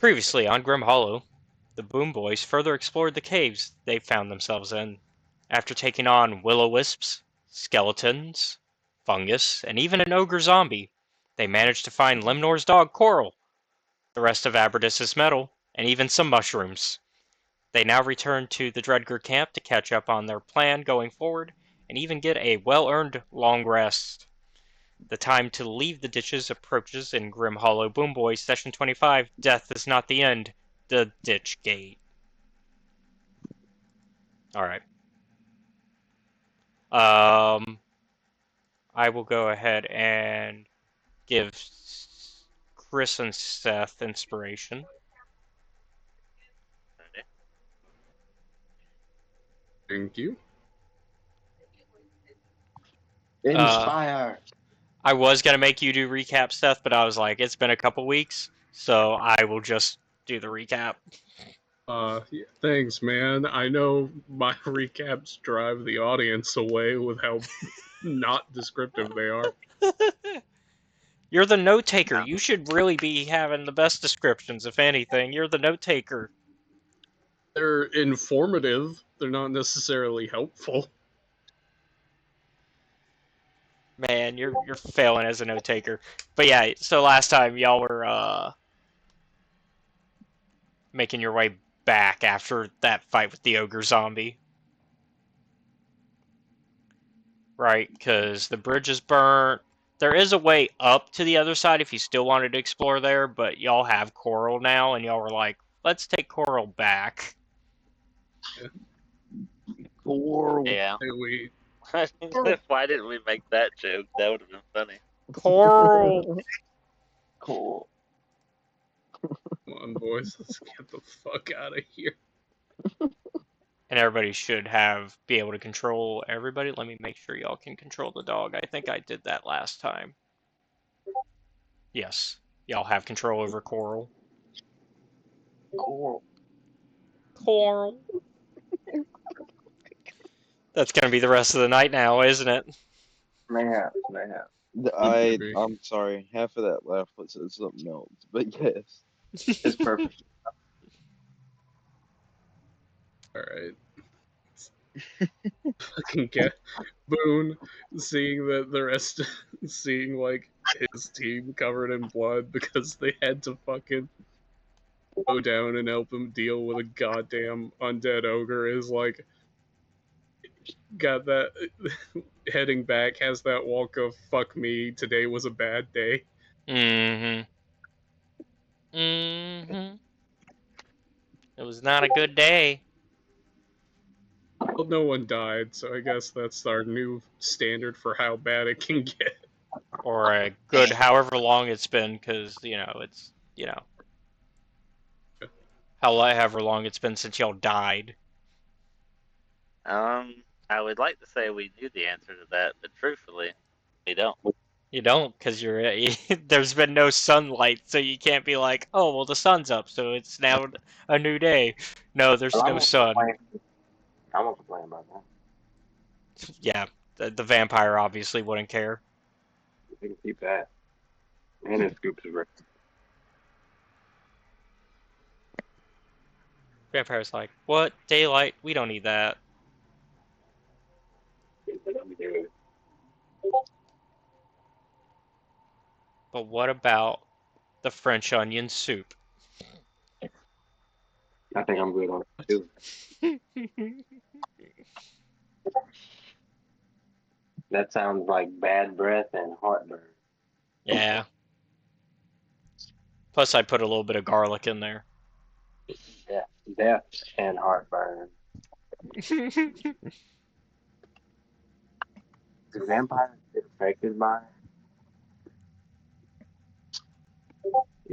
Previously on Grim Hollow, the Boom Boys further explored the caves they found themselves in. After taking on Will-O Wisps, skeletons, fungus, and even an ogre zombie, they managed to find Lemnor's dog Coral, the rest of Abradus's metal, and even some mushrooms. They now return to the Dredger camp to catch up on their plan going forward, and even get a well-earned long rest. The time to leave the ditches approaches in Grim Hollow Boom Boys Session 25, Death is Not the End, the Ditch Gate. Alright. I will go ahead and give Chris and Seth inspiration. Thank you. Inspire. I was going to make you do recap, Seth, but I was like, it's been a couple weeks, so I will just do the recap. Yeah, thanks, man. I know my recaps drive the audience away with how not descriptive they are. You're the note taker. You should really be having the best descriptions, if anything. You're the note taker. They're informative. They're not necessarily helpful. Man, you're failing as a note taker. But yeah, so last time y'all were making your way back after that fight with the Ogre Zombie. Right, because the bridge is burnt. There is a way up to the other side if you still wanted to explore there, but y'all have Coral now, and y'all were like, let's take Coral back. Coral. Yeah. We Why didn't we make that joke? That would have been funny. Coral! Cool. Come on, boys. Let's get the fuck out of here. And everybody should be able to control everybody. Let me make sure y'all can control the dog. I think I did that last time. Yes, y'all have control over Coral. Coral. Coral. That's gonna be the rest of the night now, isn't it? Man. I'm sorry, half of that laugh was something else, but yes. It's perfect. Alright. Fucking get Boone seeing that the rest, seeing like his team covered in blood because they had to fucking go down and help him deal with a goddamn undead ogre is like, got that heading back, has that walk of fuck me, today was a bad day. Mm-hmm. Mm-hmm. It was not a good day. Well, no one died, so I guess that's our new standard for how bad it can get. Or a good however long it's been, because, it's, however long it's been since y'all died. I would like to say we knew the answer to that, but truthfully, we don't. You don't, because there's been no sunlight, so you can't be like, oh, well, the sun's up, so it's now a new day. No, there's no sun. I won't complain about that. Yeah, the vampire obviously wouldn't care. We can keep that. And it scoops of Vampire's like, what? Daylight? We don't need that. But what about the French onion soup? I think I'm good on it too. That sounds like bad breath and heartburn. Yeah. Plus, I put a little bit of garlic in there. Yeah, death and heartburn. Do vampires get affected by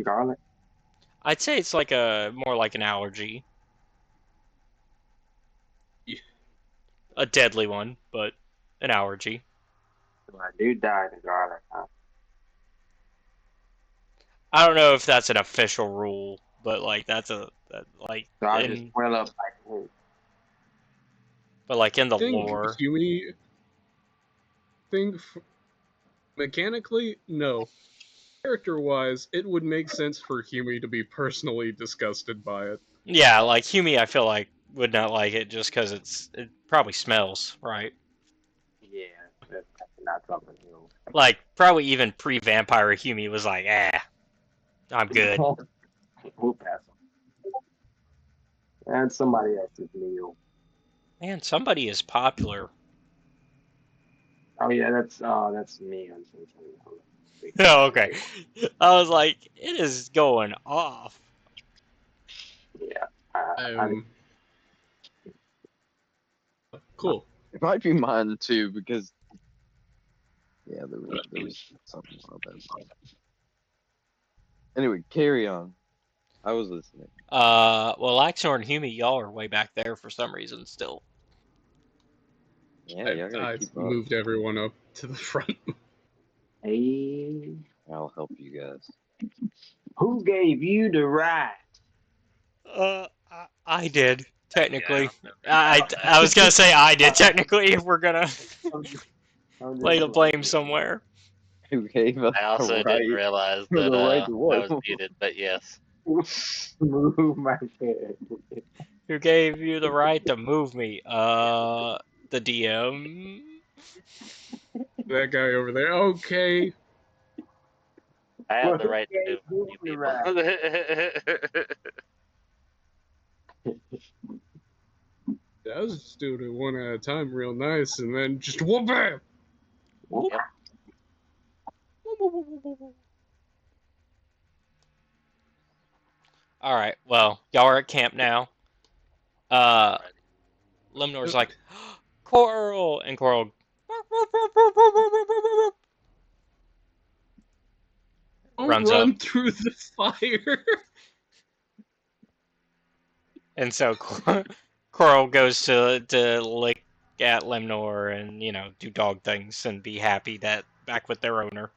garlic? I'd say it's more like an allergy. Yeah. A deadly one, but an allergy. So I do die to garlic, huh? I don't know if that's an official rule, but that's So I just well up but in the think lore. Mechanically, no. Character-wise, it would make sense for Humi to be personally disgusted by it. Yeah, like Humi, I feel like would not like it just because it probably smells, right? Yeah, that's not something new. Like probably even pre-vampire Humi was like, I'm good. We'll pass on. And somebody else's meal. Man, somebody is popular. Oh yeah, that's me. Unfortunately. Oh, okay. I was like, it is going off. Yeah. Cool. It might be mine too, because yeah, there was something about that. Anyway, carry on. I was listening. Well, Axor and Humi, y'all are way back there for some reason still. Yeah, y'all gotta I've keep up. moved everyone up to the front. Hey, I'll help you guys. who gave you the right? I did technically. Yeah, I was gonna say I did technically. If we're gonna I'm just lay the playing. blame somewhere. Who gave us I also the didn't right? realize for that the right to I what? was muted, but yes. Move my head. Who gave you the right to move me? The DM. That guy over there. Okay. I have Well, the who right to gave move you you the people. I was just doing it one at a time real nice, and then just whoop bam! Yep. All right. Well, y'all are at camp now. Lemnor's like, Coral, and Coral Don't runs run up, through the fire. and so Coral goes to lick at Lemnor and do dog things and be happy that back with their owner.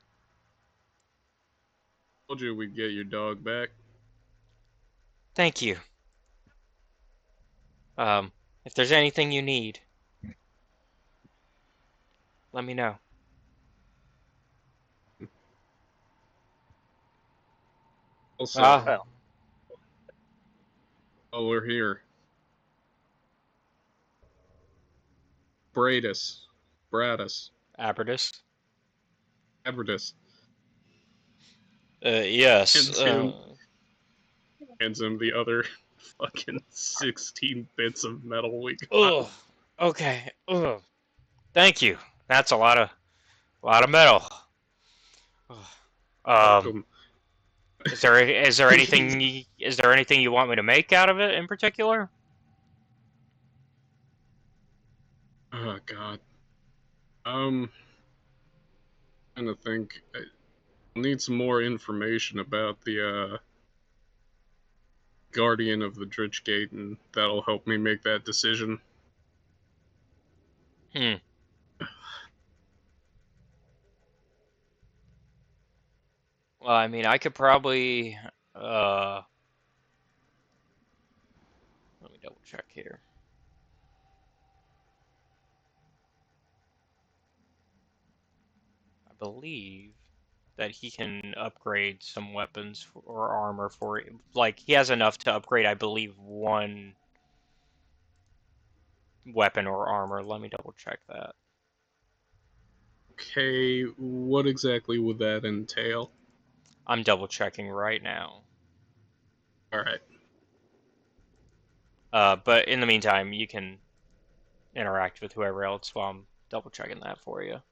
Told you we'd get your dog back. Thank you. If there's anything you need, let me know. Also, Well, while we're here, Abradus, Abradus. Abradus, Yes. hands him the other fucking 16 bits of metal we got. Ugh. Okay. Ugh. Thank you. That's a lot of metal. Ugh. Welcome. Is there anything you want me to make out of it in particular? Oh god. Trying to think. I need some more information about the Guardian of the Dredge Gate, and that'll help me make that decision. Well, I mean, I could probably let me double check here. I believe that he can upgrade some weapons or armor for, like, he has enough to upgrade, I believe, one weapon or armor. Let me double check that. Okay, what exactly would that entail? I'm double checking right now. Alright. But in the meantime, you can interact with whoever else while I'm double checking that for you.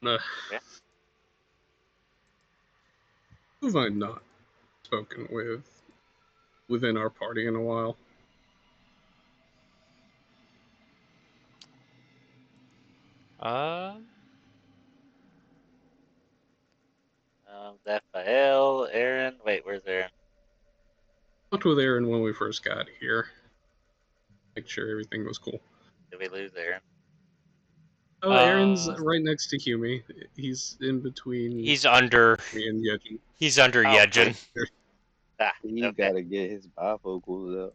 Yeah. Yeah. Who have I not spoken with within our party in a while? Raphael, Aaron. Wait, where's Aaron? Talked with Aaron when we first got here. Make sure everything was cool. Did we lose Aaron? Oh, Aaron's right next to Humi. He's in between He's under me and Yejin. Yejin. Ah, He okay. gotta get his bifocals up.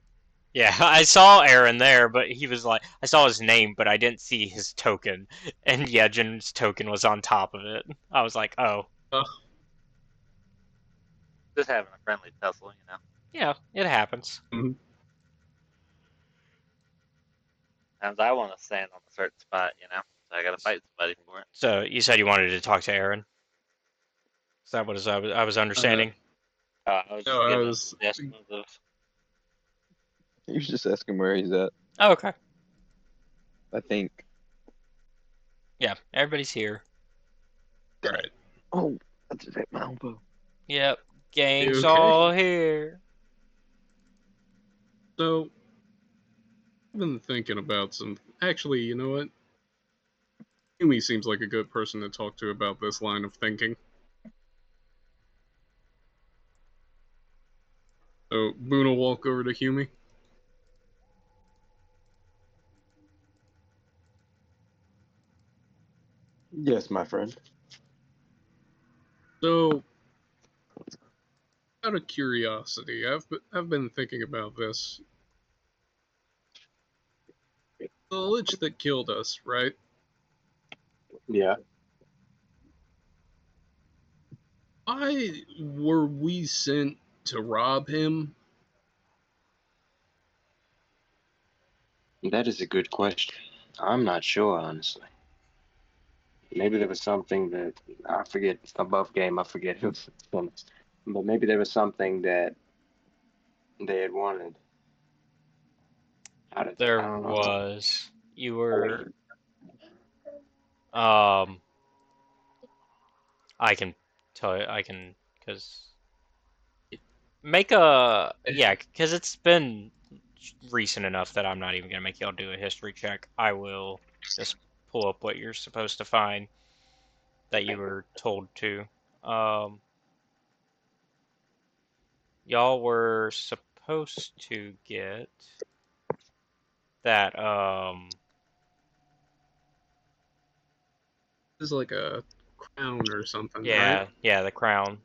Yeah, I saw Aaron there, but he was like, I saw his name, but I didn't see his token. And Yejin's token was on top of it. I was like, oh. Just having a friendly tussle, you know. Yeah, it happens. Sometimes I want to stand on a certain spot, you know. So I gotta fight somebody for it. So you said you wanted to talk to Aaron? Is that what I was understanding? I was just No, I giving was. suggestions of. You should just ask him where he's at. Oh, okay. I think. Yeah, everybody's here. Right. Oh, I just hit my elbow. Yep, gang's okay? all here. So, I've been thinking about some. Actually, you know what? Yumi seems like a good person to talk to about this line of thinking. So, Boone will walk over to Yumi. Yes, my friend. So, out of curiosity, I've been thinking about this. The lich that killed us, right? Yeah. Why were we sent to rob him? That is a good question. I'm not sure, honestly. Maybe there was something that I forget above game. I forget who's but maybe there was something that they had wanted out of. There I don't know. was. You were. I can tell you. I can. Because. Make a. Yeah, because it's been recent enough that I'm not even going to make y'all do a history check. I will just pull up what you're supposed to find that you were told to. Y'all were supposed to get that, This is like a crown or something, yeah, right? yeah, the crown.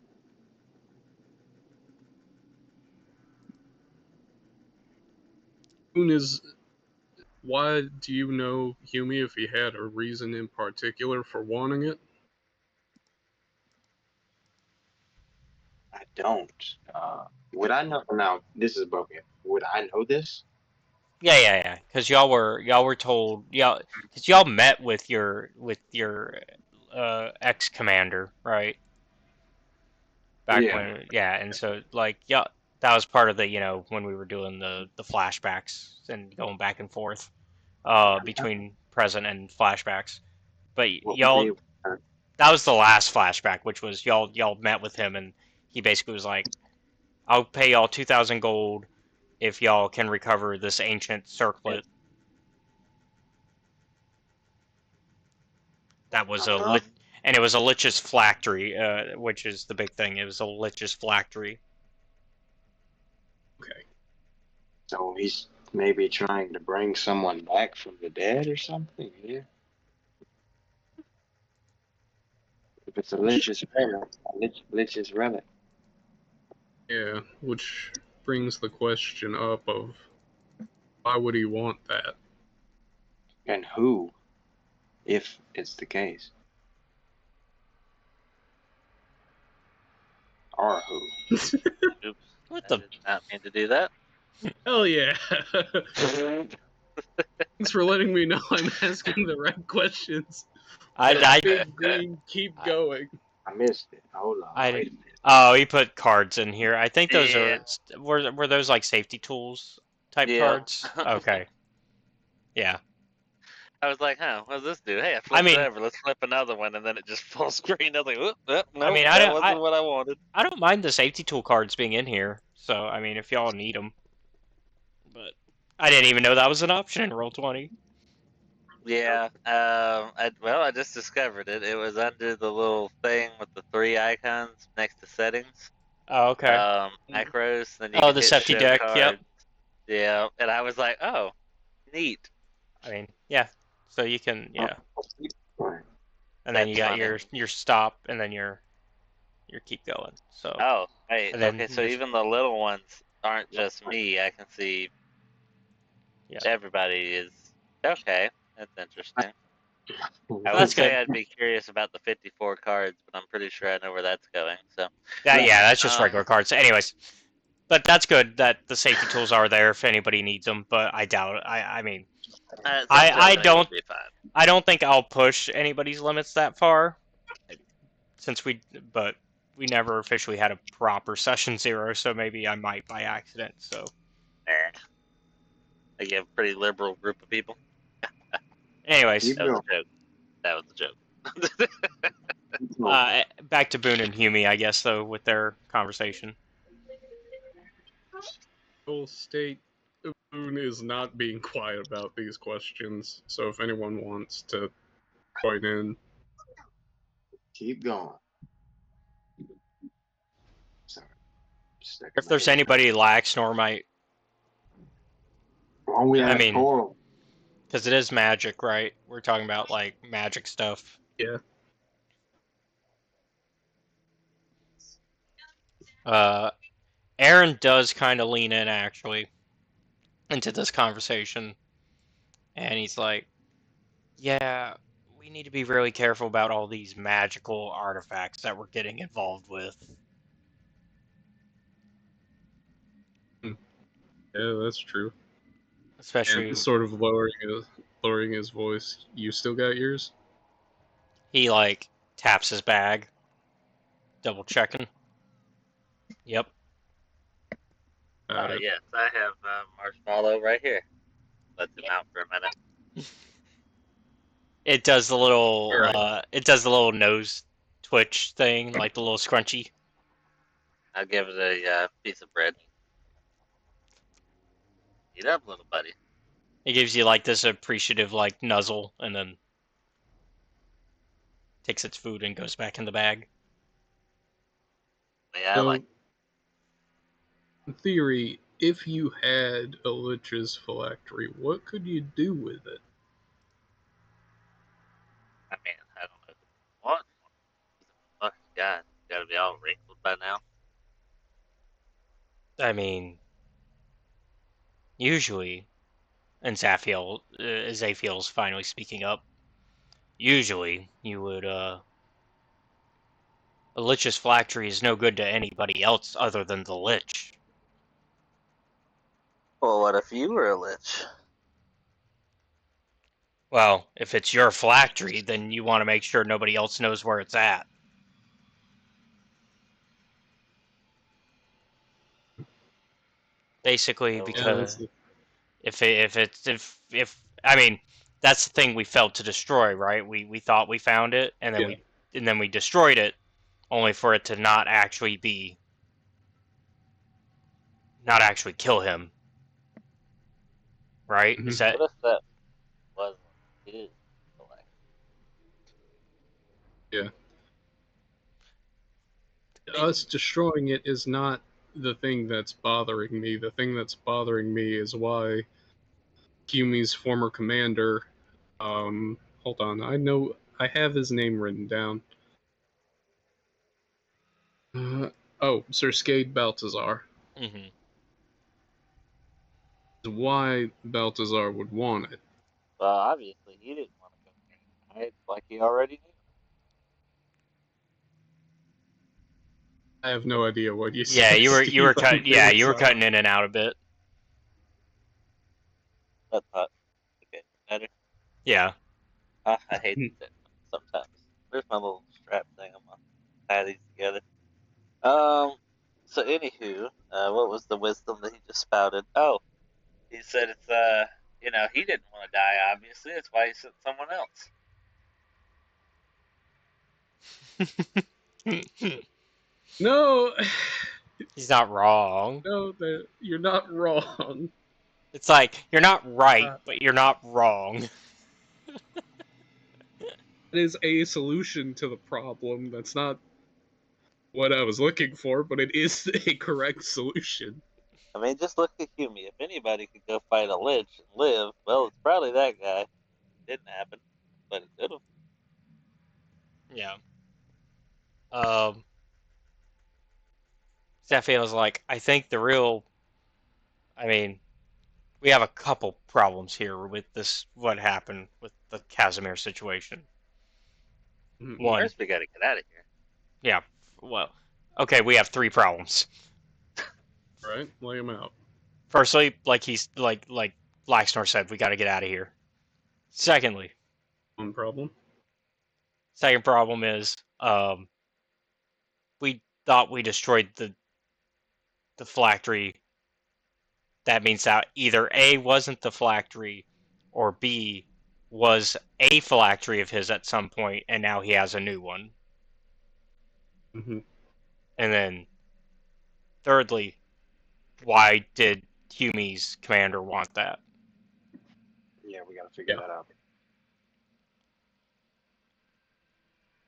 Boone is. Why do you know Yumi if he had a reason in particular for wanting it? I don't. Would I know? Now, this is above game. Would I know this? Yeah. Because y'all were told because y'all met with your ex commander, right? Back Yeah. when, yeah, and so like yeah, that was part of the when we were doing the flashbacks and going back and forth between present and flashbacks. But What y'all, they? that was the last flashback, which was y'all met with him, and he basically was like, "I'll pay y'all 2,000 gold if y'all can recover this ancient circlet." That was a Uh-huh. lich, and it was a lich's phylactery, which is the big thing. It was a lich's phylactery. Okay. So he's maybe trying to bring someone back from the dead or something. Yeah. If it's a lich's relic, lich's relic. Yeah, which brings the question up of why would he want that? And who, if it's the case, or who? Oops. What I the? did not mean to do that. Hell yeah! Thanks for letting me know I'm asking the right questions. I Big green, keep going. I missed it. Hold on. I Wait a minute. Oh, he put cards in here. I think those Yeah. were those like safety tools type Yeah. cards. Okay. Yeah. I was like, huh, what does this do? Hey, I I flipped it mean, over. Let's flip another one, and then it just full screen. I was like, whoop, nope, I mean, that wasn't what I wanted. I don't mind the safety tool cards being in here. So I mean, if y'all need them, but I didn't even know that was an option in Roll20. Yeah. I just discovered it. It was under the little thing with the three icons next to settings. Oh, okay. Macros. Then you Oh, can the hit safety show deck. cards. Yep. Yeah. And I was like, oh, neat. I mean, yeah. So you can, yeah. And then That's you got funny. your stop, and then your keep going. So. Oh, hey. And then Okay, you so just- even the little ones aren't just me. I can see Yeah. Everybody is okay. That's interesting. I That's would say good. I'd be curious about the 54 cards, but I'm pretty sure I know where that's going. So Yeah, that's just Um, regular cards. Anyways, but that's good that the safety tools are there if anybody needs them. But I doubt it. I mean, something I tells me we'll don't be fine. I don't think I'll push anybody's limits that far, since but we never officially had a proper session 0, so maybe I might by accident. So, Like you have a pretty liberal group of people. anyways, That was a joke. That was a joke. back to Boone and Hume, I guess, though, with their conversation. Full state Boone is not being quiet about these questions, so if anyone wants to join in. Keep going. Sorry. If there's anybody lax, Nor might. Why don't we I ask mean, Coral? because it is magic, right? We're talking about, like, magic stuff. Yeah. Aaron does kind of lean in, actually, into this conversation. And he's like, yeah, we need to be really careful about all these magical artifacts that we're getting involved with. Yeah, that's true. Especially, And sort of lowering his voice. You still got yours? he, like, taps his bag, double checking. Yep. Yes, I have Marshmallow right here. Let's him out for a minute. It does the little, Right. nose twitch thing, like the little scrunchy. I'll give it a piece of bread. Eat up, little buddy. It gives you, like, this appreciative, like, nuzzle, and then takes its food and goes back in the bag. Yeah, I So, like. in theory, if you had a Lich's phylactery, what could you do with it? I mean, I don't know what. Fuck, God, gotta be all wrinkled by now. I mean, usually, and Zaphiel's finally speaking up. Usually, you would, a Lich's phylactery is no good to anybody else other than the Lich. Well, what if you were a lich? Well, if it's your phylactery, then you want to make sure nobody else knows where it's at. Basically, because if I mean, that's the thing we failed to destroy, right? We thought we found it, and then we destroyed it, only for it to not actually kill him. Right? Mhm. Is that What if that wasn't his phylactery? Yeah. Us destroying it is not the thing that's bothering me. The thing that's bothering me is why Hume's former commander, hold on, I have his name written down. Sir Skade Baltazar. Mm-hmm. Why Baltazar would want it. Well, obviously he didn't want to go there, right? Like he already knew. I have no idea what you Yeah, said. you were Steve. cutting. Yeah, you were cutting in and out a bit. That's not okay. Better. Yeah. I hate that sometimes. Where's my little strap thing? I'm gonna tie these together. So anywho, what was the wisdom that he just spouted? Oh, he said it's he didn't want to die. Obviously, that's why he sent someone else. No, He's not wrong. no, you're not wrong. It's like you're not right, but you're not wrong. It is a solution to the problem. That's not what I was looking for, but it is a correct solution. I mean, just look at Hume. If anybody could go fight a lich and live, well, it's probably that guy. Didn't happen, but it could have. Yeah. Steffi was like, I think I mean, we have a couple problems here with this. What happened with the Casimir situation? One, First, we gotta get out of here. yeah. Well, okay, we have 3 problems. Right? Lay him out. Firstly, like Laxnor said, we got to get out of here. Secondly, One problem. second problem is we thought we destroyed the phylactery. That means that either A wasn't the phylactery, or B was a phylactery of his at some point, and now he has a new one. Mm-hmm. And then, thirdly, why did Hume's commander want that? Yeah, we gotta figure that out.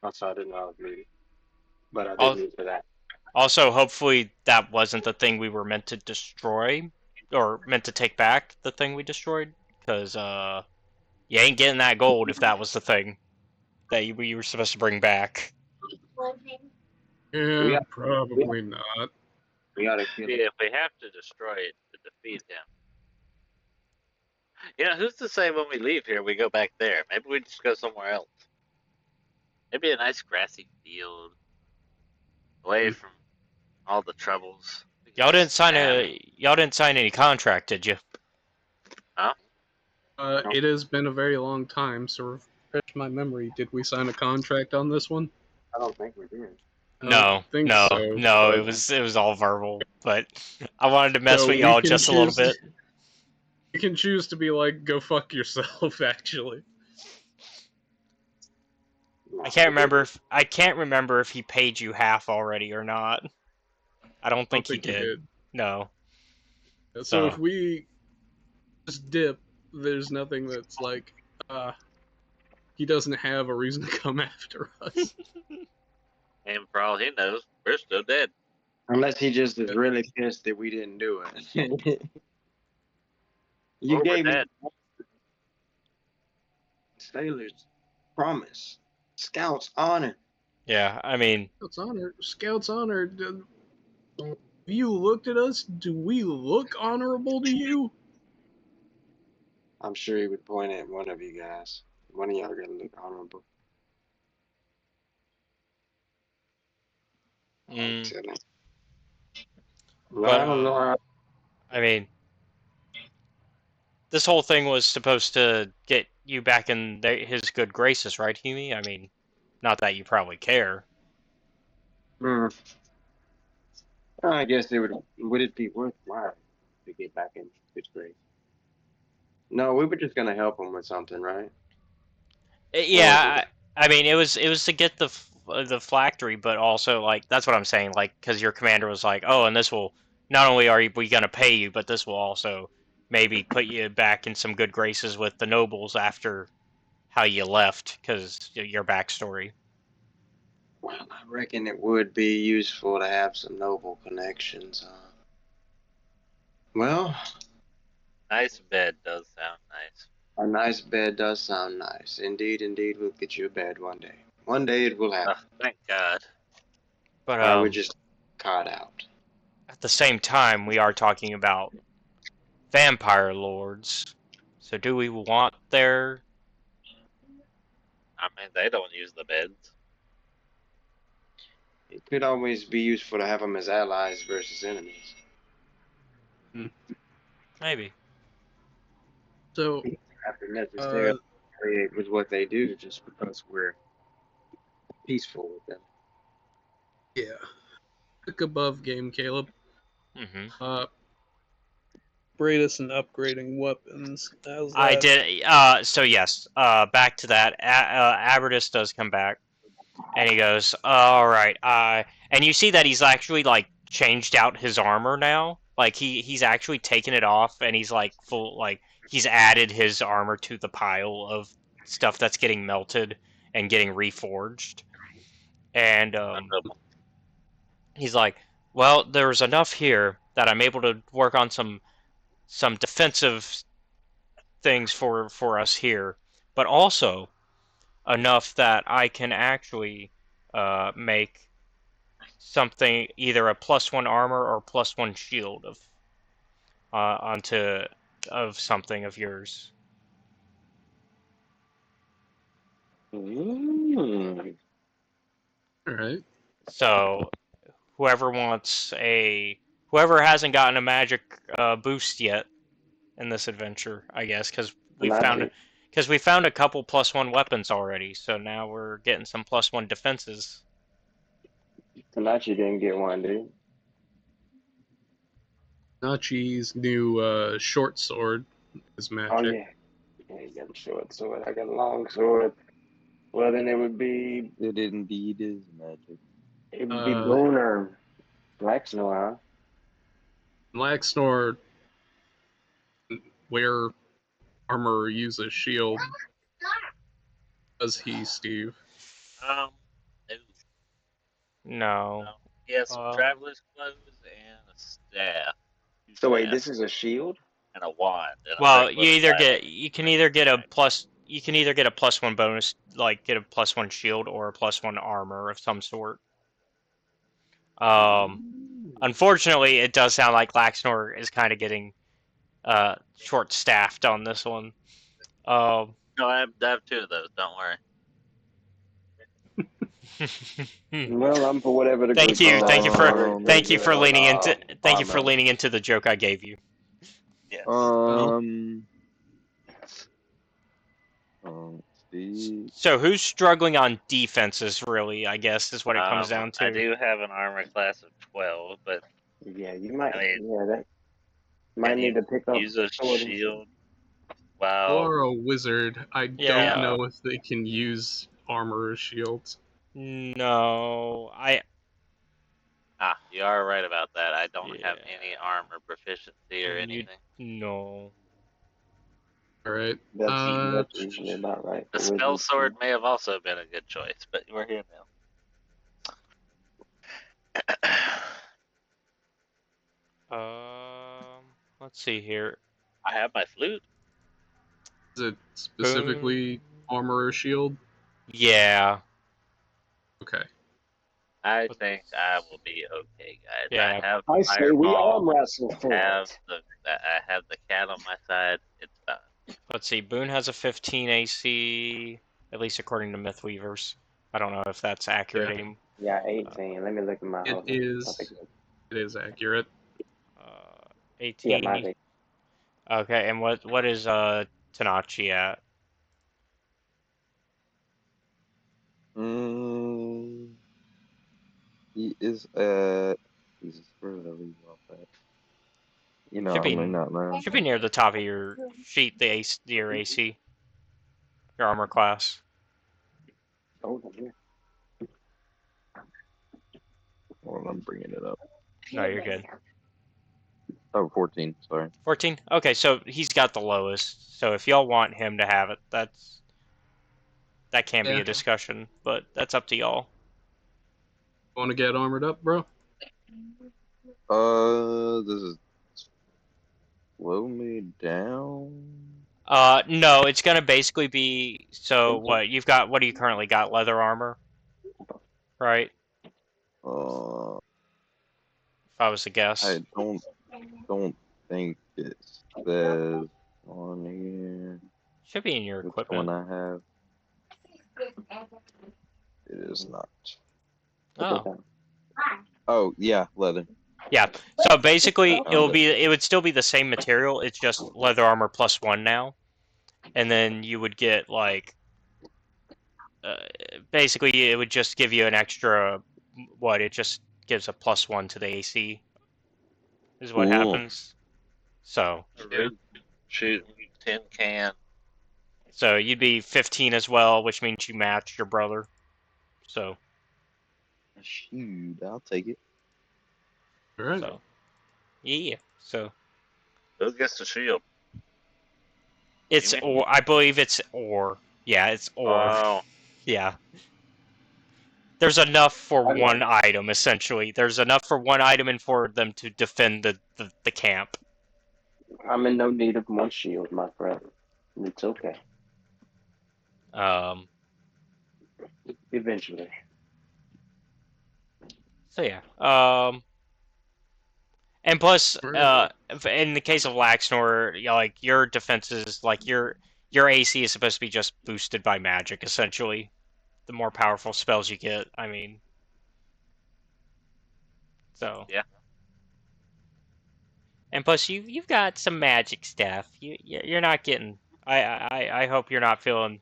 Also, I didn't know I was muted, but I did mute for that. Also, hopefully that wasn't the thing we were meant to destroy, or meant to take back, the thing we destroyed, because you ain't getting that gold if that was the thing that you were supposed to bring back. Yeah, probably not. We gotta kill See, it. if we have to destroy it to defeat him. Yeah, who's to say when we leave here we go back there? Maybe we just go somewhere else. Maybe a nice grassy field, away from all the troubles. Y'all didn't sign any contract, did you? Huh? It has been a very long time, so refresh my memory. Did we sign a contract on this one? I don't think we did. I No, don't think no, so, no. but- It was all verbal, but I wanted to mess So with we y'all can just a little choose- bit. You can choose to be like, go fuck yourself, actually. I can't remember if he paid you half already or not. I don't think he did. No. So if we just dip, there's nothing that's like, he doesn't have a reason to come after us. And for all he knows, we're still dead. Unless he just is really pissed that we didn't do it. You Or we're gave me dead. sailor's promise, scout's honor. Yeah, I mean, Scout's honor. Have you looked at us? Do we look honorable to you? I'm sure he would point at one of you guys. One of y'all gonna look honorable. mm, Tell him. But, I don't know how. I mean, this whole thing was supposed to get you back in his good graces, right, Hume? I mean, not that you probably care. I guess it would it be worthwhile to get back in fifth grade? No, we were just gonna help him with something, right? Yeah, I mean, it was to get the phylactery, but also, like, that's what I'm saying, like, because your commander was like, oh, and this will, not only are we going to pay you, but this will also maybe put you back in some good graces with the nobles after how you left, because your backstory. Well, I reckon it would be useful to have some noble connections. Well, Nice bed does sound nice. a nice bed does sound nice. Indeed, indeed, we'll get you a bed one day. One day it will happen. Thank God. But We're just caught out. at the same time, we are talking about vampire lords. So do we want their... I mean, they don't use the beds. It could always be useful to have them as allies versus enemies. Maybe. So, After necessarily it was what they do, just because we're peaceful with them. yeah. Quick above game, Caleb. Mm-hmm. Abradus and upgrading weapons. How's that? I did. So yes. Back to that. Abradus does come back, and he goes, "All right." And you see that he's actually like changed out his armor now. Like he's actually taken it off, and he's like full. Like he's added his armor to the pile of stuff that's getting melted and getting reforged. And he's like, "Well, there's enough here that I'm able to work on some defensive things for us here, but also enough that I can actually make something, either a +1 armor or +1 shield of onto of something of yours. Mm. All right. So whoever hasn't gotten a magic boost yet in this adventure, I guess, because we found a couple +1 weapons already. So now we're getting some +1 defenses. Tanachi didn't get one, did he? Nachi's new short sword is magic. Oh yeah. Yeah, he got a short sword. I got a long sword. Well, then it would be. It indeed is magic. It would be Boone or Blacksnore, huh? Laxnor wear armor or use a shield. Does he, Steve? No. No. He has some traveler's clothes and a staff. So wait, this is a shield? And a wand. And Well, you can either get a +1 bonus, like get a +1 shield or a +1 armor of some sort. Unfortunately, it does sound like Laxnor is kind of getting short-staffed on this one. No, I have 2 of those. Don't worry. Well, I'm for whatever the thank group you for leaning into the joke I gave you. Yes. Steve. So who's struggling on defenses? Really, I guess is what it comes down to. I do have an armor class of 12, but yeah, you might. that might need to pick up. Use a shield. Wow. Or a wizard. I don't know if they can use armor or shields. No, you are right about that. I don't have any armor proficiency or anything. No. Alright. That's usually about right. The spell sword may have also been a good choice, but we're here now. Let's see here. I have my flute. Is it specifically armor or shield? Yeah. Okay. I think I will be okay, guys. Yeah. I say we arm wrestle for I have the cat on my side. It's fine. Let's see. Boone has a 15 AC, at least according to Mythweavers. I don't know if that's accurate anymore. Yeah, 18. Let me look at my. It is accurate. 18. Yeah, my 18. Okay, and what is Tanachi at? He is at. Jesus, where did I leave off at? You know, Should be, I'm not now. Should be near the top of your sheet, your AC, your armor class. Oh, yeah. Well, I'm bringing it up. No, you're good. Oh, 14, sorry. 14? Okay, so he's got the lowest. So if y'all want him to have it, that can be a discussion, but that's up to y'all. Want to get armored up, bro? Does it slow me down? No, it's gonna basically be, so what do you currently got? Leather armor? Right? If I was to guess. I don't think it says on here. Should be in your Which equipment. one I have. It is not. Oh. Oh, yeah, leather. Yeah. So basically it would still be the same material, it's just leather armor +1 now. And then you would get like basically it would just give you an extra it just gives a +1 to the AC. Is what happens. So shoot, tin can. So you'd be 15 as well, which means you match your brother. So shoot, I'll take it. All right. So yeah. So who gets the shield? It's or I believe it's or. Yeah, it's or. Wow. Yeah. There's enough for one item, essentially. There's enough for one item and for them to defend the camp. I'm in no need of more shield, my friend. It's okay. Eventually. So yeah. And plus, Right. in the case of Laxnor, like your defenses, like your AC is supposed to be just boosted by magic, essentially. The more powerful spells you get, I mean, so. Yeah. And plus, you've got some magic stuff. You're not getting. I hope you're not feeling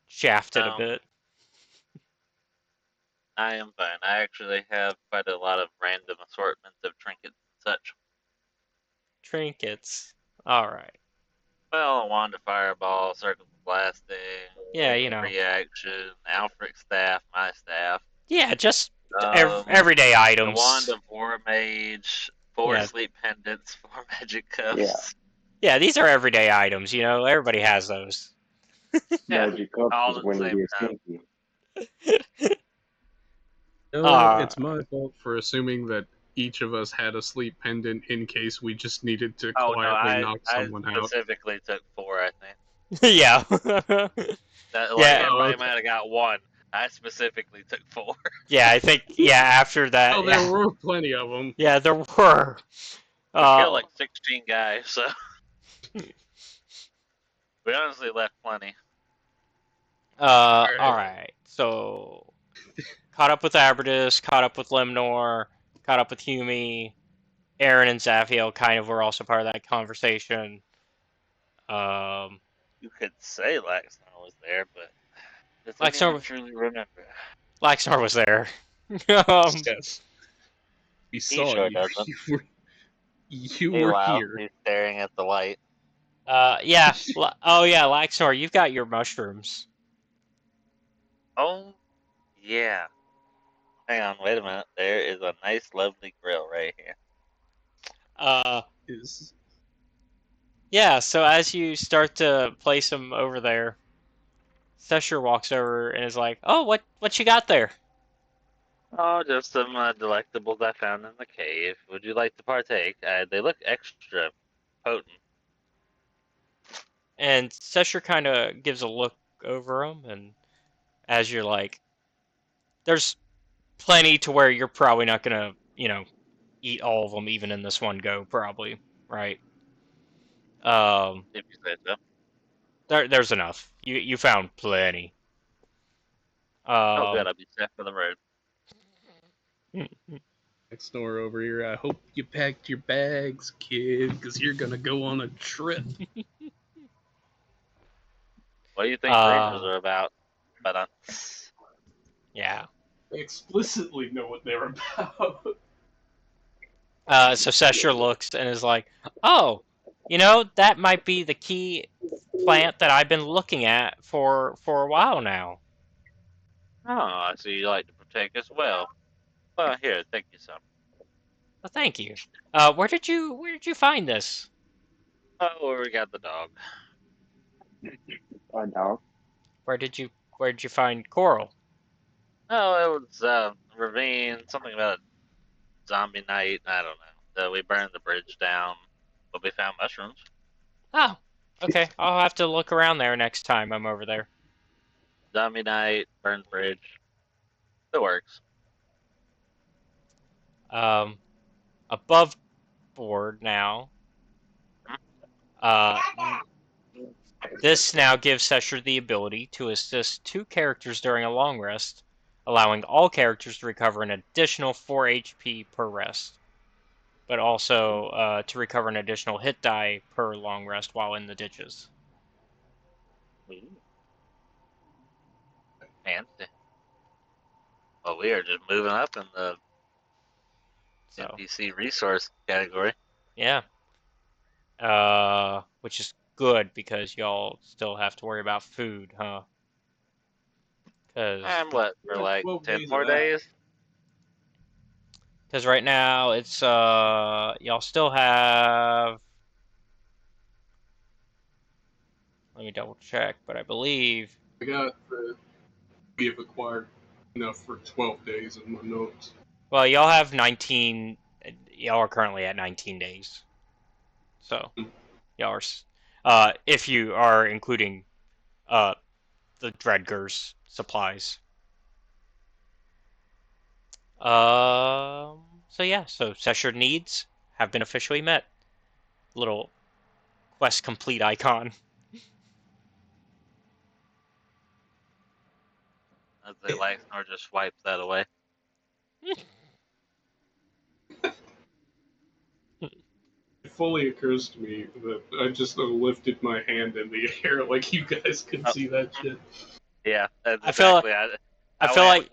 shafted a No, bit. I am fine. I actually have quite a lot of random assortments of trinkets and such. Trinkets. All right. Well, a wand of fireball, circle of blasting, Yeah, you know. reaction, Alfric staff, my staff. Yeah, just Um, everyday a items. wand of war mage, 4 Yeah. sleep pendants, 4 magic Yeah. cuffs. Yeah, these are everyday items. You know, everybody has those. Yeah, Magic cups all is at when the you same get time. sneaky. No, it's my fault for assuming that each of us had a sleep pendant in case we just needed to Oh no, quietly knock I someone out. specifically took 4. I think Yeah. that Yeah. everybody okay. might have got 1. I specifically took 4. Yeah, I think. Yeah, after that. Oh, there Yeah, were plenty of them. yeah, there were. We killed like 16 guys, so we honestly left plenty. All right. So, caught up with Abradus, caught up with Lemnor, caught up with Humi. Aaron and Zaphiel kind of were also part of that conversation. You could say Laxnor was there, but does Laxnor anyone was- truly remember? Laxnor was there. Yes. We He saw sure you. doesn't. You were Meanwhile, here. he's staring at the light. Yeah. Oh, yeah, Laxnor, you've got your mushrooms. Oh, yeah. Hang on, wait a minute. There is a nice, lovely grill right here. Is Yeah, so as you start to place them over there, Sesher walks over and is like, "Oh, what you got there?" Oh, just some delectables I found in the cave. Would you like to partake? They look extra potent. And Sesher kind of gives a look over them, and as you're like, there's plenty to where you're probably not gonna, eat all of them even in this one go, probably, right? If you say so. There's enough. You found plenty. Oh, good. I'll be set for the road. next door over here. I hope you packed your bags, kid, because you're gonna go on a trip. What do you think dreamers are about? But Yeah. They explicitly know what they're about. So Sesher looks and is like, "Oh, that might be the key plant that I've been looking at for a while now." oh, I see you like to partake as well. Well, here, take you some. Well, thank you. Where did you find this? Oh, we got the dog. A dog. Where did you find coral? Oh, it was ravine, something about a zombie night. I don't know. We burned the bridge down, but we found mushrooms. Oh, okay. I'll have to look around there next time I'm over there. Zombie night, burned bridge. It works. Above board now. This now gives Sesher the ability to assist 2 characters during a long rest, allowing all characters to recover an additional 4 HP per rest, but also to recover an additional hit die per long rest while in the ditches. Fancy. Well, we are just moving up in the NPC resource category. Yeah. Which is good because y'all still have to worry about food, huh? And what, for like 12 10 days more of that. days? Because right now it's y'all still have. Let me double check, but I believe. I got we have acquired enough for 12 days in my notes. Well, y'all have 19. Y'all are currently at 19 days. So, y'all are. If you are including the Dredger's supplies. So yeah, so session needs have been officially met. Little quest complete icon. I'd say Laxnor just wipes that away. It fully occurs to me that I just lifted my hand in the air like you guys could see that shit. Yeah, that's I feel exactly. I feel like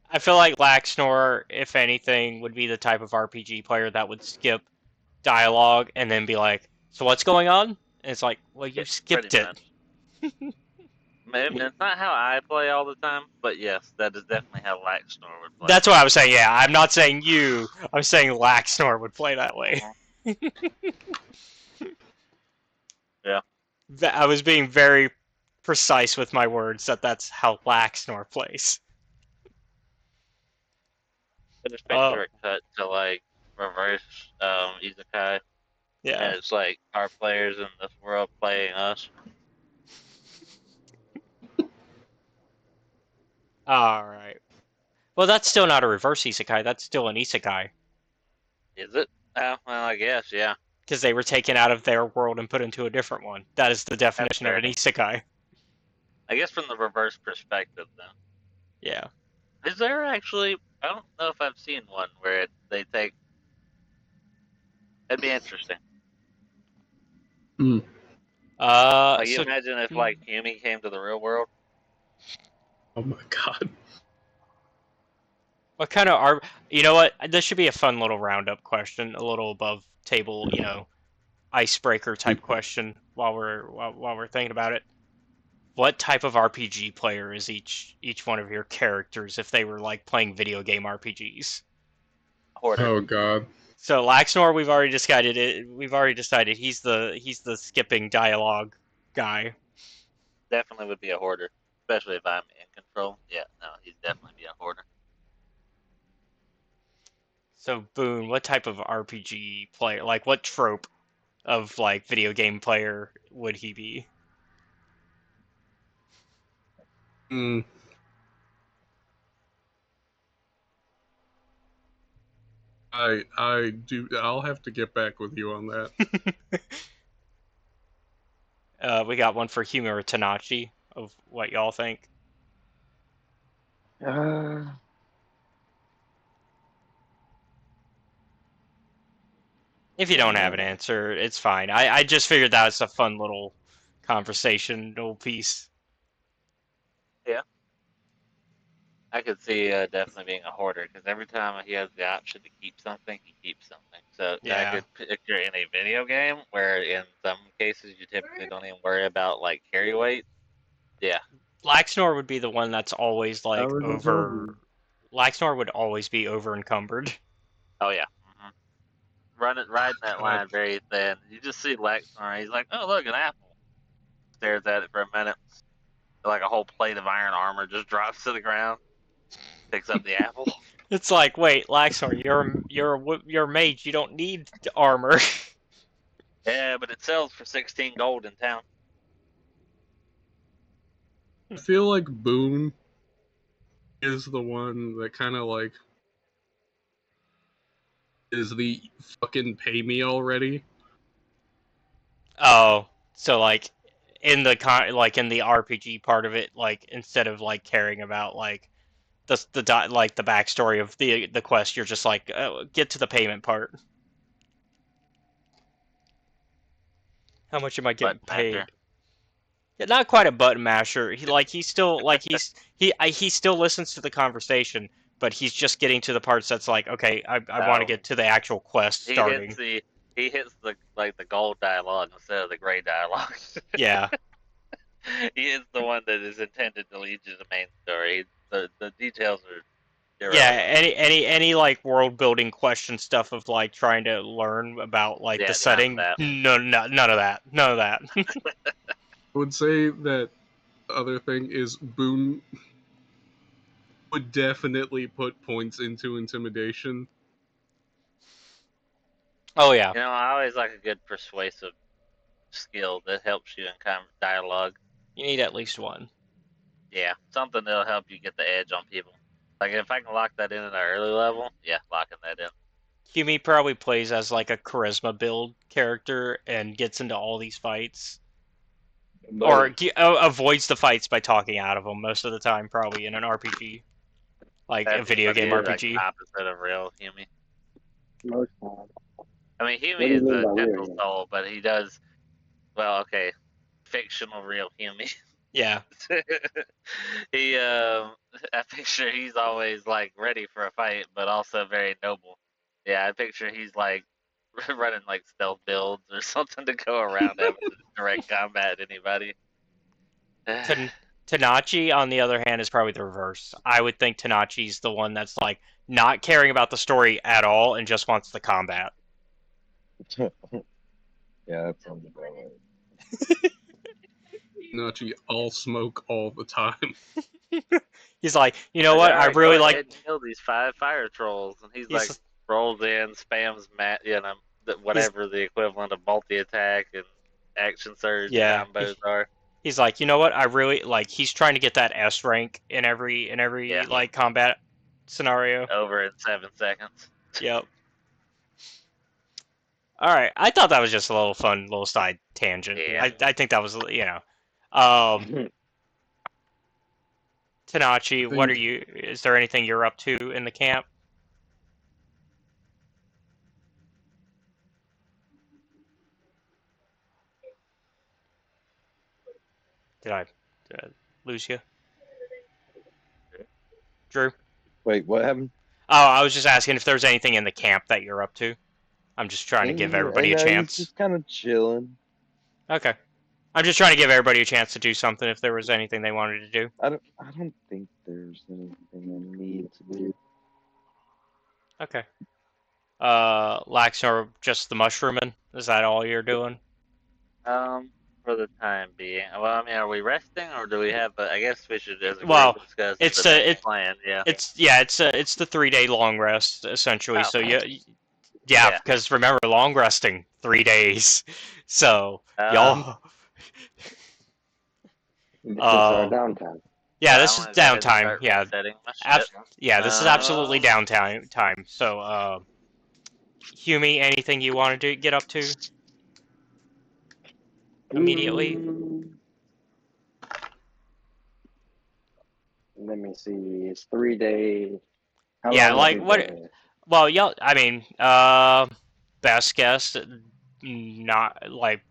I feel like Laxnor, if anything, would be the type of RPG player that would skip dialogue and then be like, "So what's going on?" And it's like, "Well, you skipped it." Maybe it's not how I play all the time, but yes, that is definitely how Laxnor would play. That's what I was saying. Yeah, I'm not saying you. I'm saying Laxnor would play that way. Yeah. I was being very precise with my words that that's how Laxnor plays. I just picture it cut to like reverse Isekai. Yeah. And it's like our players in this world playing us. Alright. Well, that's still not a reverse isekai. That's still an isekai. Is it? Well, I guess, yeah. Because they were taken out of their world and put into a different one. That is the definition of an isekai. I guess from the reverse perspective, then. Yeah. Is there actually? I don't know if I've seen one where they take. It'd be interesting. Like, you imagine if like Yumi came to the real world. Oh my god. What kind of you know what? This should be a fun little roundup question, a little above table, icebreaker type question while we're thinking about it. What type of RPG player is each one of your characters if they were like playing video game RPGs? Hoarder. Oh god. So Laxnor, we've already decided it. We've already decided he's the skipping dialogue guy. Definitely would be a hoarder, especially if I'm in control. Yeah, no, he'd definitely be a hoarder. So Boone, what type of RPG player, like what trope of like video game player would he be? I do. I'll have to get back with you on that. We got one for Humor Tanachi of what y'all think. If you don't have an answer, it's fine. I just figured that was a fun little conversational piece. Yeah. I could see definitely being a hoarder because every time he has the option to keep something, he keeps something. So Yeah. I could picture in a video game where in some cases you typically don't even worry about like carry weight. Yeah. Laxnor would be the one that's always like over. Laxnor would always be over encumbered. Oh yeah. Riding that line very thin. You just see Laxnor. He's like, oh look, an apple. Stares at it for a minute. Like a whole plate of iron armor just drops to the ground. Picks up the apple. It's like, wait, Laxnor, you're a mage. You don't need armor. Yeah, but it sells for 16 gold in town. I feel like Boone is the one that kind of like is the fucking pay me already. Oh, so like in the RPG part of it, like instead of like caring about like the backstory of the quest, you're just like get to the payment part. How much am I getting paid? Yeah, not quite a button masher. He still he still listens to the conversation, but he's just getting to the parts that's like, okay, I want to get to the actual quest starting. He hits the gold dialogue instead of the gray dialogue. Yeah. He is the one that is intended to lead you to the main story. The details are irrelevant. Yeah, any like world building question stuff of like trying to learn about like the setting. None of that. I would say that the other thing is Boone would definitely put points into intimidation. Oh yeah. You know, I always like a good persuasive skill that helps you in kind of dialogue. You need at least one. Yeah, something that'll help you get the edge on people. Like, if I can lock that in at an early level, yeah, locking that in. Hume probably plays as like a charisma build character and gets into all these fights. Or avoids the fights by talking out of them most of the time, probably in an RPG. Like a video game RPG. Like opposite of real Hume. Most times. I mean, Hume What do you is mean a by real gentle Hume? soul, but he does, well, okay, fictional real Hume. Yeah. He, I picture he's always, like, ready for a fight, but also very noble. Yeah, I picture he's, like, running, like, stealth builds or something to go around having to direct combat anybody. Tanachi, on the other hand, is probably the reverse. I would think Tanachi's the one that's like not caring about the story at all and just wants the combat. Yeah, that sounds about right. Nachi all smoke all the time. He's like, you know what? I really like. And kill these 5 fire trolls, and he's like He's, rolls in, spams whatever the equivalent of multi attack and action surge Yeah, combos are. he's like, you know what? I really like. He's trying to get that S rank in every Yeah. like combat scenario. Over in 7 seconds. Yep. All right, I thought that was just a little fun, little side tangent. Yeah. I think that was, you know, Tanachi. What are you? Is there anything you're up to in the camp? Did I lose you, Drew? Wait, what happened? Oh, I was just asking if there's anything in the camp that you're up to. I'm just trying to give everybody a chance. He's just kind of chilling. Okay. I'm just trying to give everybody a chance to do something if there was anything they wanted to do. I don't think there's anything I need to do. Okay. Laxnor, just the mushrooming? Is that all you're doing? For the time being. Well, I mean, are we resting, or do we have? I guess we should as a Well, group discuss it's the the- next it- plan. Yeah. It's the 3-day long rest essentially. Oh, So okay. yeah, Yeah. because remember, long resting 3 days. So y'all. This is our downtime. Yeah, this is I'm gonna go ahead and downtime. start Yeah, resetting my ship. yeah, this is absolutely downtime. So, Hume, anything you wanted to get up to immediately? Let me see. It's 3 days. How Yeah, long like have we what? been here? Well, y'all. I mean, best guess, not like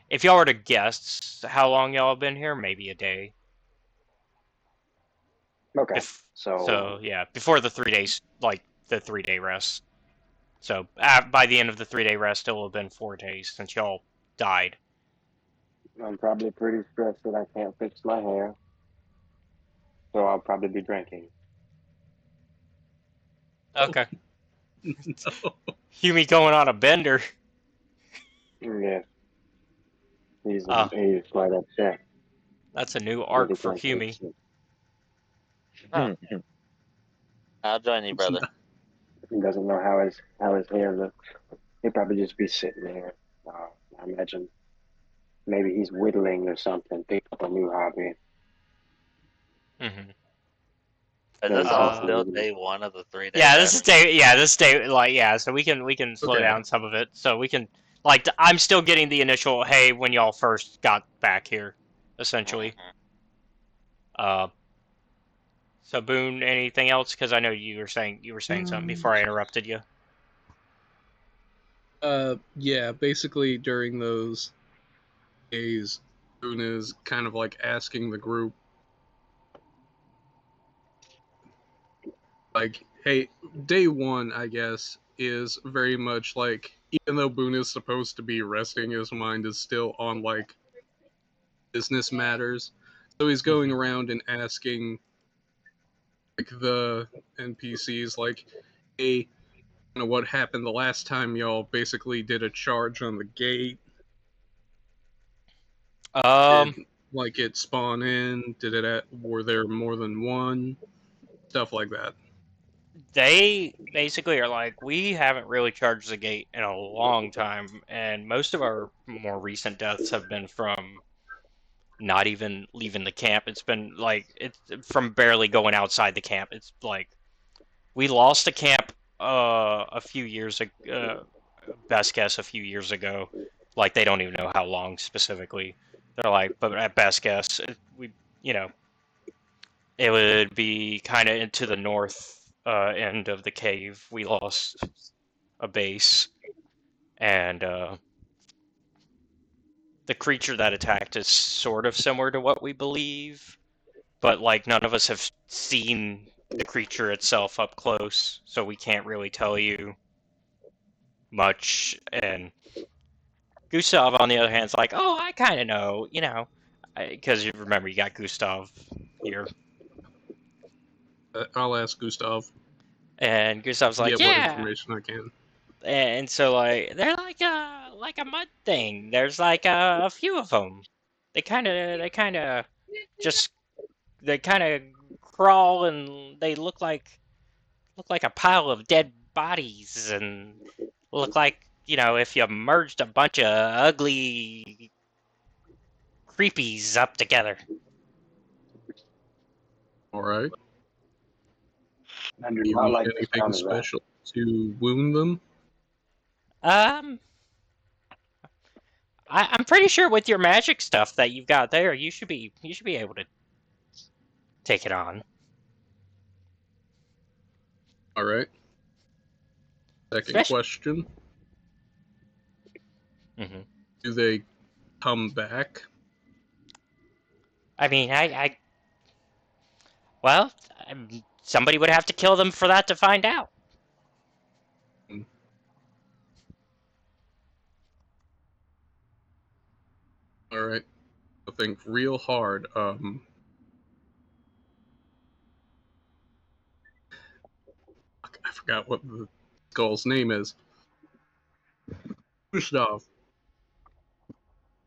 if y'all were to guess how long y'all have been here, maybe a day. Okay. So yeah, before the 3 days, like the 3-day rest. So by the end of the 3-day rest, it will have been 4 days since y'all died. I'm probably pretty stressed that I can't fix my hair. So I'll probably be drinking. Okay. No. Hume going on a bender. Yeah. He's quite upset. That's a new that arc he for can't Hume. fix it. I'll join you, brother. He doesn't know how his hair looks. He'll probably just be sitting there. I imagine maybe he's whittling or something. Pick up a new hobby. Mm-hmm. Is this Uh, all still day 1 of the 3-day? Yeah, this is day. Yeah, this is day. Like, yeah, so we can slow Okay. down some of it. So we can, like, I'm still getting the initial. Hey, when y'all first got back here, essentially. So Boone, anything else? Because I know you were saying something before I interrupted you. Yeah, basically during those days, Boone is kind of like asking the group, like, hey, day 1, I guess, is very much like, even though Boone is supposed to be resting, his mind is still on, like, business matters. So he's going around and asking, like, the NPCs, like, hey, what happened the last time y'all basically did a charge on the gate? Did, like, it spawn in? Were there more than one? Stuff like that. They basically are like, we haven't really charged the gate in a long time, and most of our more recent deaths have been from not even leaving the camp. It's been like it's from barely going outside the camp. It's like We lost a camp a few years ago. Best guess a few years ago. Like they don't even know how long specifically. They're like, but at best guess, we you know it would be kind of into the north end of the cave. We lost a base, and the creature that attacked is sort of similar to what we believe, but like none of us have seen the creature itself up close, so we can't really tell you much. And Gustav, on the other hand, is like, oh, I kind of know, because you remember you got Gustav here, I'll ask Gustav. and Gustav's like, Get what yeah, information I can. and so like they're like a mud thing. There's like a few of them. They kind of just they kind of crawl and they look like a pile of dead bodies and look like if you merged a bunch of ugly creepies up together. All right. I do You not need like the anything sound of that. special to wound them? I'm pretty sure with your magic stuff that you've got there, you should be able to take it on. All right. Second question. Mm-hmm. Do they come back? I mean, well, somebody would have to kill them for that to find out. All right. I think real hard. I forgot what the skull's name is. Gustav.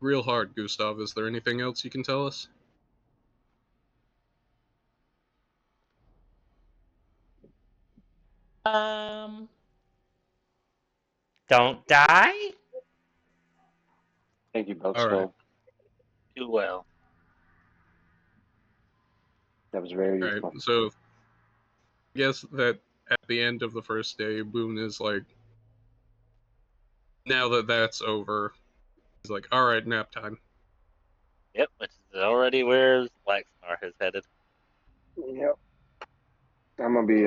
Real hard, Gustav. Is there anything else you can tell us? Don't die? Thank you both All right. so. Do well. That was very All useful. right. So, I guess that at the end of the first day, Boone is like, now that that's over, he's like, all right, nap time. Yep, which is already where Blackstar has headed. Yep. I'm gonna be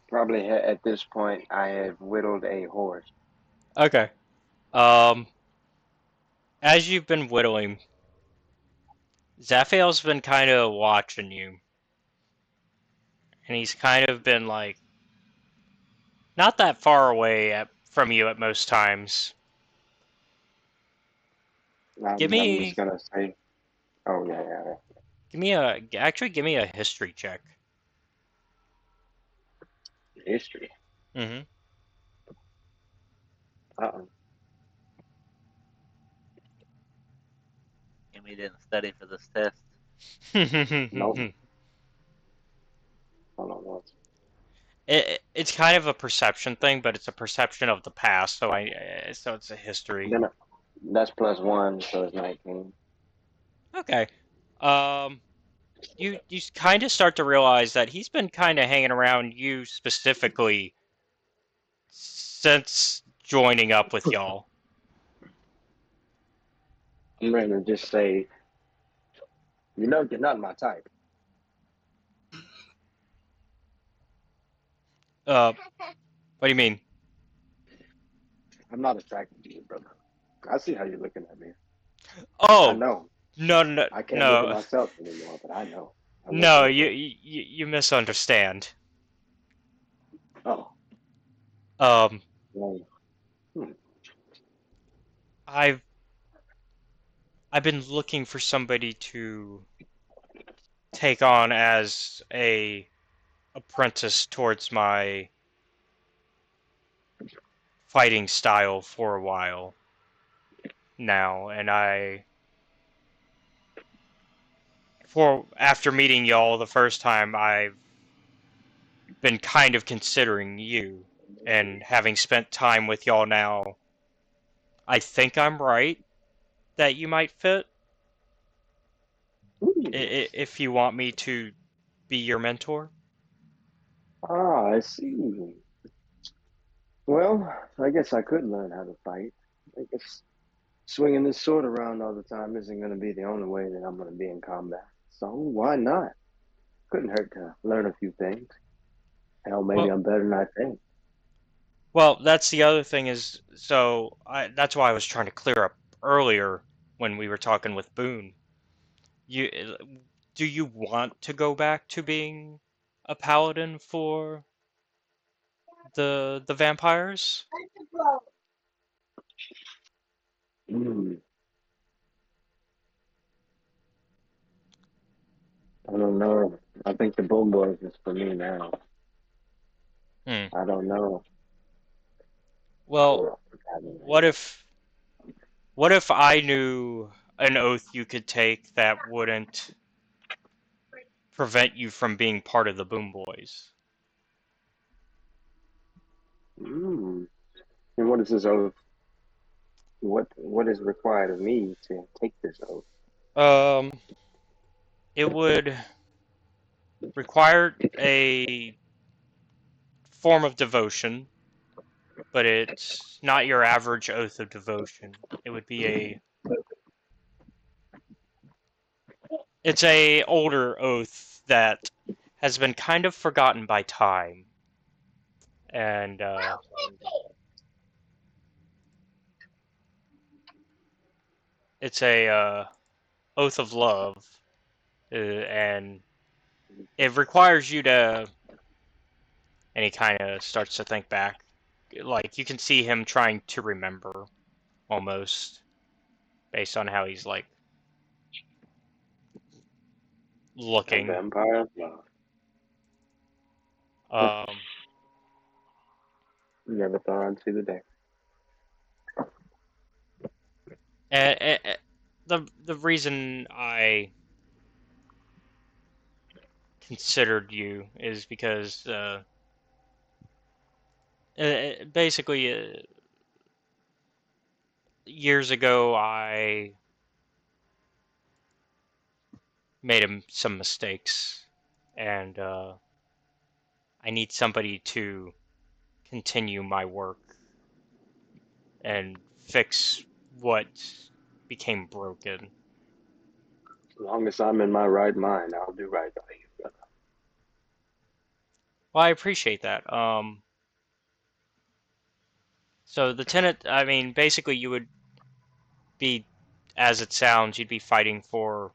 probably at this point. I have whittled a horse. Okay. As you've been whittling, Zaphael's been kind of watching you. And he's kind of been like not that far away from you at most times. I'm just gonna say, oh yeah. Give me a history check. History. Mm-hmm. Amy didn't study for this test. Nope. Hold on once. It's kind of a perception thing, but it's a perception of the past, so it's a history. That's +1, so it's 19. Okay. You kind of start to realize that he's been kind of hanging around you specifically since joining up with y'all. I'm ready to just say, you're not my type. What do you mean? I'm not attracted to you, brother. I see how you're looking at me. Oh, I know. no, I can't look at myself anymore, but I know. No, you misunderstand. Oh. I've been looking for somebody to take on as a apprentice towards my fighting style for a while now, and after meeting y'all the first time, I've been kind of considering you, and having spent time with y'all now, I think I'm right that you might fit. If you want me to be your mentor. Ah, I see. Well, I guess I could learn how to fight. I guess swinging this sword around all the time isn't going to be the only way that I'm going to be in combat. So why not? Couldn't hurt to learn a few things. Hell, maybe Well, I'm better than I think. well, that's the other thing is, that's why I was trying to clear up earlier when we were talking with Boone. You, do you want to go back to being a paladin for the vampires? Mm, I don't know. I think the Boom Boys is for me now. Hmm. I don't know. Well, Oh, what if what if I knew an oath you could take that wouldn't prevent you from being part of the Boom Boys? mm. And what is this oath? What is required of me to take this oath? Um, it would require a form of devotion, but it's not your average oath of devotion. It would be it's a older oath that has been kind of forgotten by time, and it's a oath of love, and it requires you to. And he kind of starts to think back, like you can see him trying to remember almost based on how he's like A looking. vampire? No. Um, Never thought I'd see the day. and the reason I considered you is because basically years ago I made some mistakes, and I need somebody to continue my work and fix what became broken. As long as I'm in my right mind, I'll do right by you, brother. Well, I appreciate that. So the tenant, I mean, basically you would be, as it sounds, you'd be fighting for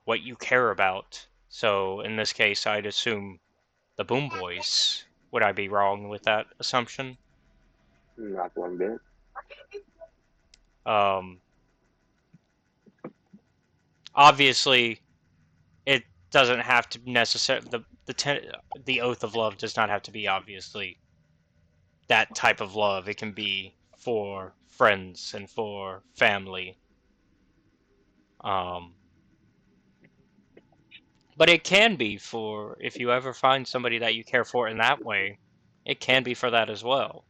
what you care about. So in this case, I'd assume the Boom Boys. Would I be wrong with that assumption? Not one bit. Um, Obviously, it doesn't have to necessarily the oath of love does not have to be obviously that type of love. It can be for friends and for family. Um, but it can be for if you ever find somebody that you care for in that way, it can be for that as well.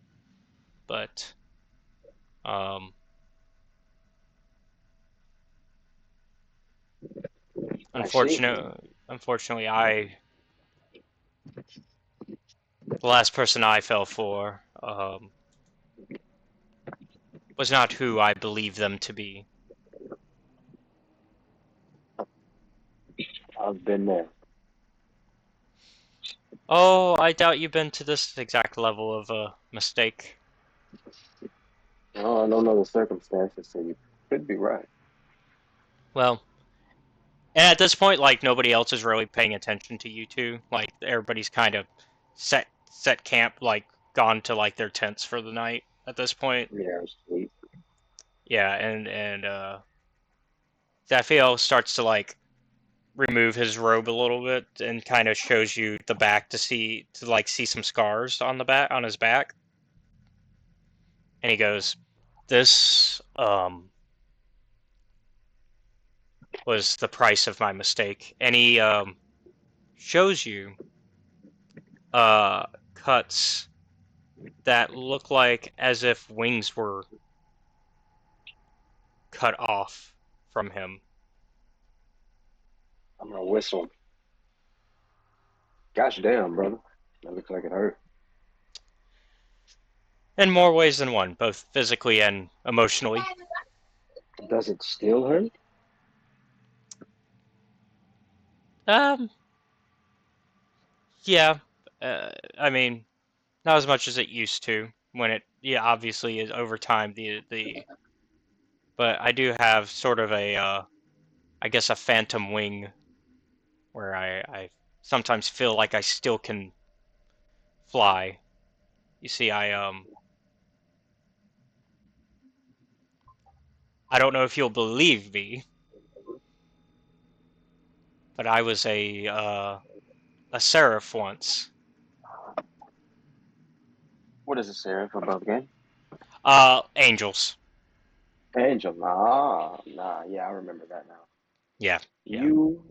But um, I see. unfortunately, the last person I fell for was not who I believed them to be. I've been there. Oh, I doubt you've been to this exact level of a mistake. Oh, I don't know the circumstances, so you could be right. Well, and at this point, like nobody else is really paying attention to you two. Like everybody's kind of set camp, like gone to like their tents for the night at this point. Yeah, sweet. Yeah, and Zaphael starts to like remove his robe a little bit and kind of shows you the back to like see some scars on the back on his back. And he goes, "This was the price of my mistake." And he shows you cuts that look like as if wings were cut off from him. I'm gonna whistle. Gosh damn, brother. That looks like it hurt. In more ways than one, both physically and emotionally. Does it still hurt? Yeah. I mean, not as much as it used to. When it, yeah, obviously is over time. But I do have sort of a, I guess, a phantom wing, where I sometimes feel like I still can fly. You see, I don't know if you'll believe me, but I was a seraph once. What is a seraph above game? Angels. Angel. Nah. Yeah, I remember that now. Yeah, yeah. You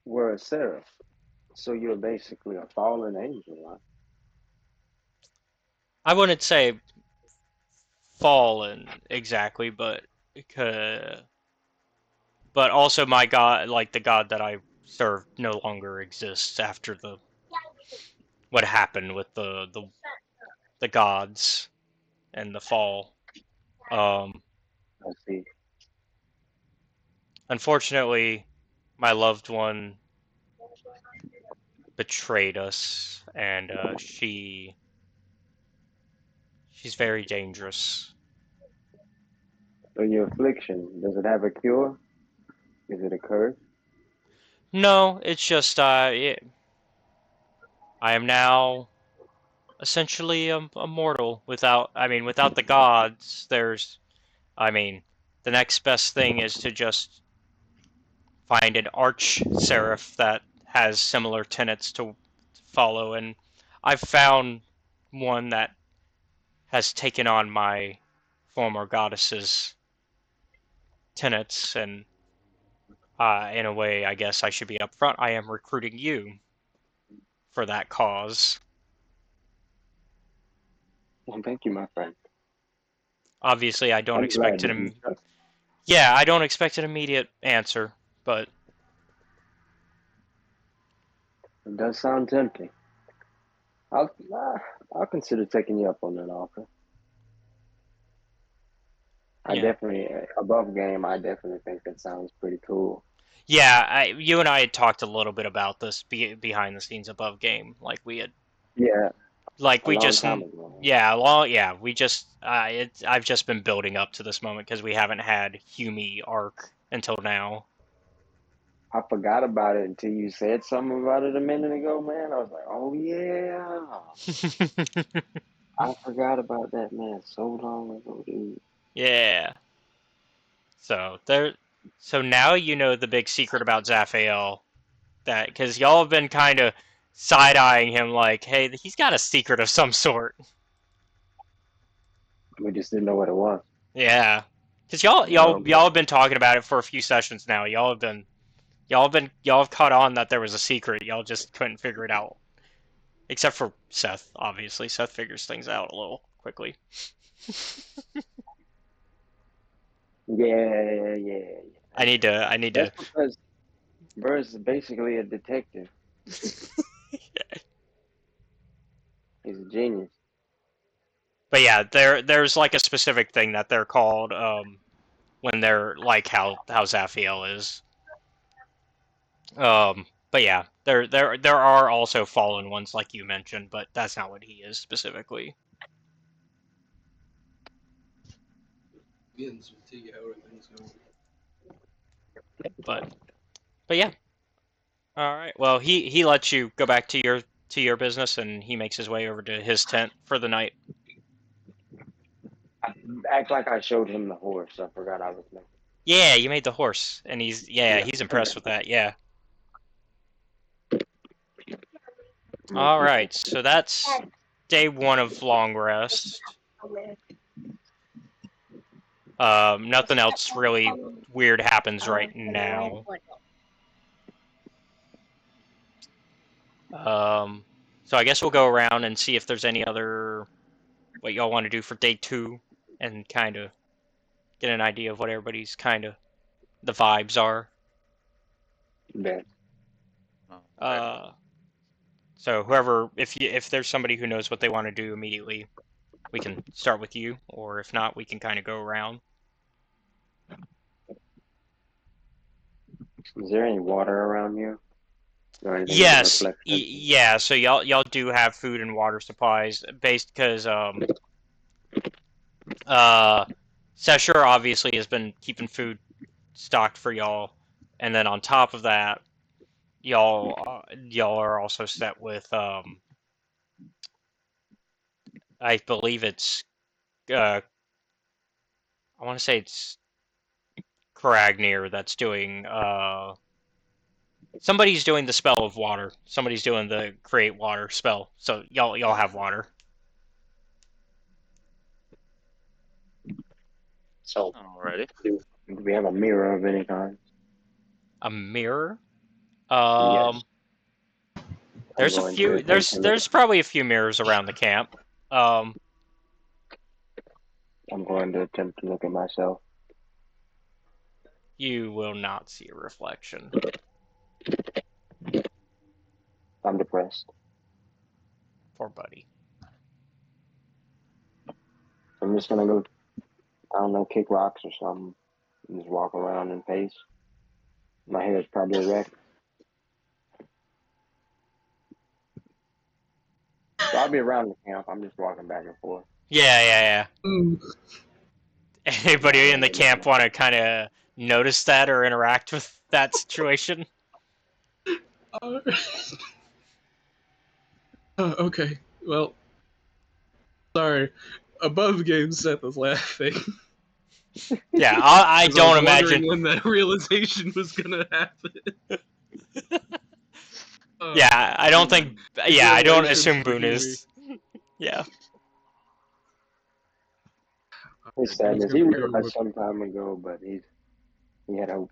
were a seraph, so you're basically a fallen angel, huh? I wouldn't say fallen exactly, but also my god, like the god that I served, no longer exists after the what happened with the gods and the fall. Um, I see. Unfortunately, my loved one betrayed us, and she's very dangerous. So your affliction, does it have a cure? Is it a curse? No, it's just I am now essentially a mortal. Without the gods, I mean, the next best thing is to just find an arch seraph that has similar tenets to follow, and I've found one that has taken on my former goddess's tenets, and in a way, I guess I should be upfront. I am recruiting you for that cause. Well, thank you, my friend. Obviously, I don't I'm glad expect that you an trust. yeah, I don't expect an immediate answer, but It does sound tempting. I'll, I'll consider taking you up on that offer. I yeah. definitely, above game, I definitely think that sounds pretty cool. Yeah, you and I had talked a little bit about this behind the scenes above game, Yeah, like a we long just, time ago. yeah, well, yeah, we just, I've just been building up to this moment because we haven't had Hume arc until now. I forgot about it until you said something about it a minute ago, man. I was like, oh yeah. I forgot about that, man, so long ago, dude. Yeah. So now you know the big secret about Zaphael, that because y'all have been kind of side eyeing him like, hey, he's got a secret of some sort. We just didn't know what it was. Yeah, because y'all y'all Um, y'all have been talking about it for a few sessions now. Y'all have caught on that there was a secret. Y'all just couldn't figure it out. Except for Seth, obviously. Seth figures things out a little quickly. yeah. I need That's to. because Burr's basically a detective. He's a genius. But yeah, there's like a specific thing that they're called when they're like how Zaphiel is. But yeah, there are also fallen ones like you mentioned, but that's not what he is specifically. But yeah. All right. Well, he lets you go back to your business, and he makes his way over to his tent for the night. I act like I showed him the horse. I forgot I was making. Yeah, you made the horse, and Yeah. he's impressed with that. Yeah. All right. So that's day one of long rest. Nothing else really weird happens right now. So I guess we'll go around and see if there's any other what y'all want to do for day two, and kind of get an idea of what everybody's kind of the vibes are. Yeah. Okay. Uh, So whoever, if there's somebody who knows what they want to do immediately, we can start with you, or if not, we can kind of go around. Is there any water around here? Or anything to Yes, reflect? yeah. So y'all do have food and water supplies based because Seshur obviously has been keeping food stocked for y'all, and then on top of that, y'all are also set with I believe it's I want to say it's Kragnir that's doing somebody's doing the spell of water. Somebody's doing the create water spell. So y'all have water. So, Alrighty. do we have a mirror of any kind? A mirror? Yes. I'm There's a going to few. attempt to look. There's probably a few mirrors around the camp. I'm going to attempt to look at myself. You will not see a reflection. I'm depressed. Poor buddy. I'm just gonna go, I don't know, kick rocks or something. And just walk around and pace. My hair is probably wrecked. So I'll be around the camp. I'm just walking back and forth. Yeah. Anybody in the camp want to kind of notice that or interact with that situation? Okay, well, sorry. Above game Seth is laughing. Yeah, I 'Cause don't was imagine. wondering when that realization was gonna happen. Yeah, I don't think. Yeah, I don't Congratulations assume for Boone Huey. is. Yeah. His He's sadness. gonna He go realized with- some time ago, but he had hope.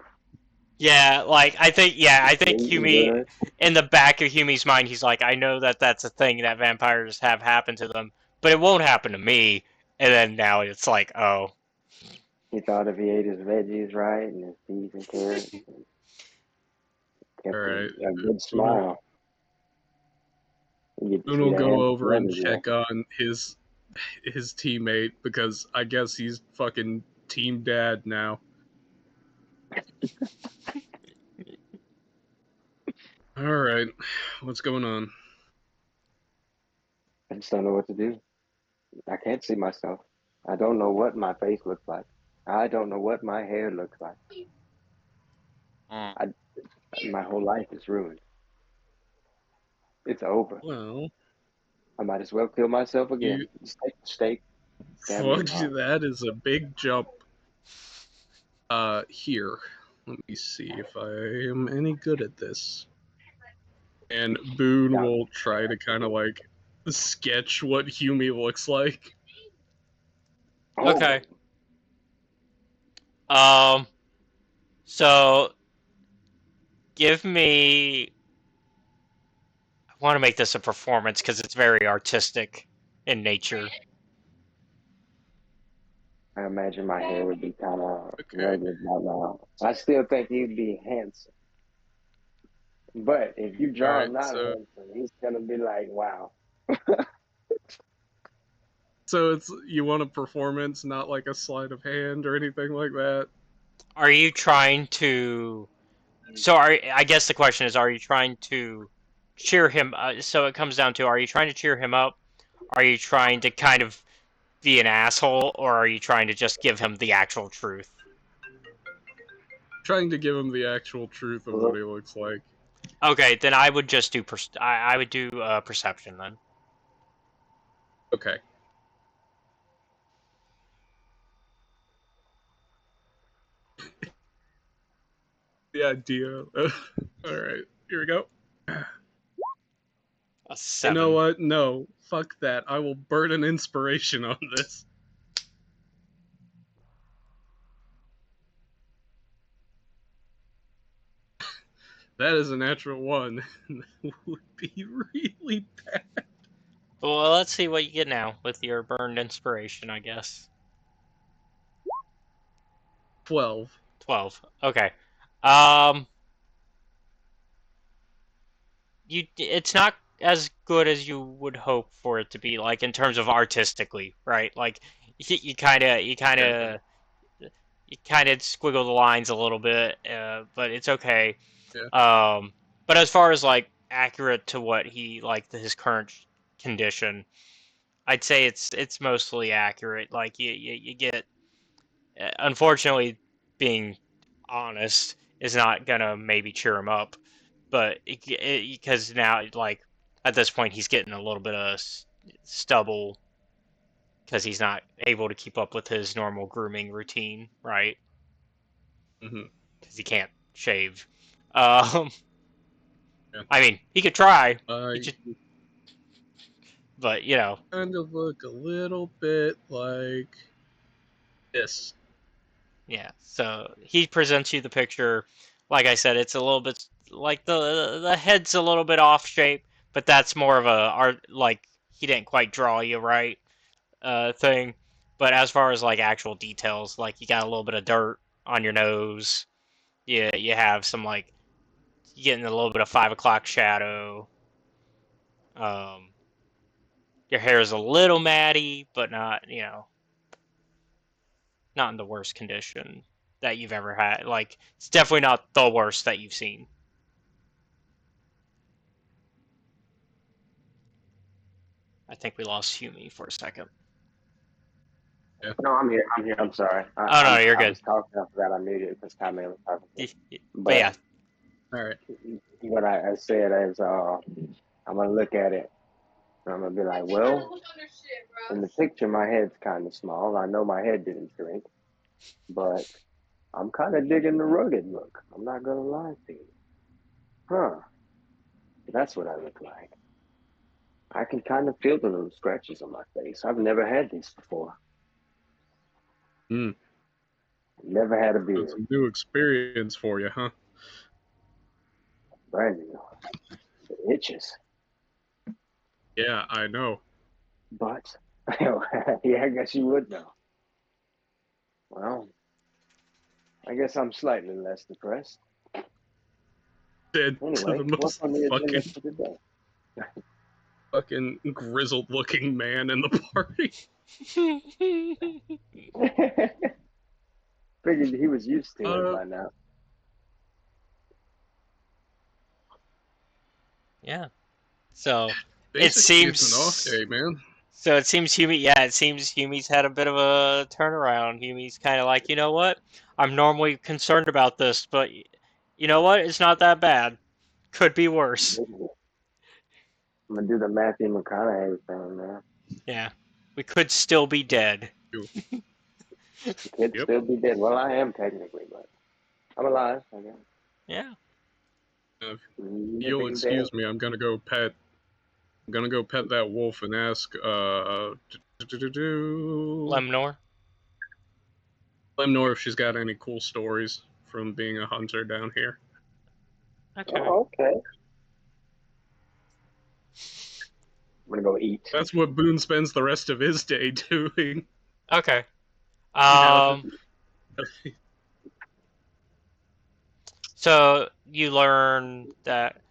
Yeah, like I think. Yeah, I think He Hume, learned. in the back of Hume's mind, he's like, I know that that's a thing that vampires have happen to them, but it won't happen to me. And then now it's like, oh, He thought if he ate his veggies right and his peas and carrots, and kept Alright. a good smile, you get to Boone see will the go handsome over and man again. check on his teammate because I guess he's fucking team dad now. Alright, what's going on? I just don't know what to do. I can't see myself. I don't know what my face looks like. I don't know what my hair looks like. My whole life is ruined. It's over. Well, I might as well kill myself again. you Just take the stake. Stab me in fuck the you, heart. that is a big jump. Here. Let me see if I am any good at this. And Boone Yeah. will try to kind of like sketch what Hume looks like. Oh, okay. So give me. I want to make this a performance because it's very artistic in nature. I imagine my hair would be kind of Okay. rugged by now. I still think he'd be handsome. But if you draw Alright, him not so handsome, he's going to be like, wow. it's you want a performance, not like a sleight of hand or anything like that. Are you trying to? So I guess the question is, are you trying to cheer him? So it comes down to, are you trying to cheer him up? Are you trying to kind of be an asshole, or are you trying to just give him the actual truth? Trying to give him the actual truth of what he looks like. Okay, then I would just do I would do perception then. Okay. The idea. Alright, here we go. A You 7. know what? No. Fuck that. I will burn an inspiration on this. That is a natural 1. That would be really bad. Well, let's see what you get now with your burned inspiration, I guess. 12. 12. Okay. It's not as good as you would hope for it to be, like in terms of artistically, right? Like you kind of squiggle the lines a little bit, but it's okay. Yeah. But as far as like accurate to what he like his current condition, I'd say it's mostly accurate. Like you get, unfortunately, being honest is not gonna maybe cheer him up, but because now like at this point he's getting a little bit of stubble because he's not able to keep up with his normal grooming routine, right? Mm-hmm. Because he can't shave. Um, Yeah. I mean, he could try. I But, you know. kind of look a little bit like this. Yeah, so he presents you the picture. Like I said, it's a little bit like the head's a little bit off shape, but that's more of a art, like he didn't quite draw you right thing. But as far as like actual details, like you got a little bit of dirt on your nose. Yeah, you have some like you getting a little bit of 5 o'clock shadow. Um, your hair is a little matty, but not, not in the worst condition that you've ever had. Like, it's definitely not the worst that you've seen. I think we lost Humi for a second. No, I'm here. I'm here. I'm sorry. Oh, no, you're I good. was talking. I forgot I muted because Tommy was talking. But yeah. All right. What I said is, I'm gonna look at it. And I'm gonna be like, well, in the picture, my head's kind of small. I know my head didn't shrink, but I'm kind of digging the rugged look. I'm not gonna lie to you. Huh? That's what I look like. I can kind of feel the little scratches on my face. I've never had these before. Mm. Never had a beard. That's a new experience for you, huh? Brand new. It itches. Yeah, I know. But, yeah, I guess you would know. Well, I guess I'm slightly less depressed. Dead Anyway, to the what's most on the agenda fucking for today? fucking grizzled looking man in the party. Figured he was used to it by now. Yeah. So Basically, it seems it's an off day, man. So it seems Humi's had a bit of a turnaround. Humi's kind of like, you know what? I'm normally concerned about this, but you know what? It's not that bad. Could be worse. I'm gonna do the Matthew McConaughey thing, man. Yeah. We could still be dead. Could still be dead. Well, I am technically, but I'm alive, I guess. Yeah. You'll excuse me. I'm gonna go pet that wolf and ask Lemnor. Lemnor if she's got any cool stories from being a hunter down here. Okay. Oh, okay. I'm gonna go eat. That's what Boone spends the rest of his day doing. Okay. So you learn that.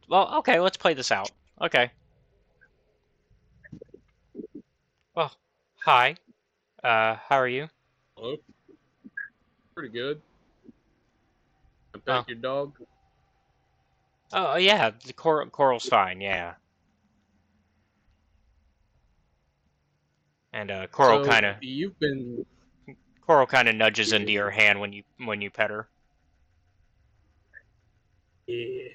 Well, okay. Let's play this out. Okay. Well, hi. How are you? Hello. Pretty good. I pet your dog. Oh yeah, the Coral's fine. Yeah. And Coral So, kind of nudges into your hand when you pet her. Yeah.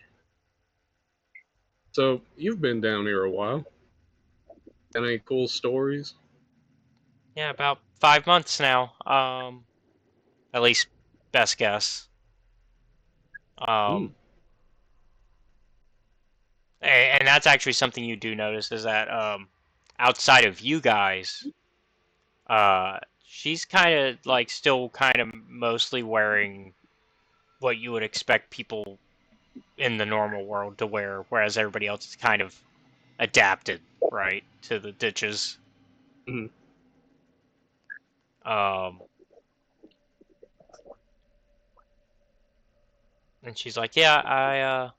So you've been down here a while. Got any cool stories? Yeah, about 5 months now. At least best guess. And that's actually something you do notice is that outside of you guys, she's kind of like still kind of mostly wearing what you would expect people in the normal world to wear, whereas everybody else is kind of adapted, right, to the ditches. Mm-hmm. And she's like, yeah,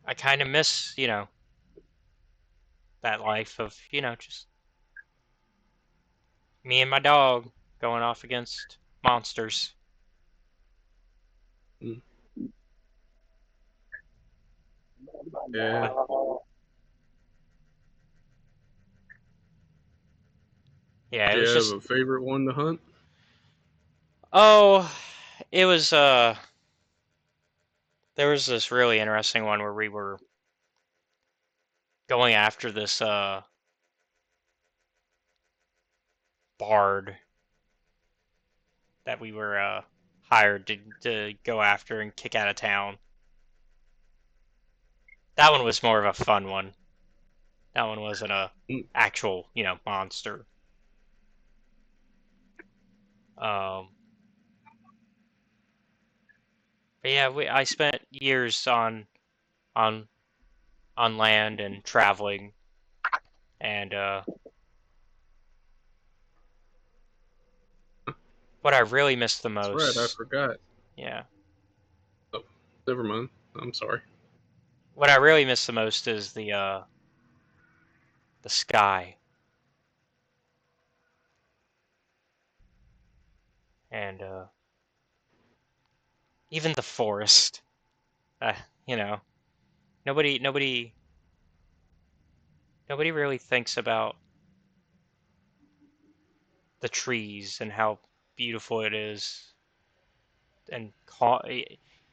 I kind of miss, that life of, just me and my dog going off against monsters. Yeah. Yeah, it Do you was have just, a favorite one to hunt? oh, it was, there was this really interesting one where we were going after this, bard that we were, hired to go after and kick out of town. That one was more of a fun one. That one wasn't a actual, monster. Um, but yeah, I spent years on on land and traveling, and what I really miss the That's right, I most, forgot. yeah, Oh, never mind. I'm sorry. what I really miss the most is the sky and even the forest. Uh, you know, nobody nobody nobody really thinks about the trees and how beautiful it is, and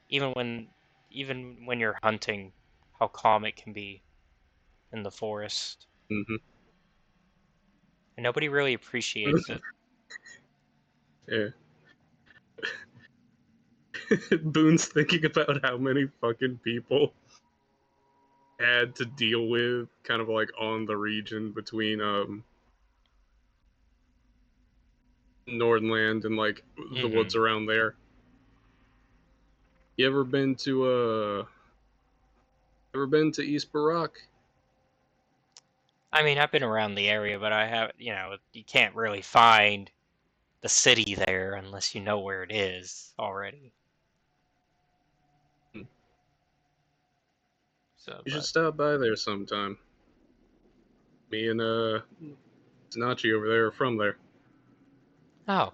even when even when you're hunting, how calm it can be in the forest, Hmm. and nobody really appreciates it. Yeah. Boone's thinking about how many fucking people had to deal with kind of like on the region between Nordland and like the woods Hmm. around there. You ever been to East Barak? I mean, I've been around the area, but I have, you can't really find the city there unless you know where it is already. So, You should but stop by there sometime. Me and Tanachi over there are from there. oh,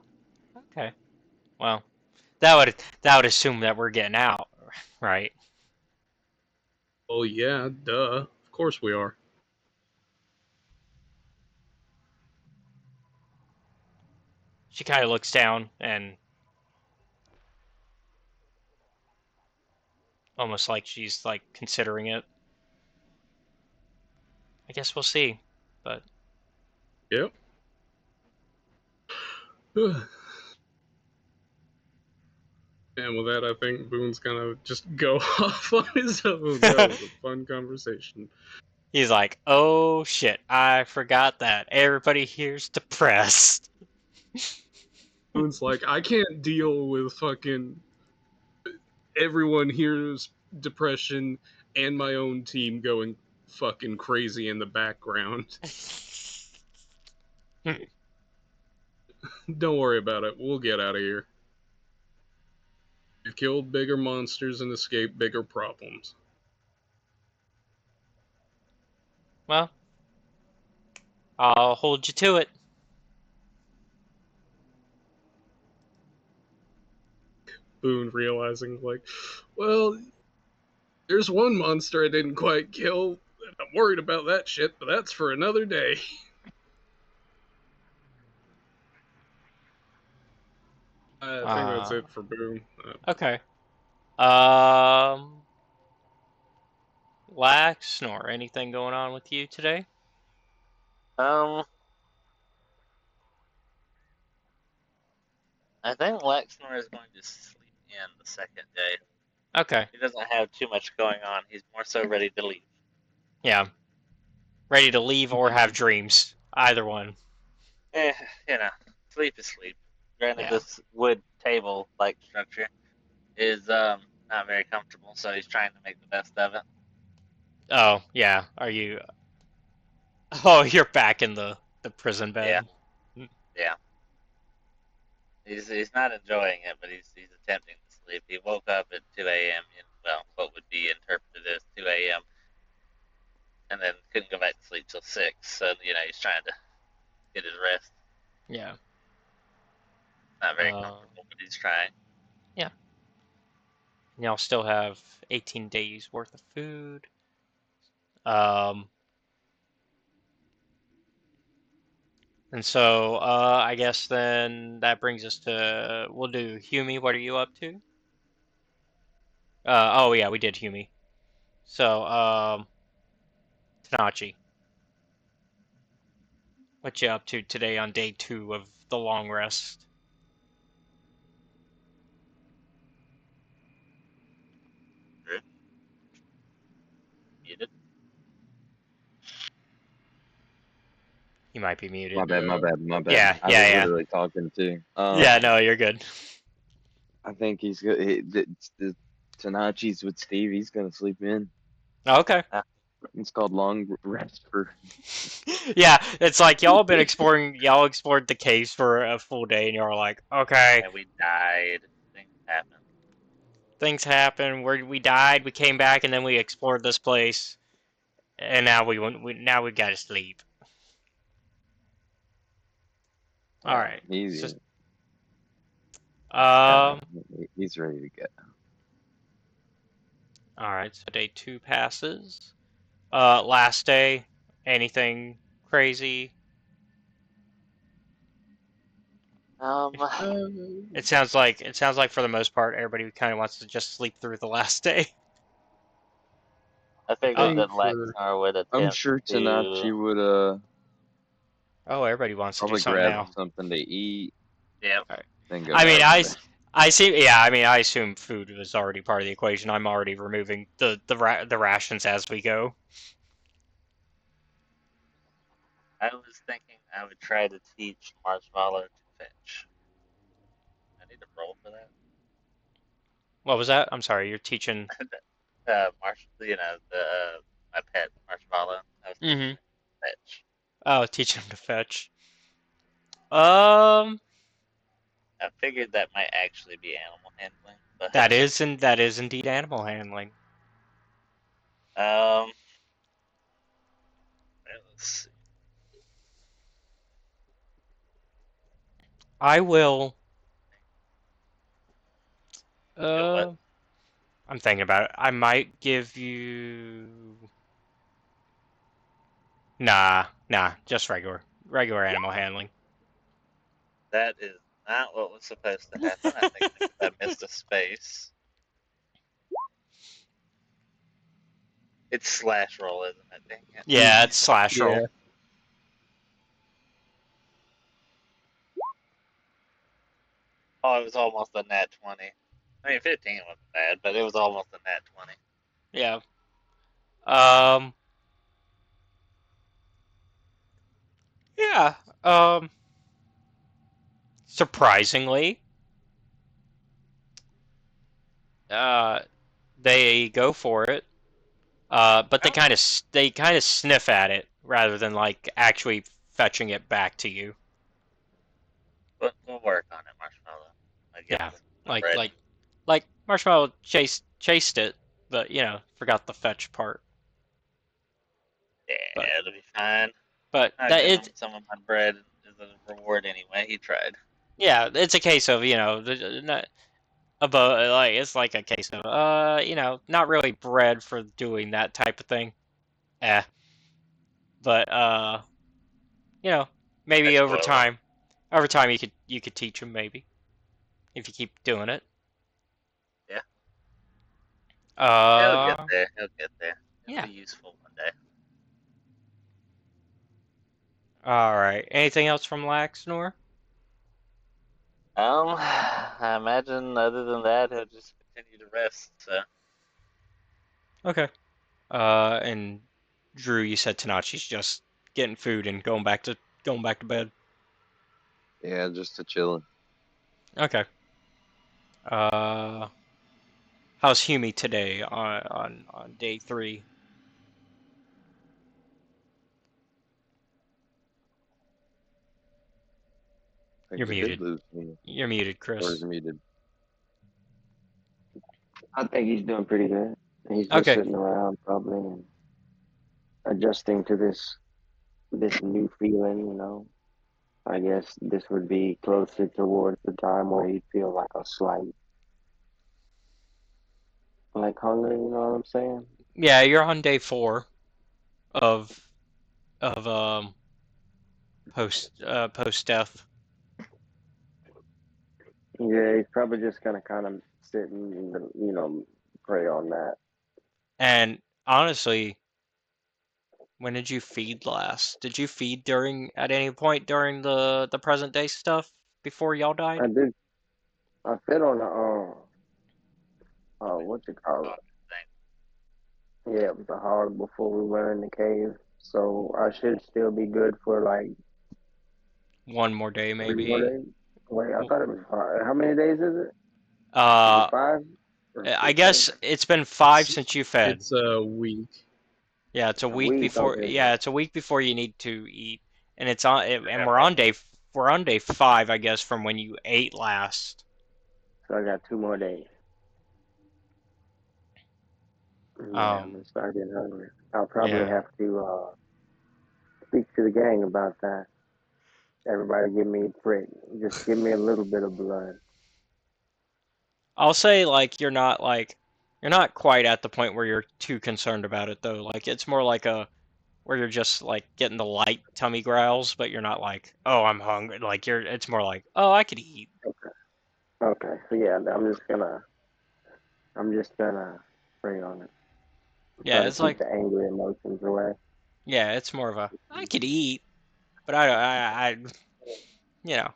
okay. Well, that would assume that we're getting out, right? Oh yeah, duh. Of course we are. She kind of looks down and almost like she's like considering it. I guess we'll see, but Yep. And with that, I think Boone's gonna just go off on his own. That was a fun conversation. he's like, "Oh shit, I forgot that everybody here's depressed." Boone's like, I can't deal with fucking everyone here's depression and my own team going fucking crazy in the background. Don't worry about it. We'll get out of here. We've killed bigger monsters and escaped bigger problems. Well, I'll hold you to it. Boone realizing, like, well, there's one monster I didn't quite kill. And I'm worried about that shit, but that's for another day. I think that's it for Boone. Okay. Um, Laxnor, anything going on with you today? I think Lexnor is going to sleep in the second day. Okay. He doesn't have too much going on. He's more so ready to leave. Yeah. Ready to leave or have dreams. Either one. Eh, sleep is sleep. Granted, Yeah. this wood table-like structure is not very comfortable, so he's trying to make the best of it. Oh, yeah. Are you... Oh, you're back in the prison bed. Yeah. He's not enjoying it, but he's attempting to sleep. He woke up at 2 a.m. in, well, what would be interpreted as 2 a.m. couldn't go back to sleep till 6, so he's trying to get his rest. Yeah. Not very comfortable, but he's trying. Yeah. Y'all still have 18 days worth of food. And so, I guess then that brings us to, we'll do Humi. What are you up to? Oh yeah, we did Humi. So, Tanachi. What you up to today on day 2 of the long rest? Drew? Muted? You might be muted. My bad. Yeah, I was literally talking too. Yeah, no, you're good. I think he's good. The Tanachi's with Steve. He's gonna sleep in. Okay. It's called long rest for. Yeah, it's like y'all been exploring. Y'all explored the caves for a full day, and y'all are like, okay, And we died. Things happened. things happen. We died. We came back, and then we explored this place, and now we gotta sleep. All right. He's he's ready to go. All right. So day 2 passes. Last day. Anything crazy? It sounds like for the most part, everybody kind of wants to just sleep through the last day. I figured that Lemnor would attempt I'm sure Tanachi would Oh, everybody wants to do probably something grab now. something to eat. Yeah. Right. Then go I mean, back to bed. I see. Yeah, I mean, I assume food was already part of the equation. I'm already removing the rations as we go. I was thinking I would try to teach Marshmallow to fetch. I need to roll for that. What was that? I'm sorry. You're teaching. My pet Marshmallow. I was teaching him to fetch. Oh, teaching him to fetch. Um, I figured that might actually be animal handling, but that is indeed animal handling. let's see. I will. What? I'm thinking about it. I might give you. Nah, just regular animal handling. That is not what was supposed to happen. I think I missed a space. It's slash roll, isn't it? Dang it. Yeah, it's slash roll. Yeah. Oh, it was almost a nat 20. I mean, 15 wasn't bad, but it was almost a nat 20. Yeah. Yeah. Surprisingly, they go for it. But they kind of sniff at it rather than like actually fetching it back to you. But we'll work on it, Marshmallow. Yeah, like Marshmallow chased it, but forgot the fetch part. Yeah, But it'll be fine. but I that give him it some of my bread as a reward anyway. He tried. yeah, it's a case of about like it's like a case of not really bred for doing that type of thing. But maybe That's cool. over time you could teach him maybe if you keep doing it. Yeah. He'll get there. He'll get there. It'll Yeah. be useful one day. All right. Anything else from Laxnor? I imagine other than that, he'll just continue to rest. So Okay. And Drew, you said Tanachi's just getting food and going back to bed. Yeah, just to chilling. Okay. Uh, how's Humi today on day 3? I think You're we did muted. lose me. You're muted, Or is Chris. muted. I think he's doing pretty good. He's just Okay. sitting around probably. And adjusting to this new feeling, I guess this would be closer towards the time where he'd feel like a slight like hunger, you know what I'm saying? Yeah, you're on day 4 of of post death, Yeah, he's probably just gonna kind of sit and pray on that. and honestly, when did you feed last? Did you feed during at any point during the present day stuff before y'all died? I did. I fed on the what you call it? Yeah, it was a hard before we went in the cave, so I should still be good for like One more day, 3 more maybe. days. Wait, I thought it was 5. How many days is it? Is it Uh, 5 or 6 I days? guess it's been 5 since you fed. It's a week. Yeah, it's a A week week, before. okay. Yeah, it's a week before you need to eat, and it's on. And we're on day 5, I guess, from when you ate last. So I got 2 more days. Yeah, I'm Um, gonna start getting hungry. I'll probably yeah. have to speak to the gang about that. Everybody give me a prick. Just give me a little bit of blood. I'll say you're not quite at the point where you're too concerned about it though. Like it's more like a where you're just like getting the light tummy growls, but you're not like, oh, I'm hungry. Like it's more like, oh, I could eat. Okay, so yeah, I'm just gonna pray on it. Try Yeah, to it's keep like, the angry emotions away. yeah, it's more of a I could eat, but I you know,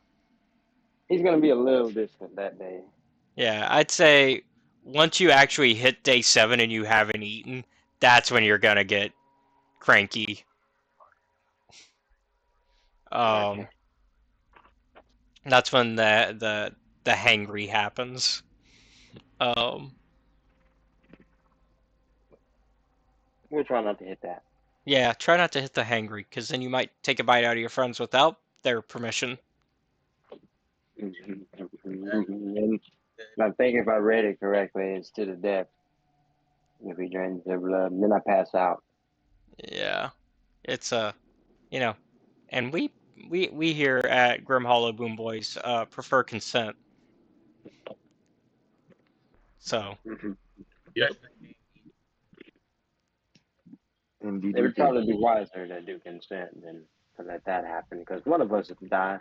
He's gonna be a little distant that day. yeah, I'd say once you actually hit day 7 and you haven't eaten, that's when you're gonna get cranky. Gotcha. Um, that's when the hangry happens. Um, We'll try not to hit that. yeah, try not to hit the hangry, because then you might take a bite out of your friends without their permission. And I think if I read it correctly, it's to the death if he drains their blood. And then I pass out. Yeah, it's you know, and we here at Grim Hollow Boom Boys prefer consent. So Yep. It would probably be wiser to do consent than to let that happen because one of us would die.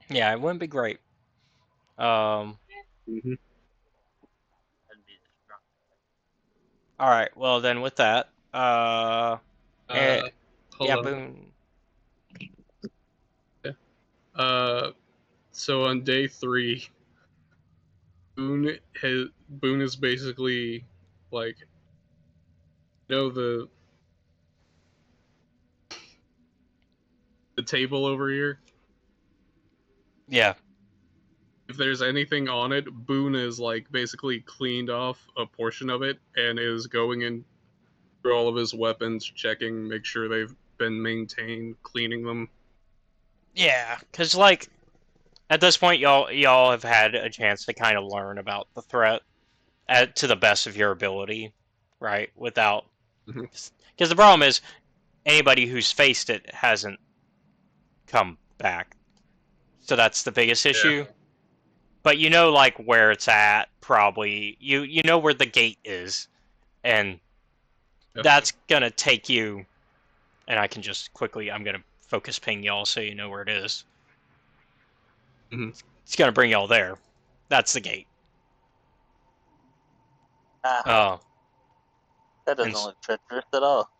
yeah, it wouldn't be great. Um, Mm-hmm. all right, well then with that, eh, Hold yeah, on. Boone. Yeah. So on day 3, Boone is basically like, the table over here. Yeah, If there's anything on it, Boone is like basically cleaned off a portion of it and is going in through all of his weapons, checking, make sure they've been maintained, cleaning them. yeah, because like at this point, y'all have had a chance to kind of learn about the threat to the best of your ability, right? Without Mhm. because the problem is anybody who's faced it hasn't come back, so that's the biggest Yeah. issue. But you know, like where it's at, probably you know where the gate is, and Yep. that's gonna take you. And I can just quickly, I'm gonna focus ping y'all so you know where it is. Mhm. It's gonna bring y'all there. That's the gate. Ah, Oh, that doesn't and look treacherous at all.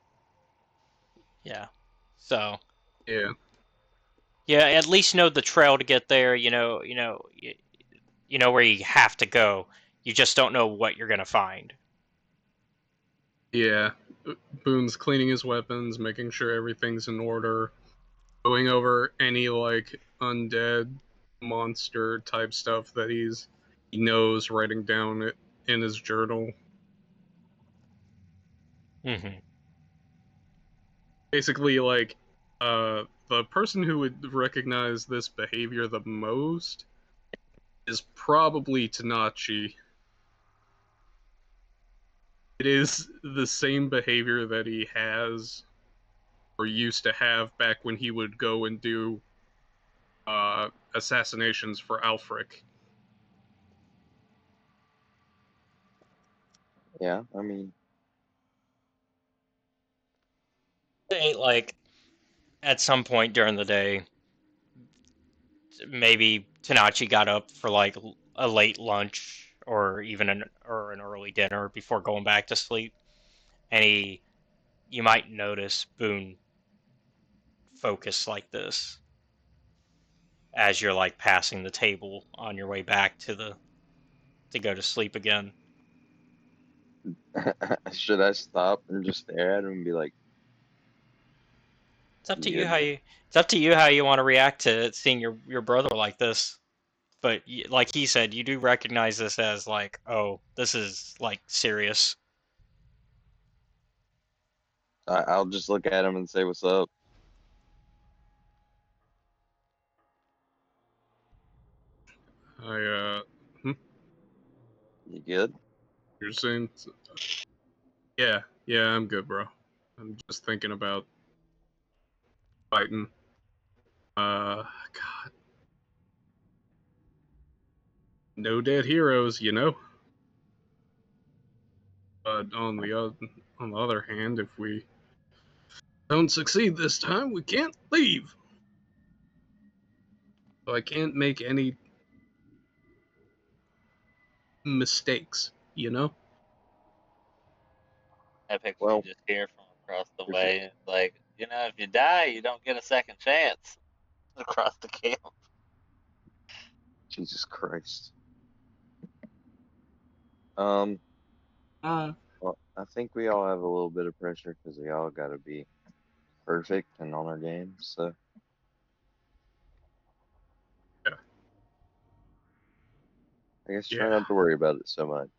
yeah. So Yeah. yeah, at least know the trail to get there. You know where you have to go. You just don't know what you're gonna find. Yeah. Boone's cleaning his weapons, making sure everything's in order, going over any like undead monster type stuff that he knows, writing down it in his journal. Mm-hmm. Basically, like, the person who would recognize this behavior the most is probably Tanachi. It is the same behavior that he has or used to have back when he would go and do assassinations for Alfric. Yeah, I mean, Like, at some point during the day, maybe Tanachi got up for like a late lunch or even an early dinner before going back to sleep, and you might notice Boone focus like this as you're like passing the table on your way back to go to sleep again. should I stop and just stare at him and be like, It's up to you "You how you it's up to you how you want to react to seeing your brother like this. But like he said, you do recognize this as like, oh, this is like serious. I'll just look at him and say, "What's up?" You good? You're saying, yeah, I'm good, bro. I'm just thinking about fighting. God, no dead heroes, you know. But on the other hand, if we don't succeed this time, we can't leave. So I can't make any mistakes, you know. I picture you Well, just hear from across the if way. It's like, if you die, you don't get a second chance across the camp. Jesus Christ. Um, Uh, well, I think we all have a little bit of pressure because we all got to be perfect and on our game. So yeah, I guess try yeah. not to worry about it so much.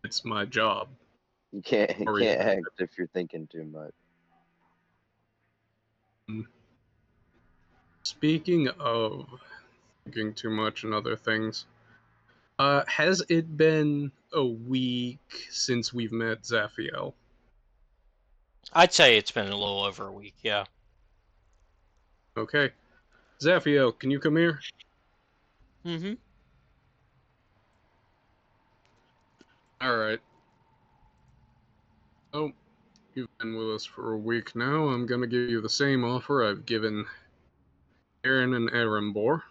It's my job. You Or can't act if you're thinking too much. speaking of thinking too much and other things, has it been a week since we've met Zaphiel? I'd say it's been a little over a week, yeah. Okay. Zaphiel, can you come here? Mm-hmm. Alright. Oh, you've been with us for a week now. I'm gonna give you the same offer I've given Aaron and Arambor.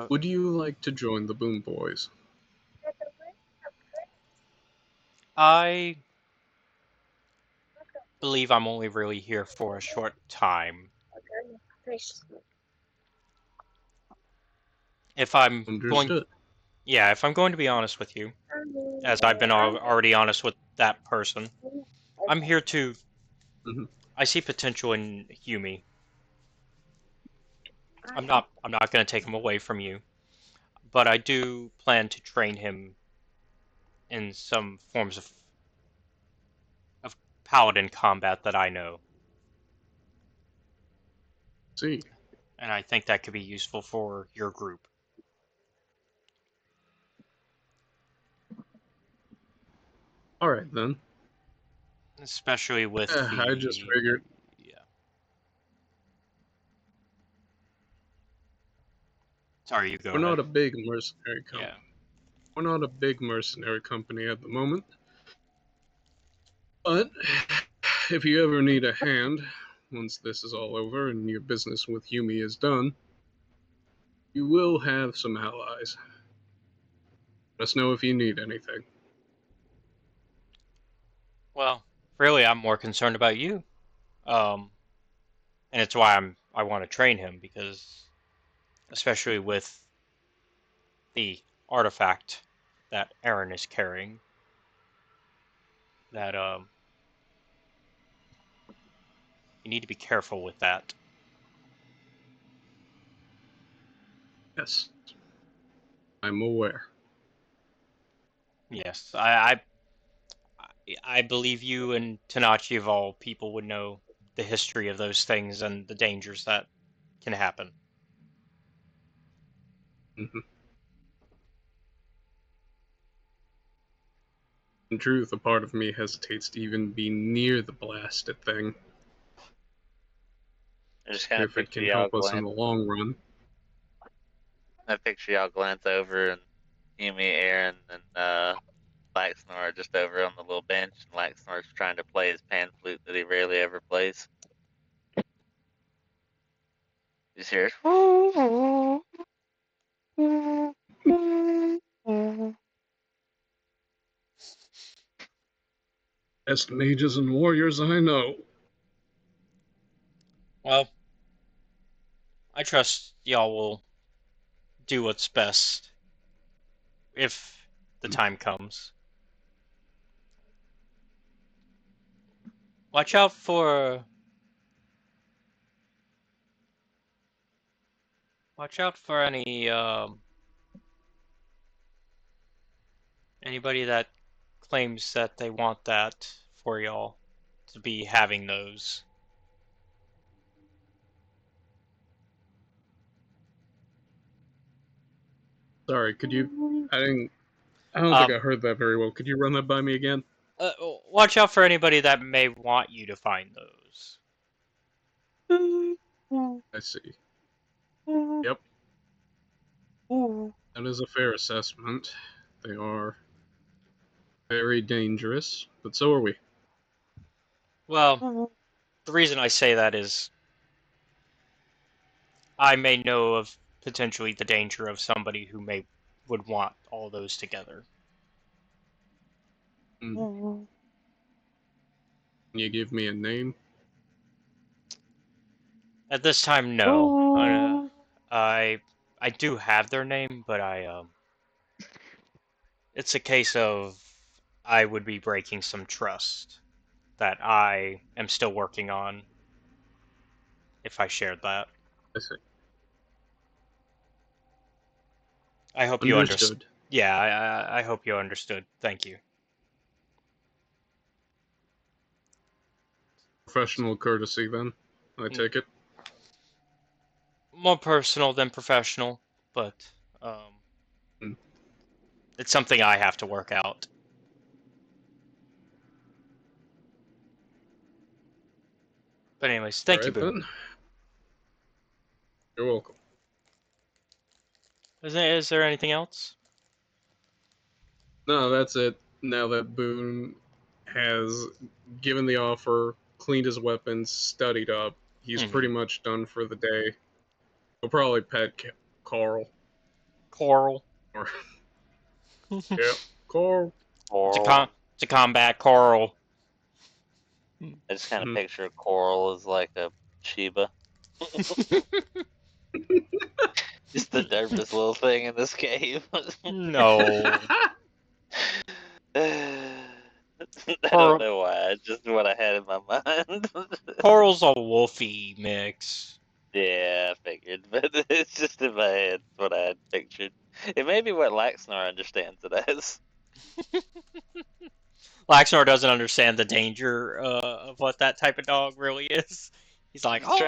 Would you like to join the Boom Boys? I believe I'm only really here for a short time. If I'm going, Understood. yeah, if I'm going to be honest with you, as I've been already honest with that person, I'm here to. Mhm. I see potential in Yumi. I'm not going to take him away from you, but I do plan to train him in some forms of paladin combat that I know, See. and I think that could be useful for your group. Alright then. Especially with I just the. figured. Yeah. Sorry, you go We're ahead. not a big mercenary Yeah. company. We're not a big mercenary company at the moment. But if you ever need a hand, once this is all over and your business with Yumi is done, you will have some allies. Let us know if you need anything. Well, really, I'm more concerned about you. Um, and it's why I want to train him because, especially with the artifact that Aaron is carrying, that you need to be careful with that. Yes, I'm aware. Yes, I believe you and Tanachi of all people would know the history of those things and the dangers that can happen. Mhm. In truth, a part of me hesitates to even be near the blasted thing, I just kind of if it picture can y'all help us in glance. the long run. I picture y'all glance over and Yumi, Aaron, and Laxnor are just over on the little bench, and Laxnor's trying to play his pan flute that he rarely ever plays. You just hear Best mages and warriors I know. Well, I trust y'all will do what's best if the time comes. Watch out for any anybody that claims that they want that for y'all to be having those. Sorry, could you? I don't think I heard that very well. Could you run that by me again? Watch out for anybody that may want you to find those. I see. Yep. That is a fair assessment. They are very dangerous, but so are we. Well, the reason I say that is I may know of potentially the danger of somebody who would want all those together. Can you give me a name? At this time, no. I do have their name, but it's a case of I would be breaking some trust that I am still working on if I shared that. I see. I hope you understood. Understood. Yeah, I hope you understood. Thank you. Professional courtesy, then. I take it. More personal than professional, but Hmm. it's something I have to work out. But anyways, thank you, Alright, Boone. then. You're welcome. Is there anything else? No, that's it. Now that Boone has given the offer, cleaned his weapons, studied up, he's pretty much done for the day. He'll probably pet Carl. Coral. Or, it's yeah, Carl. Coral. It's a combat coral. I just kind of Mhm. picture Coral as like a Shiba. Just the nervous little thing in this cave. No. I don't Coral, know why. It's just what I had in my mind. coral's a wolfy mix. Yeah, I figured, but it's just in my head what I had pictured. It may be what Laxnor understands it as. Laxnor doesn't understand the danger of what that type of dog really is. He's like, He's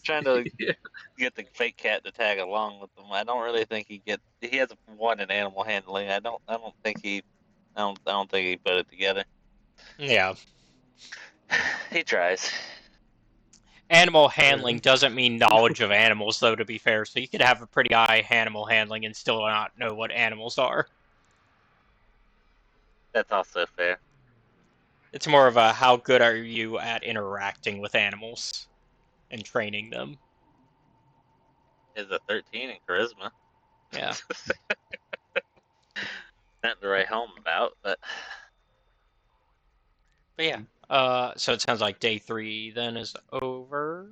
trying to Yeah. get the fake cat to tag along with him. I don't really think he has one in animal handling. I don't think I don't think he put it together. yeah. He tries. Animal handling doesn't mean knowledge of animals, though, to be fair. So you could have a pretty high animal handling and still not know what animals are. That's also fair. It's more of a how good are you at interacting with animals and training them. Is a 13 in charisma. Yeah. Nothing to write home about, but But yeah. So it sounds like day 3 then is over.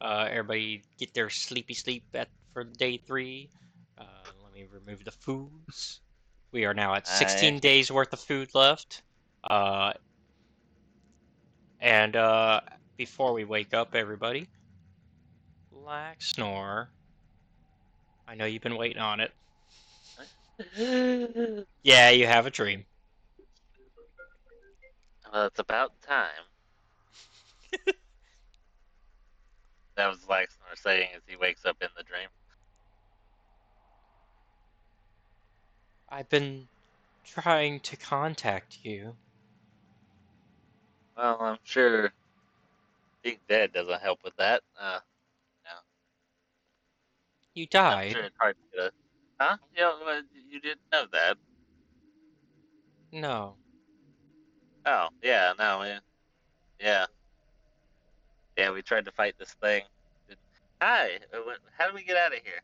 Everybody get their sleepy sleep for day 3. Let me remove the foods. We are now at 16 days worth of food left. And before we wake up, everybody, Laxnor, I know you've been waiting on it. Yeah, you have a dream. well, it's about time That was Laxnor saying as he wakes up in the dream. I've been trying to contact you. Well, I'm sure being dead doesn't help with that. You I'm sure died? it's hard to get a. Huh? You didn't know that. No. Oh, yeah, no, yeah. Yeah, we tried to fight this thing. Hi, how do we get out of here?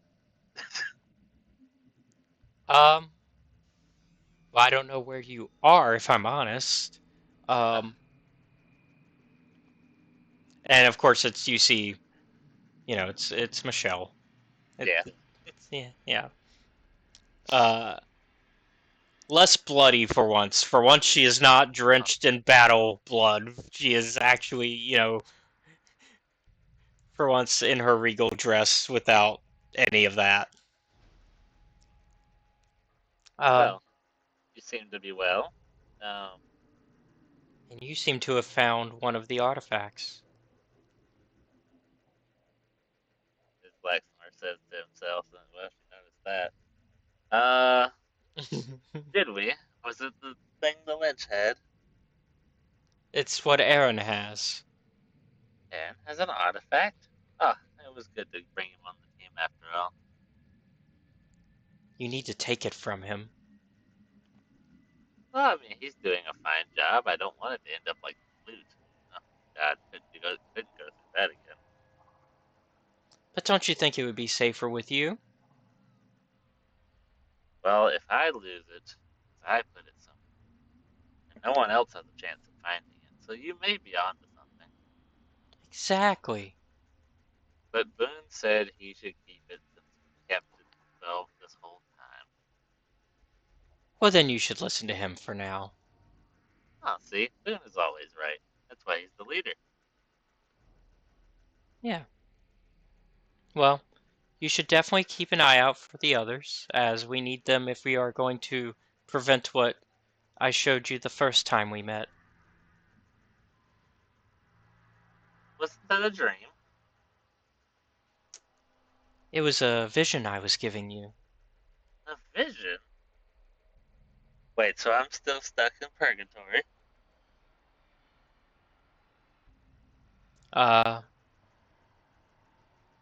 Well, I don't know where you are, if I'm honest. Um, and of course you see, it's Michelle. It, Yeah. yeah, yeah. Uh, Less bloody for once. For once, she is not drenched in battle blood. She is actually, for once in her regal dress without any of that. Um, Well, you seem to be well. Um, and you seem to have found one of the artifacts. as Laxmar says to himself, and well, she noticed that. Did we? Was it the thing the Lynch had? It's what Aaron has. And has an artifact? Ah, it was good to bring him on the team after all. You need to take it from him. Well, I mean, he's doing a fine job. I don't want it to end up like Flute. Oh, God, couldn't go through that again. But don't you think it would be safer with you? Well, if I lose it, I put it somewhere, and no one else has a chance of finding it, so you may be onto something. Exactly. But Boone said he should keep it since he kept it himself this whole time. Well, then you should listen to him for now. Oh, see, Boone is always right. That's why he's the leader. Yeah. Well, you should definitely keep an eye out for the others, as we need them if we are going to prevent what I showed you the first time we met. Wasn't that a dream? It was a vision I was giving you. A vision? Wait, so I'm still stuck in purgatory? Uh,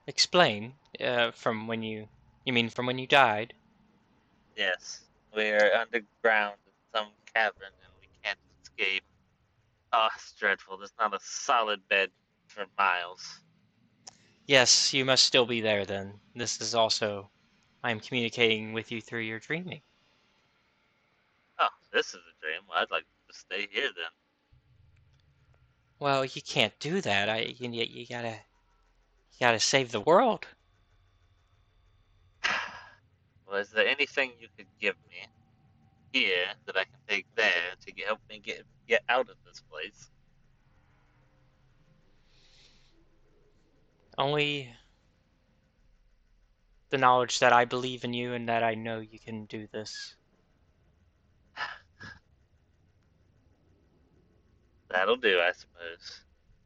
Explain. You mean from when you died? Yes. We're underground in some cavern and we can't escape. Oh, it's dreadful. There's not a solid bed for miles. Yes, you must still be there then. This is also, I am communicating with you through your dreaming. Oh, this is a dream. Well, I'd like to stay here then. Well, you can't do that. You gotta save the world. Well, is there anything you could give me here that I can take there to help me get out of this place? Only the knowledge that I believe in you and that I know you can do this. That'll do, I suppose.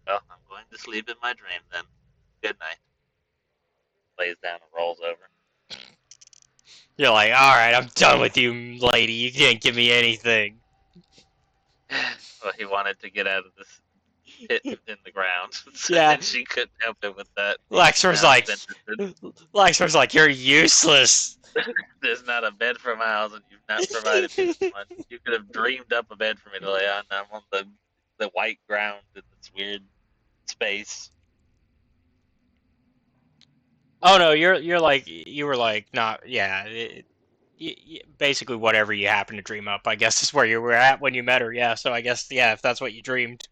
Well, I'm going to sleep in my dream then. Good night. Lays down and rolls over. You're like, alright, I'm done with you, lady. You can't give me anything. Well, he wanted to get out of this pit in the ground, Yeah. and she couldn't help him with that. Laxor's like, you're useless. There's not a bed for miles, and you've not provided me with one. You could have dreamed up a bed for me to lay on. I'm on the white ground in this weird space. Oh no, you were like not, yeah. Basically, whatever you happen to dream up, I guess is where you were at when you met her. Yeah, so I guess yeah, if that's what you dreamed.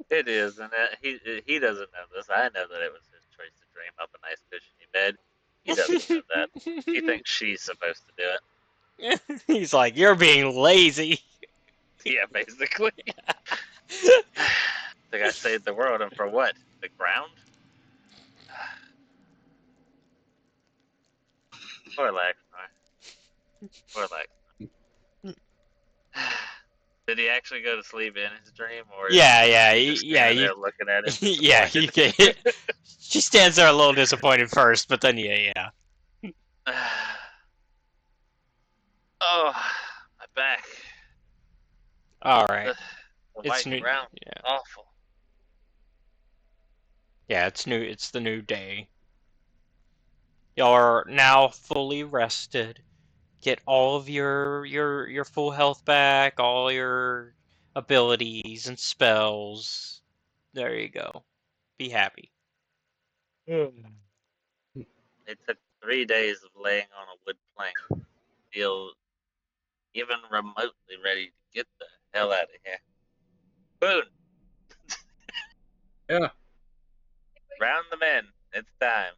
It is, and he doesn't know this. I know that it was his choice to dream up a nice cushiony bed. He doesn't know that. He thinks she's supposed to do it. He's like, you're being lazy. Yeah, basically. Think I saved the world, and for what? The ground? Poor Laxmar. Poor Laxmar. Did he actually go to sleep in his dream, or Yeah, is yeah, he just yeah. standing there looking at it? Yeah, you can. She stands there a little disappointed first, but then yeah. Oh, my back. All right. The It's white new. ground. Yeah, Awful. yeah. It's new. It's the new day. Y'all are now fully rested. Get all of your full health back, all your abilities and spells. There you go. Be happy. It took 3 days of laying on a wood plank to feel even remotely ready to get the hell out of here. Boone, Yeah, round them in. It's time.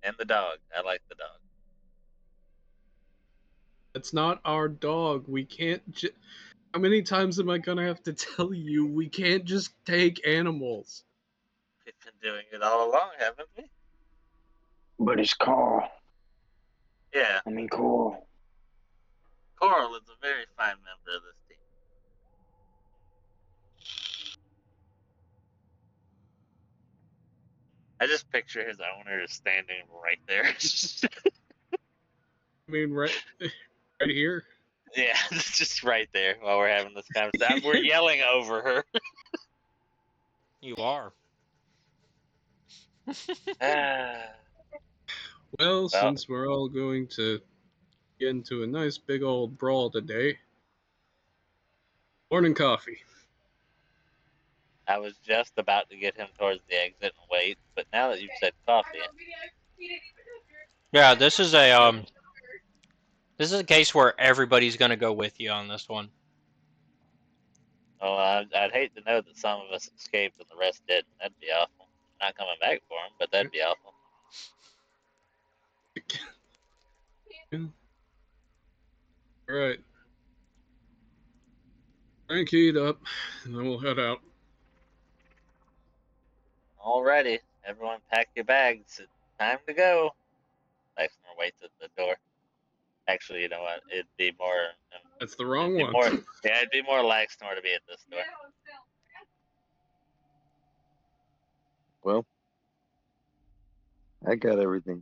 And the dog. I like the dog. it's not our dog. We can't. How many times am I gonna have to tell you we can't just take animals? We've been doing it all along, haven't we? But it's Carl. Yeah. I mean, Coral. Coral is a very fine member of this team. I just picture his owner standing right there. I mean, right here. Yeah, just right there while we're having this conversation. We're yelling over her. You are. Well, since we're all going to get into a nice big old brawl today, morning coffee. I was just about to get him towards the exit and wait, but now that you've said coffee, Yeah, this is a case where everybody's gonna go with you on this one. well, I'd hate to know that some of us escaped and the rest didn't. That'd be awful. Not coming back for him, but that'd be awful. Alright. Crank it up, and then we'll head out. Alrighty, everyone pack your bags. It's time to go. Lexner waits at the door. Actually, you know what? It'd be more. That's the wrong one. Yeah, it'd be more Lexnor to be at this door. Well, I got everything.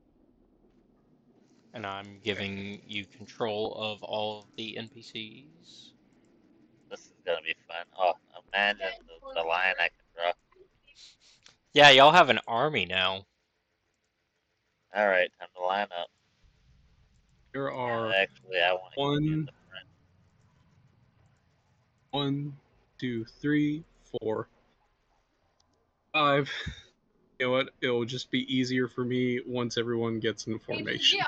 And I'm giving you control of all of the NPCs. This is gonna be fun. Oh, imagine the line I can draw. Yeah, y'all have an army now. Alright, time to line up. There are Actually, I want to be at the front. 1, 2, 3, 4, 5. You know what? It'll just be easier for me once everyone gets in formation.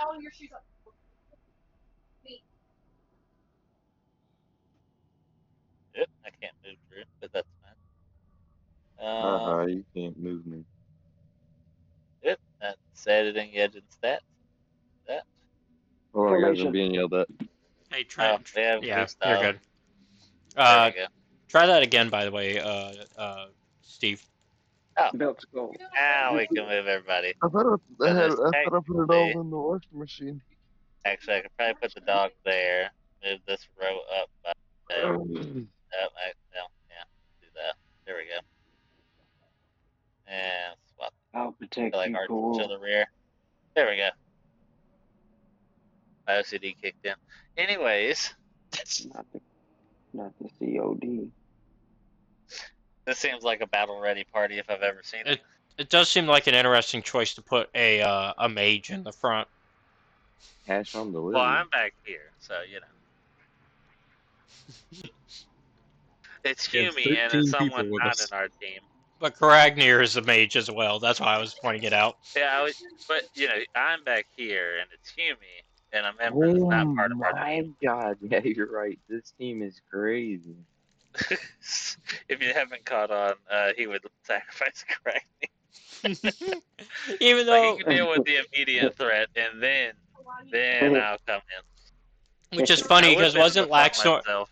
Yep, I can't move through, but that's fine. Haha, you can't move me. Yep, that's editing edge and stats. That. Oh, guys, Formation. I'm being yelled at. Hey, try. Oh, they have Yeah, blue you're style. good. There we go. Try that again, by the way, Steve. Belt to go. Now we can move everybody. I thought I put it technically- all in the washing machine. Actually, I could probably put the dog there. Move this row up. No, yeah, do that. There we go. And swap I'll protect like you, arch to Coral. the rear. There we go. My OCD kicked in. Anyways, Not the COD. this seems like a battle-ready party if I've ever seen it. It does seem like an interesting choice to put a mage in the front. Cash on delivery. Well, I'm back here, so you know. It's Yeah, Hume and 13 it's people someone with not us. in our team. But Karagnir is a mage as well. That's why I was pointing it out. Yeah, but you know, I'm back here and it's Hume, and a member that's not part of our my team. God, yeah, you're right. This team is crazy. If you haven't caught on, he would sacrifice Crackney. Even So though, he can deal with the immediate threat, and then I'll come in. which is I funny would because have wasn't defend Laxnor? myself,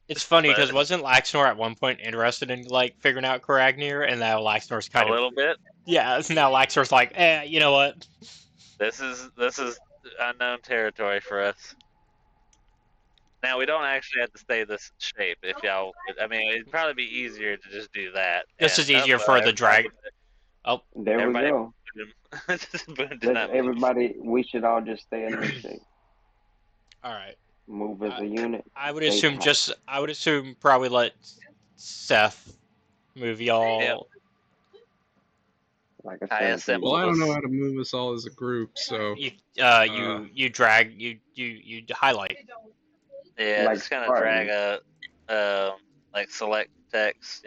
It's funny but- because wasn't Laxnor at one point interested in like figuring out Karagnir, and now Laxnor's a kind of little bit. yeah. Now Laxnor's like, you know what? This is unknown territory for us. Now we don't actually have to stay this shape. If y'all, I mean, it'd probably be easier to just do that. This And, is easier for the drag. Oh, There we everybody, go. Boone did Let's not move. everybody. We should all just stay in this shape. all right. Move as a unit. I would stay assume tight. I would assume probably let Seth move y'all. Like I I said, assemble Well, I don't know us. how to move us all as a group, so You drag you highlight. Yeah, like just kind of drag Spartans. like select text,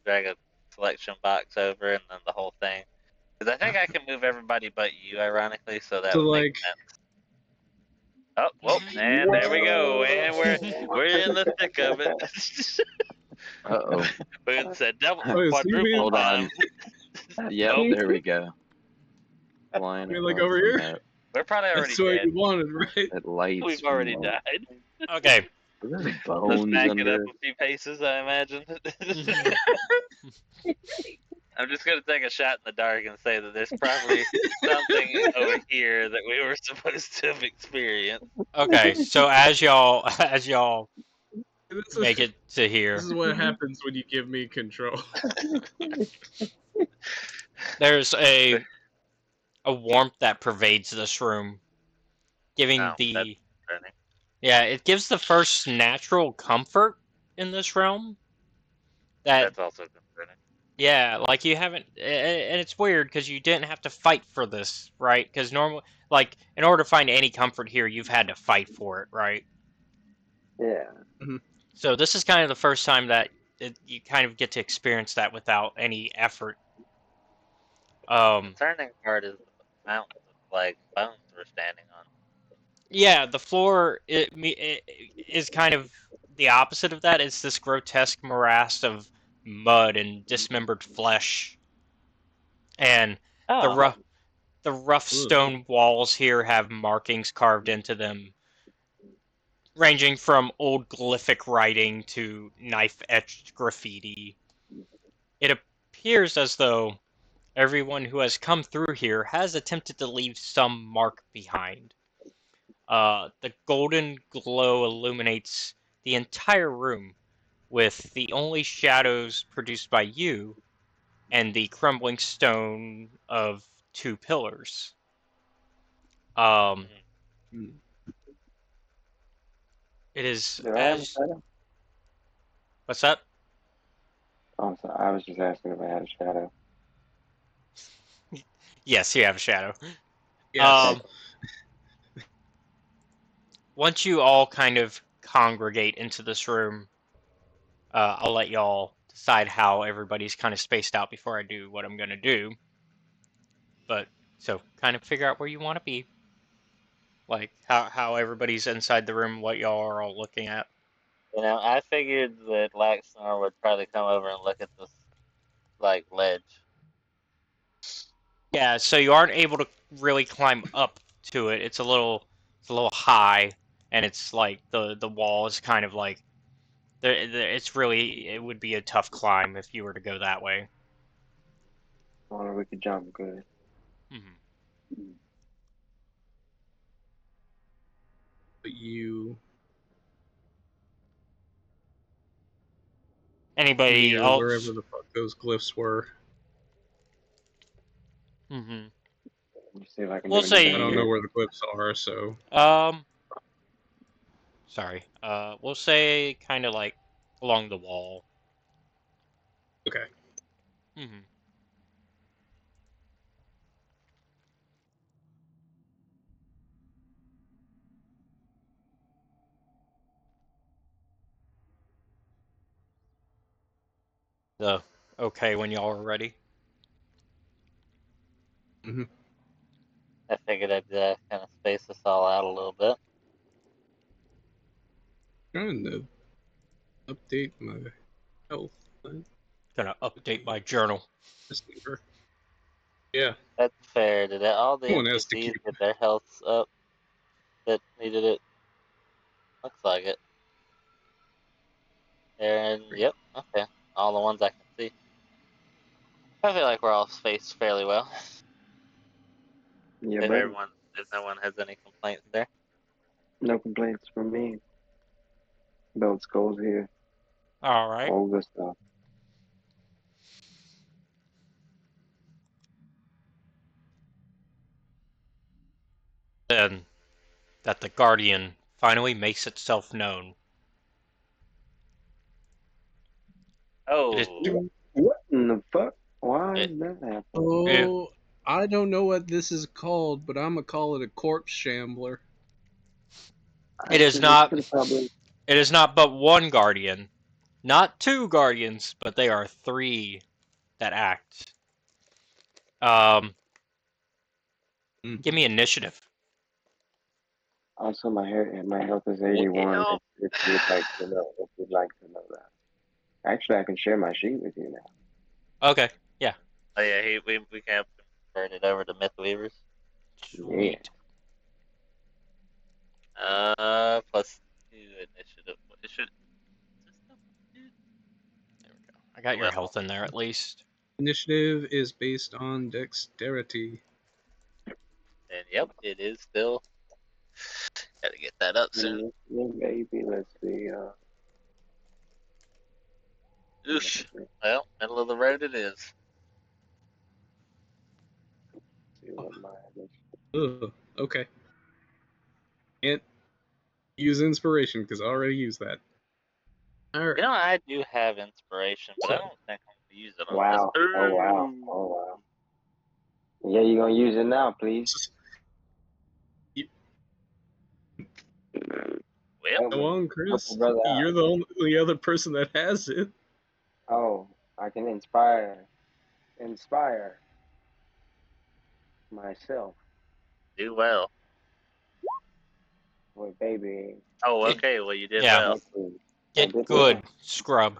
drag a selection box over, and then the whole thing. Because I think I can move everybody but you, ironically, so that so would make like sense. Oh, well, and there we go, and we're in the thick of it. Uh-oh. Boone said double, Oh, so you quadruple Hold on. time. Yep, Oh, there we go. Flying mean, like, across over the here? map. we're probably already that's what dead. you wanted, right? It lights. We've already from died. Okay. Are there Let's bones back it up under? a few paces, I imagine. I'm just gonna take a shot in the dark and say that there's probably something over here that we were supposed to have experienced. Okay. So as y'all This make is, it to here, this is what happens when you give me control. there's a warmth that pervades this room, giving Oh, that's concerning. yeah, it gives the first natural comfort in this realm. That That's also concerning. yeah, like you haven't, and it's weird because you didn't have to fight for this, right? Because normally, like in order to find any comfort here, you've had to fight for it, right? Yeah. So this is kind of the first time that you kind of get to experience that without any effort. Concerning part is the mountains of like bones we're standing on. Yeah, the floor it is kind of the opposite of that. It's this grotesque morass of mud and dismembered flesh, and the Oh, rough the rough Ugh. stone walls here have markings carved into them, ranging from old glyphic writing to knife-etched graffiti. It appears as though everyone who has come through here has attempted to leave some mark behind. The golden glow illuminates the entire room, with the only shadows produced by you and the crumbling stone of two pillars. Hmm. It is Do I have a as shadow? what's that? Oh, sorry. I was just asking if I had a shadow. Yes, you have a shadow. Yes. Once you all kind of congregate into this room, I'll let y'all decide how everybody's kind of spaced out before I do what I'm going to do. But so kind of figure out where you want to be. Like how everybody's inside the room, what y'all are all looking at. I figured that Laxnor would probably come over and look at this like ledge. Yeah, so you aren't able to really climb up to it. It's a little high, and it's like the wall is kind of like it's really it would be a tough climb if you were to go that way. Or we could jump good. Mm-hmm. But you Anybody near wherever else? the fuck those glyphs were. Mm-hmm. Let me see if I can We'll do I say don't know anything. where the glyphs are, so sorry. We'll say kind of like along the wall. okay. Mm-hmm. So okay when y'all are ready. Mm-hmm. I figured I'd kind of space this all out a little bit. Trying to update my health. Gonna update my journal. Yeah. That's fair. Did all the Someone has to NPCs keep. get their healths up that needed it? Looks like it. And yep, okay. All the ones I can see. I feel like we're all spaced fairly well. Yeah, If but no one has any complaints there. no complaints from me. Build skulls here. All right. All good stuff. Then that the Guardian finally makes itself known. It is. Oh, What in the fuck? Why It, is that happening? Oh, I don't know what this is called, but I'm gonna call it a corpse shambler. it is Actually, this not. could probably. It is not but one Guardian, not two Guardians, but they are three that act. Give me initiative. Also, my health is well, 81. yeah. If you'd like to know, if you'd like to know that. Actually, I can share my sheet with you now. Okay. Yeah. Oh yeah, we can convert it over to Myth Weavers. Sweet. Plus 2 initiative. It should. There we go. I got your health in there at least. Initiative is based on dexterity. And yep, it is still. Gotta get that up soon. Maybe let's see. Oosh. Well, middle of the road it is. See what my Ugh, okay. Can't use inspiration because I already used that. Alright. You know, I do have inspiration, but I don't think I'm gonna use it on Wow. this. Oh wow. Oh wow. Yeah, you gonna use it now, please. Well, Go on, Help Chris. your brother out. You're the only other person that has it. Oh, I can inspire myself. do well. Boy, baby. Oh, okay. Well, you did Yeah. well. I Get did good, well. scrub.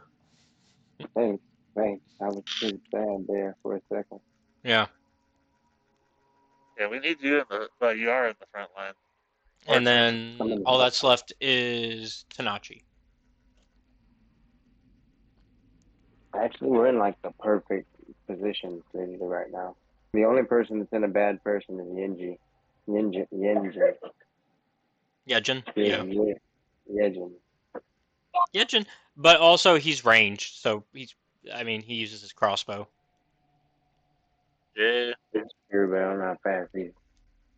Thanks. I was pretty sad there for a second. Yeah. Yeah, we need you in the. Well, you are in the front line. And I'm then gonna all help. that's left is Tanachi. Actually, we're in like the perfect position right now. The only person that's in a bad person is Yinji. Yinji. Yejin. Yeah. Yejin. Yejin. But also he's ranged, so he's. I mean, he uses his crossbow. Yeah. Sure, but I don't know how fast these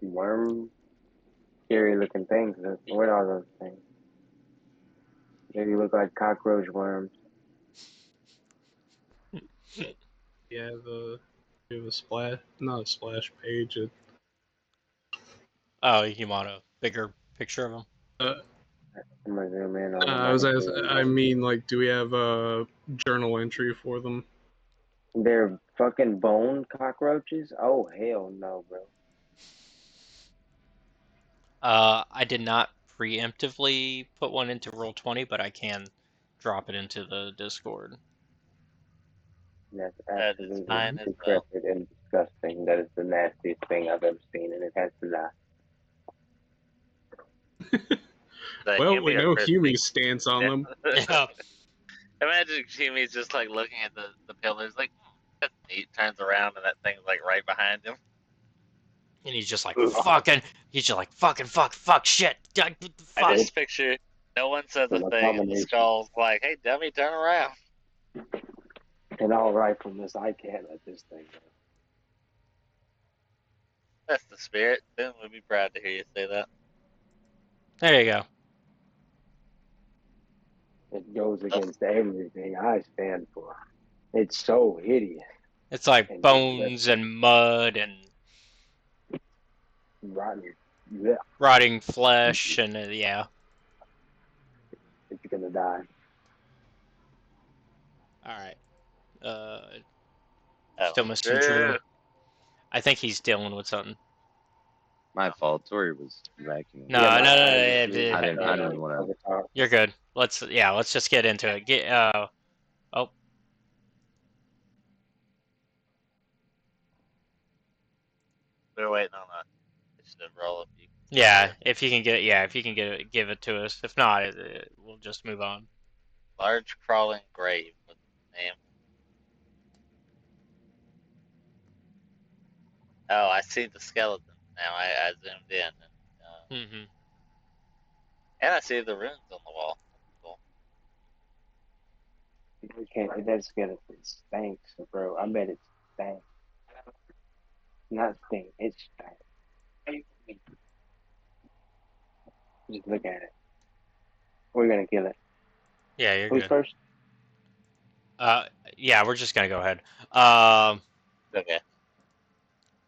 worm, scary looking things. What are those things? They look like cockroach worms. Yeah, we have a splash, not a splash page. Oh, you want a bigger picture of him? I'm gonna zoom in on them. I was asking, I mean, like, do we have a journal entry for them? They're fucking bone cockroaches? Oh, hell no, bro. I did not preemptively put one into Roll20, but I can drop it into the Discord. That's That is absolutely fine as well. decrepit and disgusting. That is the nastiest thing I've ever seen, and it has to die. Well, we know Huey. Huey's stance on them. Yeah. Imagine Jimmy's just like looking at the pillars, like, that's neat. Turns around and that thing's like right behind him. And he's just like, fucking, fuck, shit. I Fuck. just picture no one says a An thing, and the abomination. skull's like, hey, dummy, turn around. And all right from this, I can't let this thing go. That's the spirit. Ben would be proud to hear you say that. There you go. It goes against everything I stand for. It's so hideous. It's like And bones and mud and rotten. Yeah, rotting flesh and yeah. it's gonna die. All right. Oh, Still missing Drew. I think he's dealing with something. My fault. Tori was vacuuming. No, Yeah, no, I didn't want to. You're good. Let's just get into it. we're waiting on that. Initiative roll if you. Yeah, if you can give it to us. If not, we'll just move on. Large crawling grave was the name. Oh, I see the skeleton now. I zoomed in. And, Mm-hmm. and I see the runes on the wall. That's cool. Okay, that skeleton stinks, bro. I bet it stinks. Not stink, it stinks. Just look at it. We're gonna kill it. Yeah, you're Who's good. first? Yeah, we're just gonna go ahead. Um, Okay.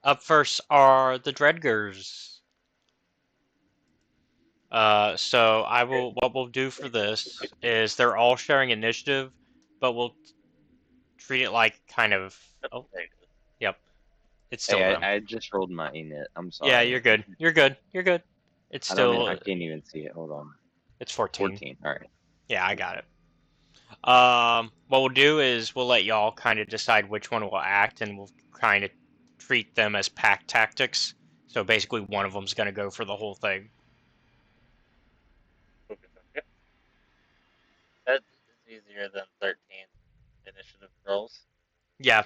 up first are the Dredgers. So what we'll do for this is they're all sharing initiative, but we'll treat it like kind of, oh, There you go. yep, it's still Hey, them. I just rolled my Enid. I'm Yeah, sorry. you're good. You're good. You're good. It's I don't. I still, can't even see it. Hold on. it's 14. 14. All right. Yeah, I got it. What we'll do is we'll let y'all kind of decide which one will act, and we'll kind of treat them as pack tactics. So basically, one of them's gonna go for the whole thing. Okay. That is easier than 13 initiative rolls. Yeah.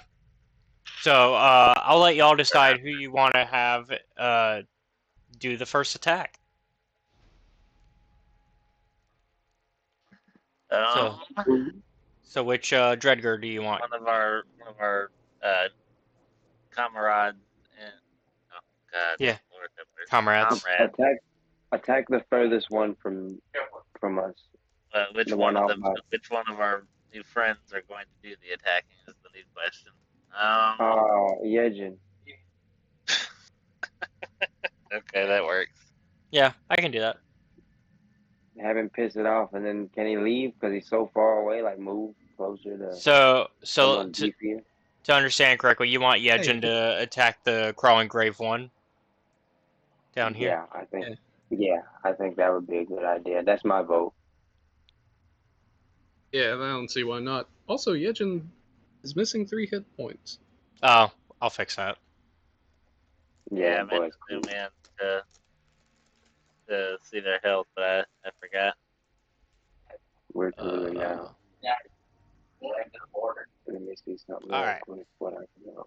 So I'll let y'all decide who you want to have do the first attack. So, so which Dredger do you want? One of our comrades in. Oh God. Yeah, Lord have mercy. comrades. Comrade. Attack the furthest one from us. Which The one one of off them? by. Which one of our new friends are going to do the attacking? Is the new question. Oh, Yejin. Okay, that works. Yeah, I can do that. Have him piss it off, and then can he leave because he's so far away? Like move closer to So someone beefier. to understand correctly, you want Yejin to attack the crawling grave one down here. Yeah, I think. Yeah, I think that would be a good idea. That's my vote. Yeah, I don't see why not. Also, Yejin is missing 3 hit points. Oh, I'll fix that. Yeah, I meant boys. to zoom in to see their health, but I forgot. We're cooling now. All Let me see something real right. quick. What I can do.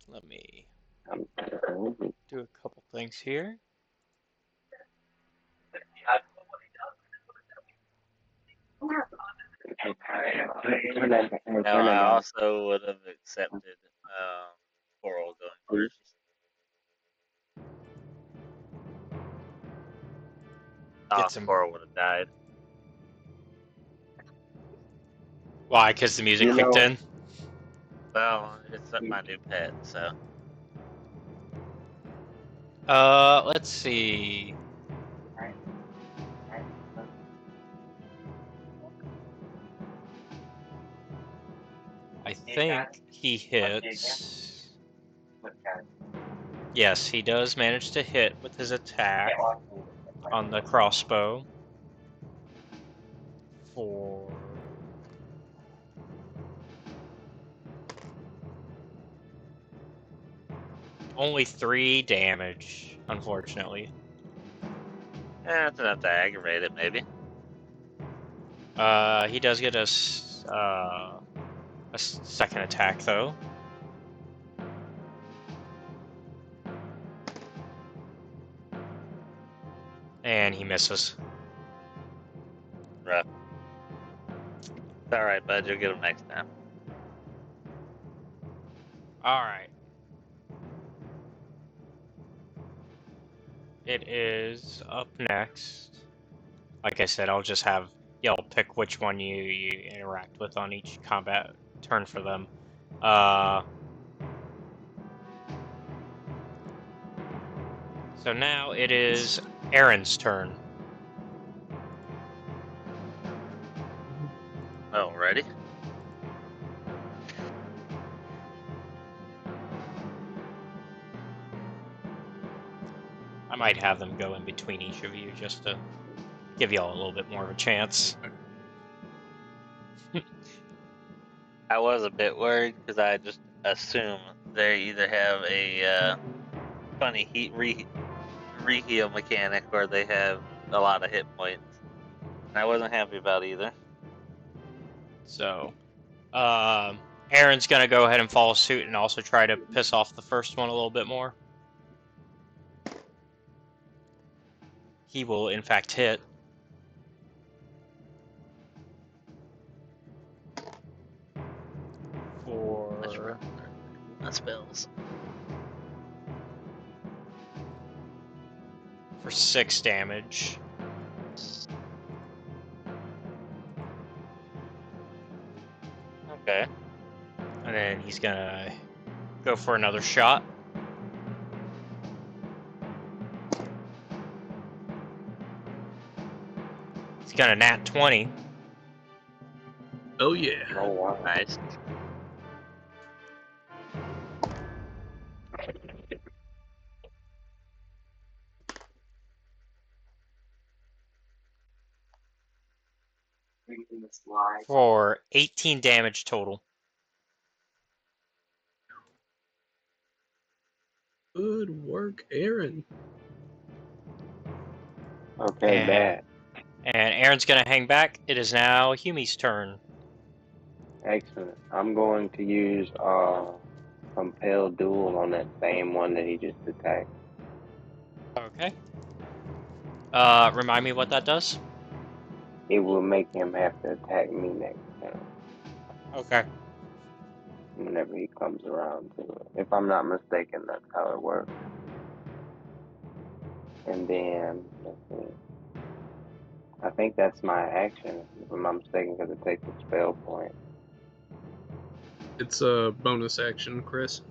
Let me I'm do a couple things here. Now, I also would have accepted Coral going first. Get some. Coral would have died. Why? Because the music kicked in. Well, it's my new pet, so. Let's see. I think he hits. Yes, he does manage to hit with his attack on the crossbow for only 3 damage, unfortunately. That's enough to aggravate it, maybe. He does get a second attack though. And he misses. Rough. It's alright, bud. You'll get him next time. Alright. It is up next. Like I said, I'll just have y'all pick which one you interact with on each combat turn for them. So now it is Aaron's turn. Oh, ready? I might have them go in between each of you just to give y'all a little bit more of a chance. I was a bit worried because I just assume they either have a funny re-heal mechanic or they have a lot of hit points. And I wasn't happy about either. So, Aaron's gonna go ahead and follow suit and also try to piss off the first one a little bit more. He will, in fact, hit. my spells. For 6 damage. Okay. And then he's gonna go for another shot. He's gonna nat 20. Oh yeah. Oh wow. Nice. For 18 damage total. Good work, Aaron. Okay, And- bad. And Aaron's gonna hang back. It is now Humi's turn. Excellent. I'm going to use compel duel on that same one that he just attacked. Okay. Remind me what that does? It will make him have to attack me next time Okay. whenever he comes around to it. If I'm not mistaken, that's how it works. And then let's see. I think that's my action, if I'm not mistaken, because it takes a spell point. It's a bonus action, Chris.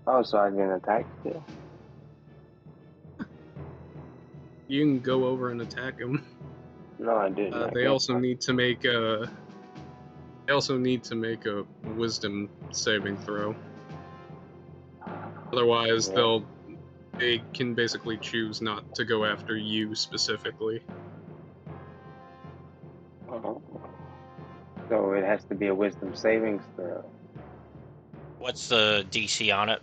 Oh, so I can attack still? You can go over and attack him. No, I didn't. I They guess also not. need to make a. They also need to make a Wisdom saving throw. Otherwise, Yeah. they can basically choose not to go after you specifically. Uh-huh. So it has to be a wisdom savings throw. What's the DC on it?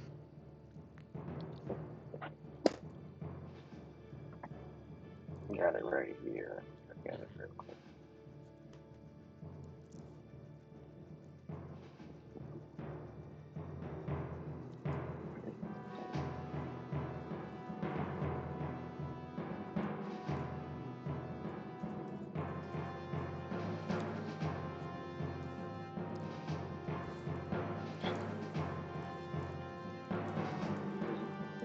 Got it right here. I got it real quick.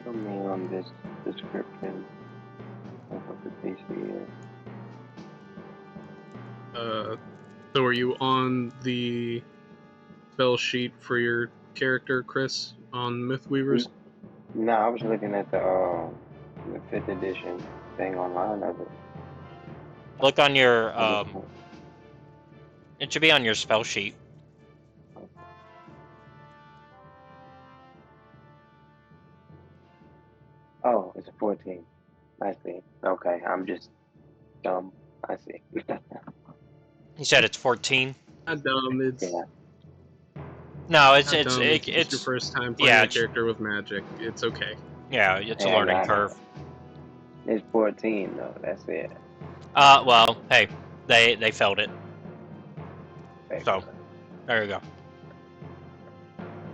Tell me on this description of what the DC is. So are you on the spell sheet for your character, Chris, on Mythweavers? No, I was looking at the 5th edition thing online of it. Look on your, it should be on your spell sheet. Oh, it's a 14. I see. Okay, I'm just dumb. I see. You said it's 14? Not dumb. It's Yeah. No, it's not it's dumb. it, It's your it's first time playing yeah, a it's, character with magic. It's okay. yeah, it's a Hey, learning I got curve. it. It's 14 though. That's it. Well, hey, they felt it. So, Excellent. there you go.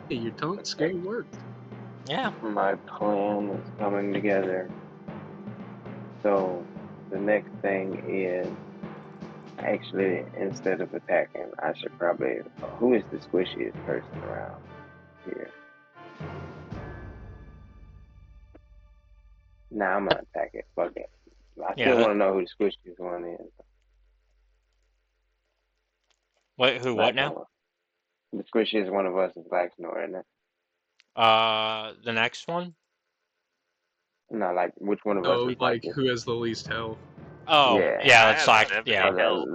Hey, your taunt skill worked. Yeah. My plan is coming together. So the next thing is actually instead of attacking, I should probably who is the squishiest person around here? Nah, I'm gonna attack it. Fuck it. I Yeah, still want to know who the squishiest one is. what now? Blackmore. The squishiest one of us is Blackmore, isn't it? The next one? No, like which one of us Oh, is like this? who has the least health? Oh, Yeah. yeah, I it's have like, 70 yeah, health.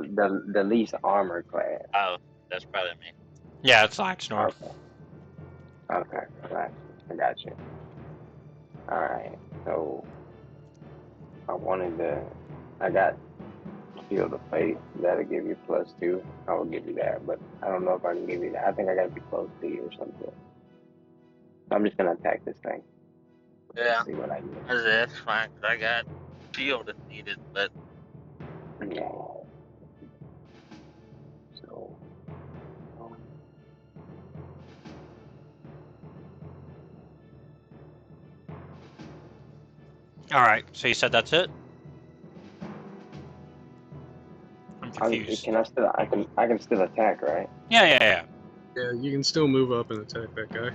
The least armor class. Oh, that's probably me. yeah, it's Laxnor. Okay, right. I got you. Alright, so I got Shield of Faith. That'll give you +2. I will give you that, but I don't know if I can give you that. I think I gotta be close to you or something. So I'm just gonna attack this thing. Yeah, See what I get. that's fine, 'cause I got shield if needed, but Yeah. So, um, Alright, so you said that's it? I'm confused. I can still attack, right? Yeah. Yeah, you can still move up and attack that guy.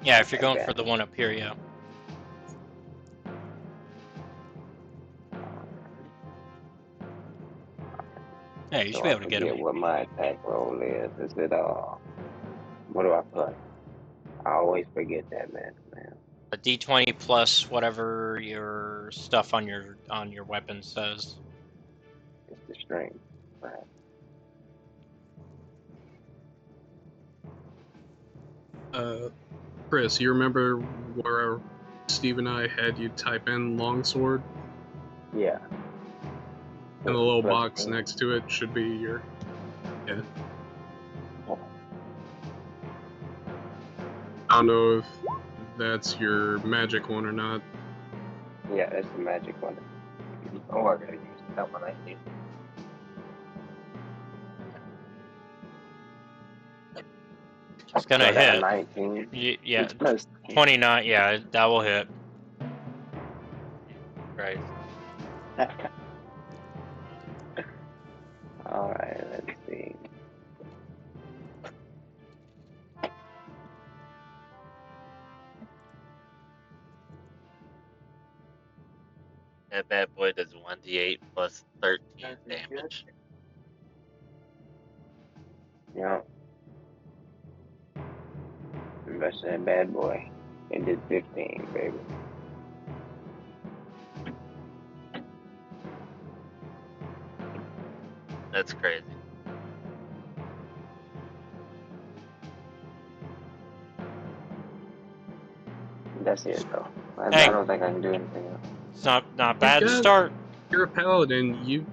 Yeah, if you're going Okay. for the one up here, yeah. Yeah, you should So be I able to get forget him. what my attack roll is. Is it what do I put? I always forget that, man. A D20 plus whatever your stuff on your weapon says. It's the strength. Right. Chris, you remember where Steve and I had you type in longsword? Yeah. And the little Plus box 10. next to it should be your. Yeah. I don't know if that's your magic one or not. Yeah, that's the magic one. Oh, I gotta use that one. I need. It's So gonna I got a hit. 19. Yeah, Plus 29. Yeah, that will hit. Right. All right, let's see. That bad boy does 1d8 plus 13 damage. Yeah. That's that bad boy. It did 15, baby. That's crazy. That's it, though. I Hey. don't think I can do anything else. It's not bad Good. start. You're a paladin. You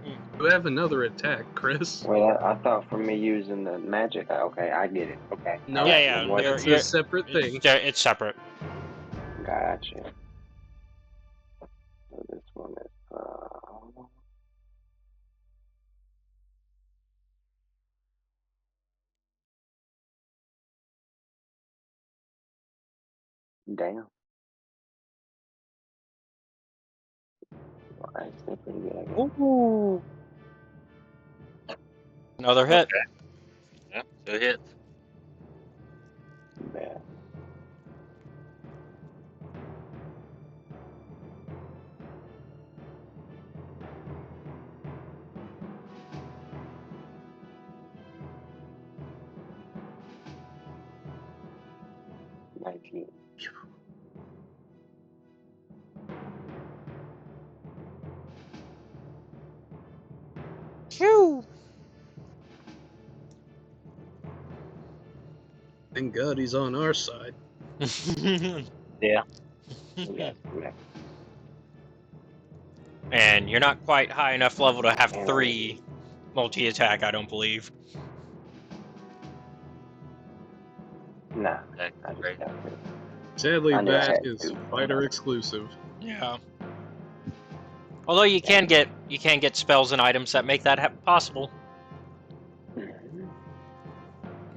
have another attack, Chris. Wait, I thought from me using the magic. Okay, I get it. Okay. No, All Yeah, right, yeah. that's You're, a separate thing. it's separate. Gotcha. So this one is. Damn. Well, actually pretty good, I guess. Ooh. Another hit. Okay. Yeah, 2 hits. Yeah. $19. Phew. Thank God he's on our side. Yeah. Yeah. And you're not quite high enough level to have And 3 multi-attack, I don't believe. Nah, That's I just great. got it. Sadly, I knew I that had is to. fighter exclusive. Yeah. Although you can get spells and items that make that possible. Mhm.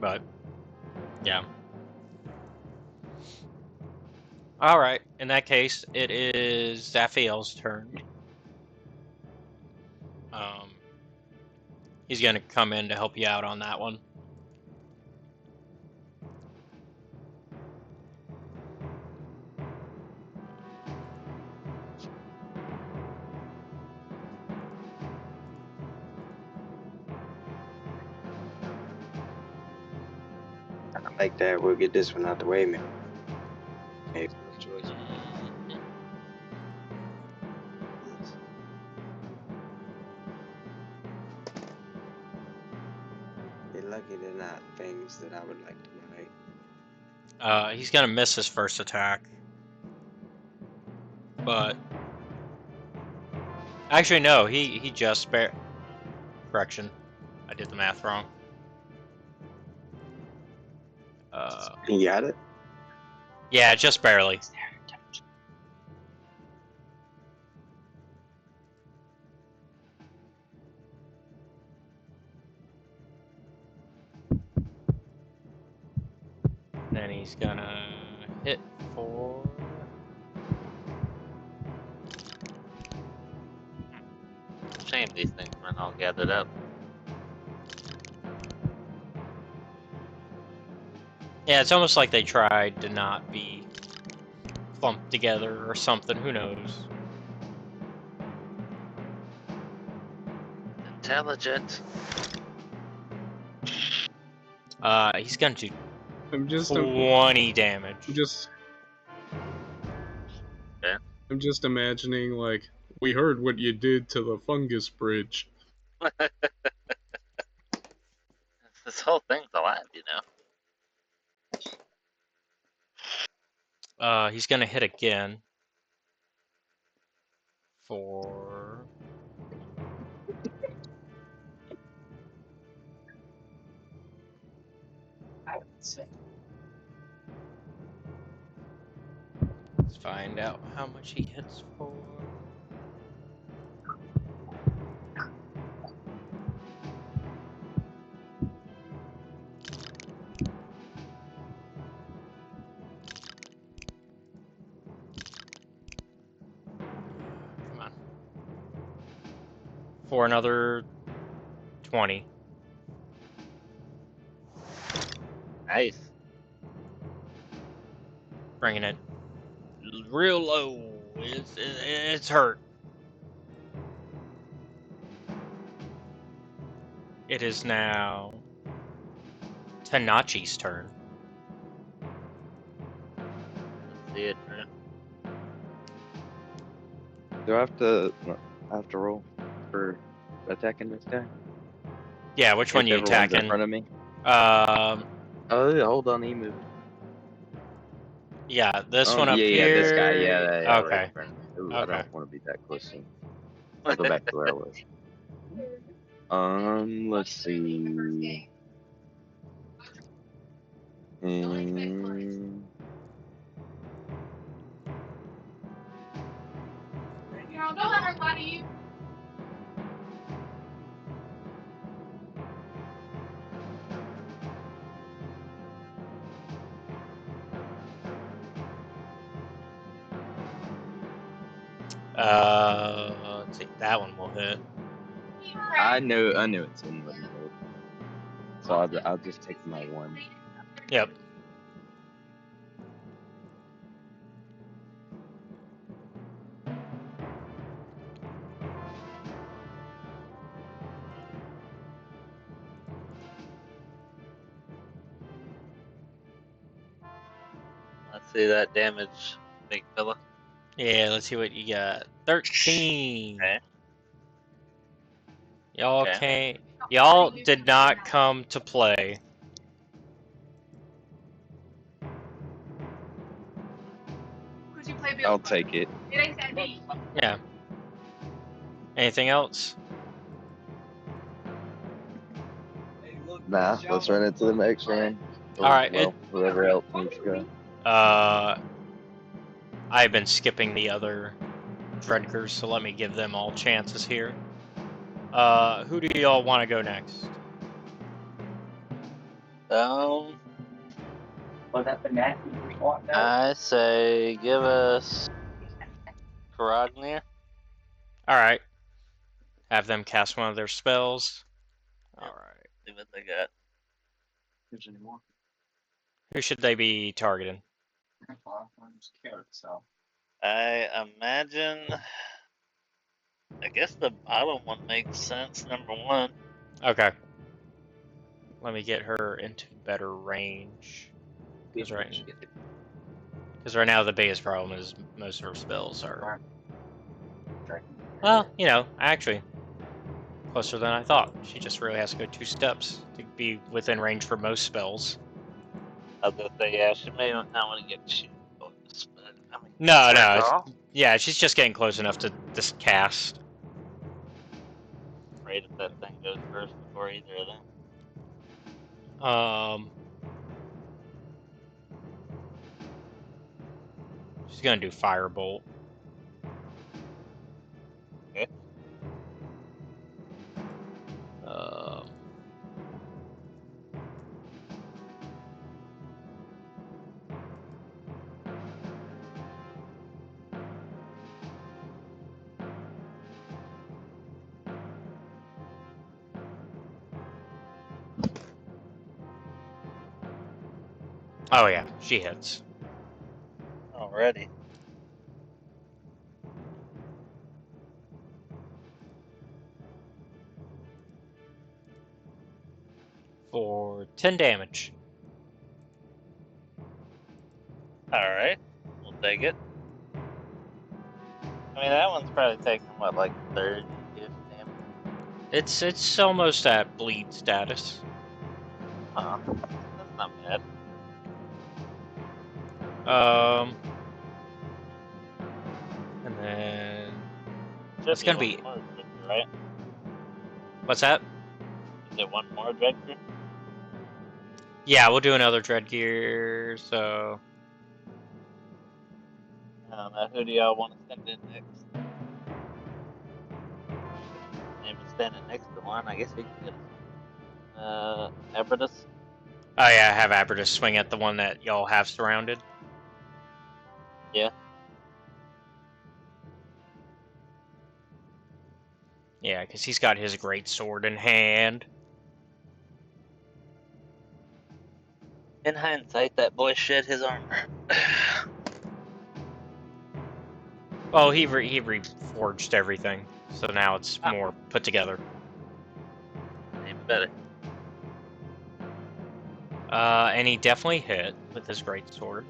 But yeah. All right. In that case, it is Zaphiel's turn. He's gonna come in to help you out on that one. I like that. We'll get this one out the way, man. Hey, no choice. You're lucky they're not things that I would like to buy. He's gonna miss his first attack. But actually no, he just correction. I did the math wrong. You got it? Yeah, just barely. Then he's gonna hit for... Shame these things weren't all gathered up. Yeah, it's almost like they tried to not be clumped together or something. Who knows? Intelligent. He's gonna do I'm just 20 damage. Okay. I'm just imagining like we heard what you did to the fungus bridge. This whole thing's alive, you know. He's gonna hit again for let's find out how much he hits for. Come on. For another 20. Nice. Bringing it real low. It's hurt. It is now Tanachi's turn. Let's see it, Drew. Do I have to roll for attacking this guy? Yeah, which one If you everyone's in attacking? front of me? Oh, yeah, hold on, he moved. Yeah, this Oh, one up yeah, here. yeah, this guy, yeah, right Okay. in front of me. Ooh, I Okay. don't want to be that close to him. I'll go back to where I was. Let's see. Mm, Let's see. That one will hit. I knew it's in the mode. So I'll just take my one. Yep. Let's see that damage, big fella. Yeah, let's see what you got. 13. Okay. Y'all Okay. came. Y'all did not come to play. I'll take it. Yeah. Anything else? Nah, let's run into the next round. All right. Well, whoever else needs to go. I've been skipping the other Dredgers, so let me give them all chances here. Who do y'all want to go next? I say give us Karagnir. All right. Have them cast one of their spells. All right. See what they got. Who should they be targeting? I imagine. I guess the bottom one makes sense. Number one. Okay. Let me get her into better range. Because right now the biggest problem is most of her spells are... Well, you know, actually, closer than I thought. She just really has to go 2 steps to be within range for most spells. I was gonna say, yeah, she may not want to get shoot bonus, but I mean, No, her no. call. Yeah, she's just getting close enough to just cast. Afraid if that thing goes first before either of them. She's gonna do Firebolt. Okay. Oh yeah, she hits. Already. For 10 damage. Alright. We'll take it. I mean, that one's probably taking, what, like 30-ish damage? It's almost at bleed status. Huh. That's not bad. And then Should it's gonna one be. more Dredger, right? What's that? Is it one more Dredger? Yeah, we'll do another Dredger. So I don't know. Who do y'all want to send in next? Name is standing next to one. I guess we can get Abradus. oh yeah, have Abradus swing at the one that y'all have surrounded. Yeah. Yeah, because he's got his great sword in hand. In hindsight, that boy shed his armor. Well, he reforged everything, so now it's more put together. Even better. And he definitely hit with his great sword.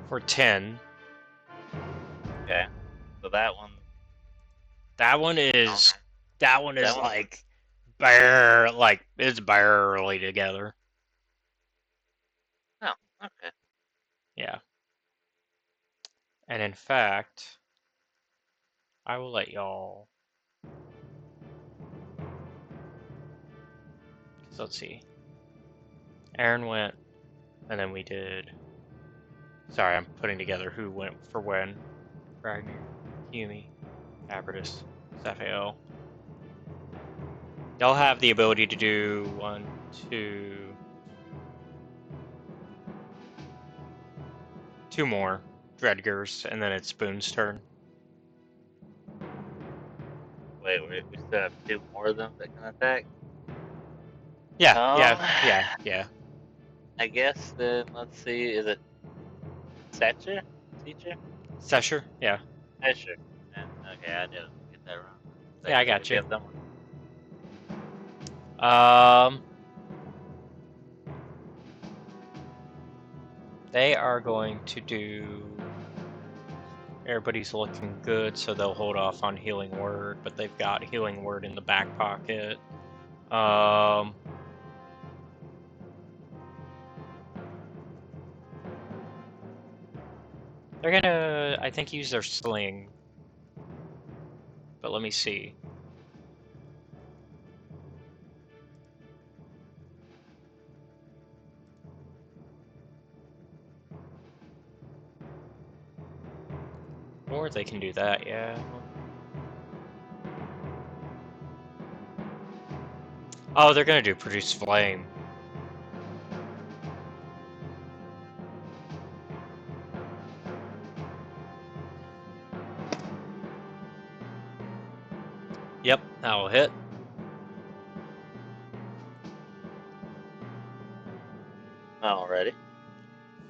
For 10. Okay. So that one. That one is one- like it's barely together. Oh, okay. Yeah. And in fact, I will let y'all. So let's see. Aaron went, and then we did. Sorry, I'm putting together who went for when. Ragnar, Yumi, Abradus, Zaphael. Y'all have the ability to do 1, 2 more Dredgers, and then it's Boone's turn. Wait, we still have 2 more of them that can attack? Yeah. I guess then, let's see, is it Satcher? Teacher? Sesher, yeah. Satcher. Okay, I didn't get that wrong. Yeah, I got you. Them one. They are going to do. Everybody's looking good, so they'll hold off on Healing Word, but they've got Healing Word in the back pocket. They're gonna, I think, use their sling. But let me see. Or they can do that, yeah. Oh, they're gonna do Produce Flame. Yep, that will hit. Alrighty.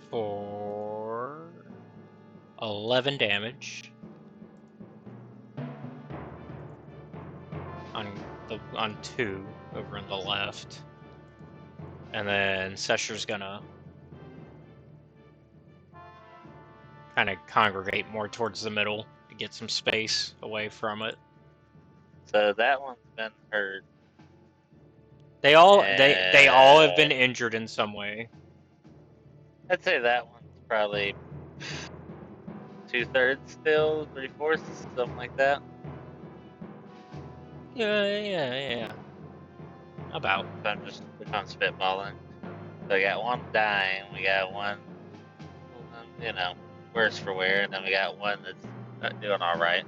For 11 damage. On 2 over on the left. And then Sesher's gonna kind of congregate more towards the middle to get some space away from it. So that one's been hurt. They all have been injured in some way. I'd say that one's probably 2/3 still, 3/4, something like that. Yeah. About. If I'm spitballing. So we got one dying, we got one, worse for wear, and then we got one that's not doing alright.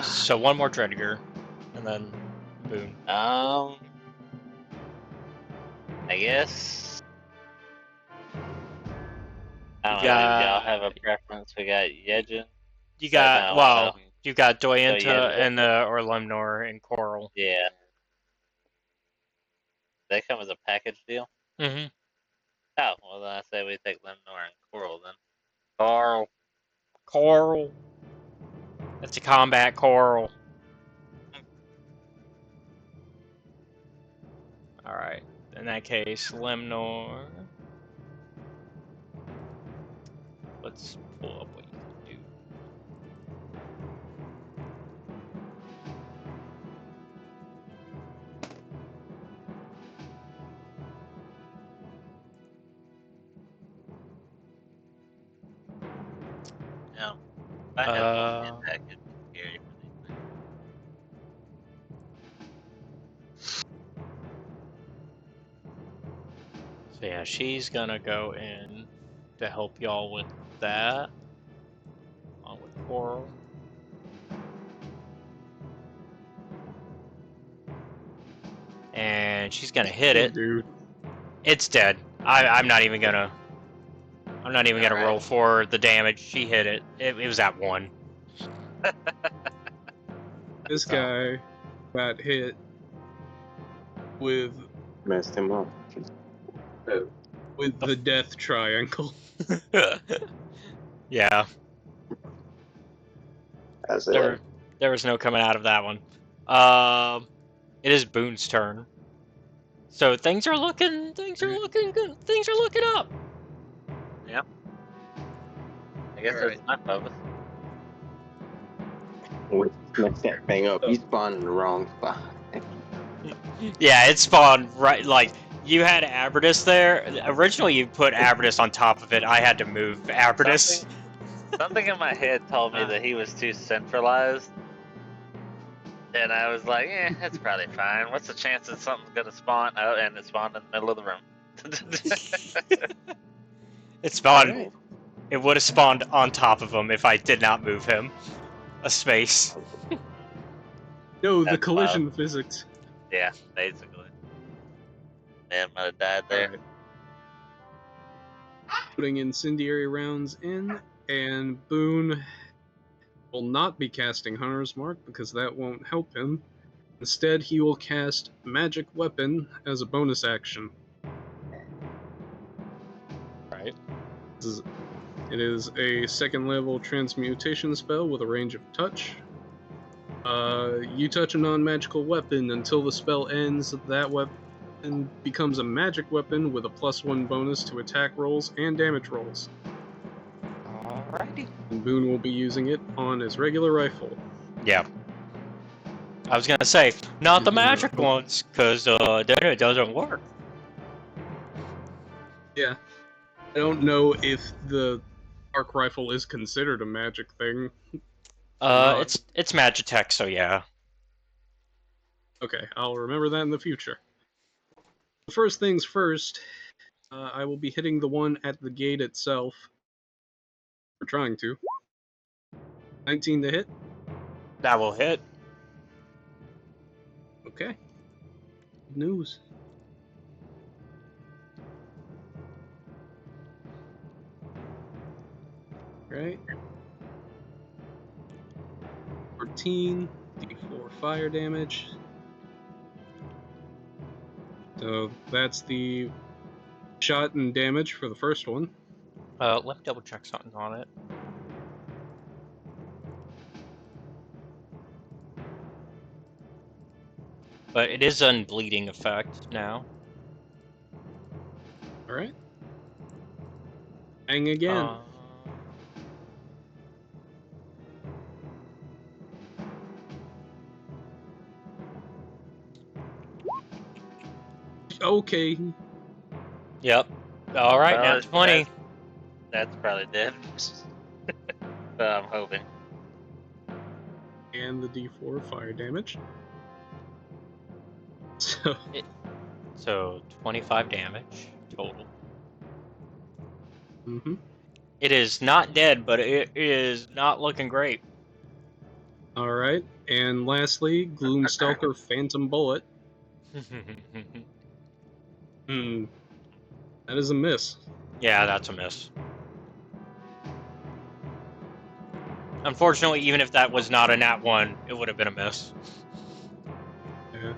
So one more Dredger, and then Boone. I guess. I don't You know. Do y'all got, have a preference? We got Yejin. you So, got, no, well, you got Doyenta Doyenta. and or Lemnor and Coral. Yeah. They come as a package deal? Mm-hmm. Oh, well then I say we take Lemnor and Coral then. Coral. Coral. That's a combat Coral. Alright. In that case, Lemnor. Let's pull up what you can do. Yeah. I had one package scary for these things. So yeah, she's gonna go in to help y'all with that. Along with Coral. And she's gonna hit it. Dude. It's dead. I'm not even gonna roll for the damage. She hit it. It was at 1. This guy got hit with Messed him up. with the death triangle. Yeah. That's it. There was no coming out of that one. It is Boone's turn. So things are looking good. Things are looking up. Yeah. I guess Alright. that's my focus. We messed that thing up. You spawned in the wrong spot. Yeah, it spawned right, like, you had Abradus there. Originally, you put Abradus on top of it. I had to move Abradus. Something in my head told me that he was too centralized. And I was like, it's probably fine. What's the chance that something's gonna spawn? Oh, and it spawned in the middle of the room. It spawned. Alright. It would have spawned on top of him if I did not move him a space. No, the That's collision physics. Yeah, basically. Man might have died there. Alright. Putting incendiary rounds in, and Boone will not be casting Hunter's Mark because that won't help him. Instead, he will cast Magic Weapon as a bonus action. Right. It is a 2nd level transmutation spell with a range of touch. You touch a non-magical weapon until the spell ends. That weapon becomes a magic weapon with a +1 bonus to attack rolls and damage rolls. Alrighty. And Boone will be using it on his regular rifle. Yeah. I was gonna say, not the magic ones, because then it doesn't work. Yeah. I don't know if the arc rifle is considered a magic thing. It's Magitech, so yeah. Okay, I'll remember that in the future. First things first, I will be hitting the one at the gate itself. We're trying to. 19 to hit. That will hit. Okay. Good news. Right. 14 d4 fire damage. So that's the shot and damage for the first one. Let me double check something on it. But it is unbleeding effect now. Alright. Bang again. Okay. Yep. Alright, Well, now 20. That's probably dead. I'm hoping. And the d4 fire damage. So 25 damage total. Mm-hmm. It is not dead, but it is not looking great. Alright. And lastly, Gloomstalker Phantom Bullet. That is a miss. Yeah, that's a miss. Unfortunately, even if that was not a nat 1, it would have been a miss. Yeah.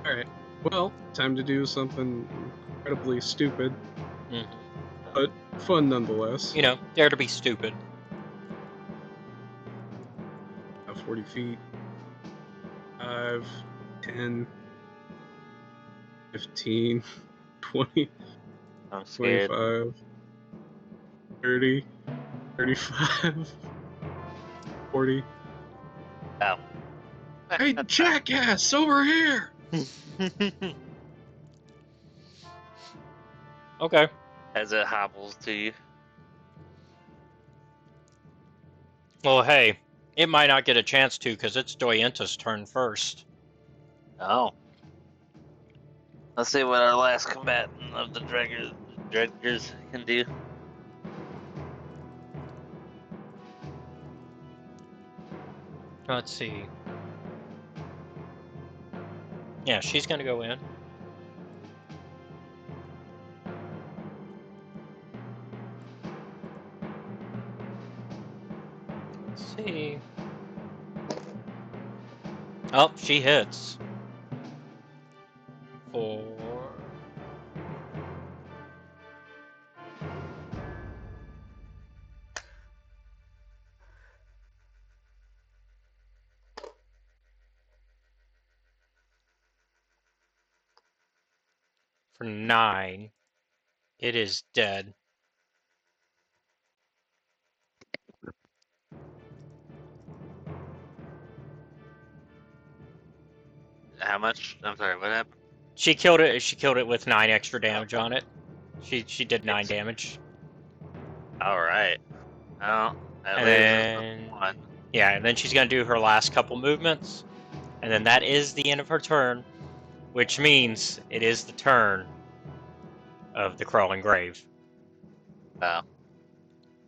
Alright. Well, time to do something incredibly stupid, but fun nonetheless. You know, dare to be stupid. 40 feet. 5, 10, 15, 20, I'm scared. 25, 30, 35, 40. Oh. Hey, jackass, over here! Okay. As it hobbles to you. Well, hey, it might not get a chance to because it's Doyenta's turn first. Oh. Let's see what our last combatant of the Dredgers can do. Let's see. Yeah, she's gonna go in. Let's see. Oh, she hits. 4. For 9. It is dead. How much? I'm sorry, what happened? She killed it. She killed it with 9 extra damage on it. She did 9 damage. Alright. Well, that And leaves then, us with 1. yeah, and then she's gonna do her last couple movements, and then that is the end of her turn, which means it is the turn of the crawling grave. Oh.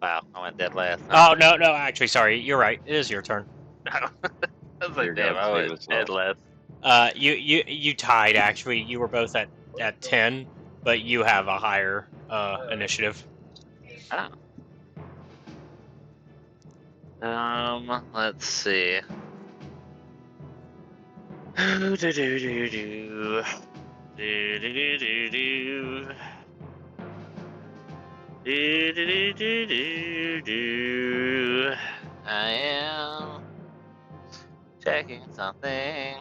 Wow, I went dead last. Oh no, actually, sorry, you're right. It is your turn. I was like, Your damn, I go-to went as dead well. last. You tied actually. You were both at 10, but you have a higher initiative. Oh. Let's see. Do do do do do. Do do do do do. Do do do do do. I am checking something.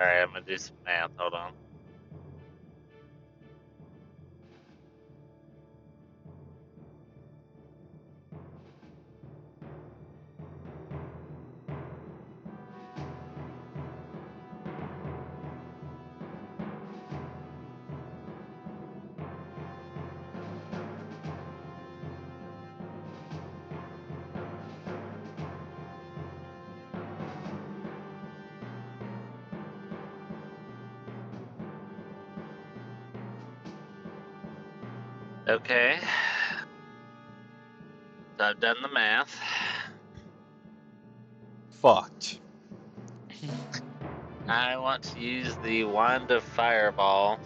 Alright, I'm gonna do some math. Hold on. Okay. So I've done the math. Fucked. I want to use the Wand of Fireball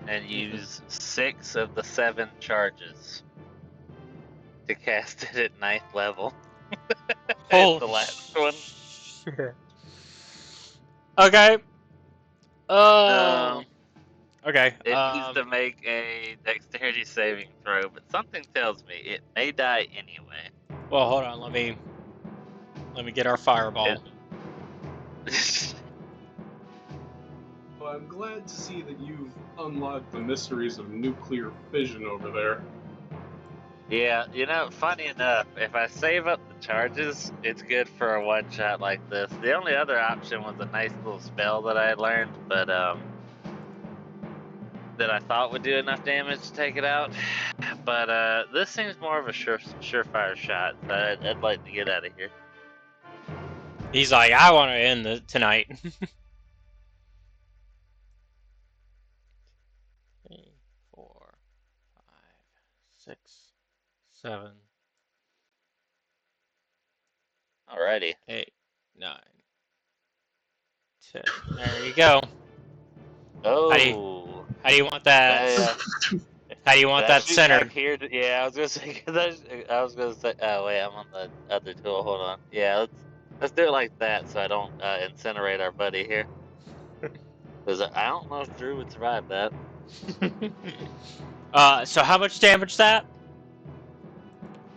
and use 6 of the 7 charges to cast it at 9th level. It's the last one. shit. Okay. Okay. It needs to make a dexterity saving throw, but something tells me it may die anyway. Well, hold on. Let me get our fireball. Well, I'm glad to see that you've unlocked the mysteries of nuclear fission over there. Yeah, you know, funny enough, if I save up the charges, it's good for a one shot like this. The only other option was a nice little spell that I had learned, but that I thought would do enough damage to take it out. But this seems more of a surefire shot, so I'd like to get out of here. He's like, I want to end tonight. 3, 4, 5, 6, 7, Alrighty. 8, 9, 10. There you go. Oh. How do you want that? How do you want Did I that shoot centered? back here? Yeah, I was gonna say. I was gonna say. Oh wait, I'm on the other tool. Hold on. Yeah, let's do it like that, so I don't incinerate our buddy here. Because I don't know if Drew would survive that. So how much damage that?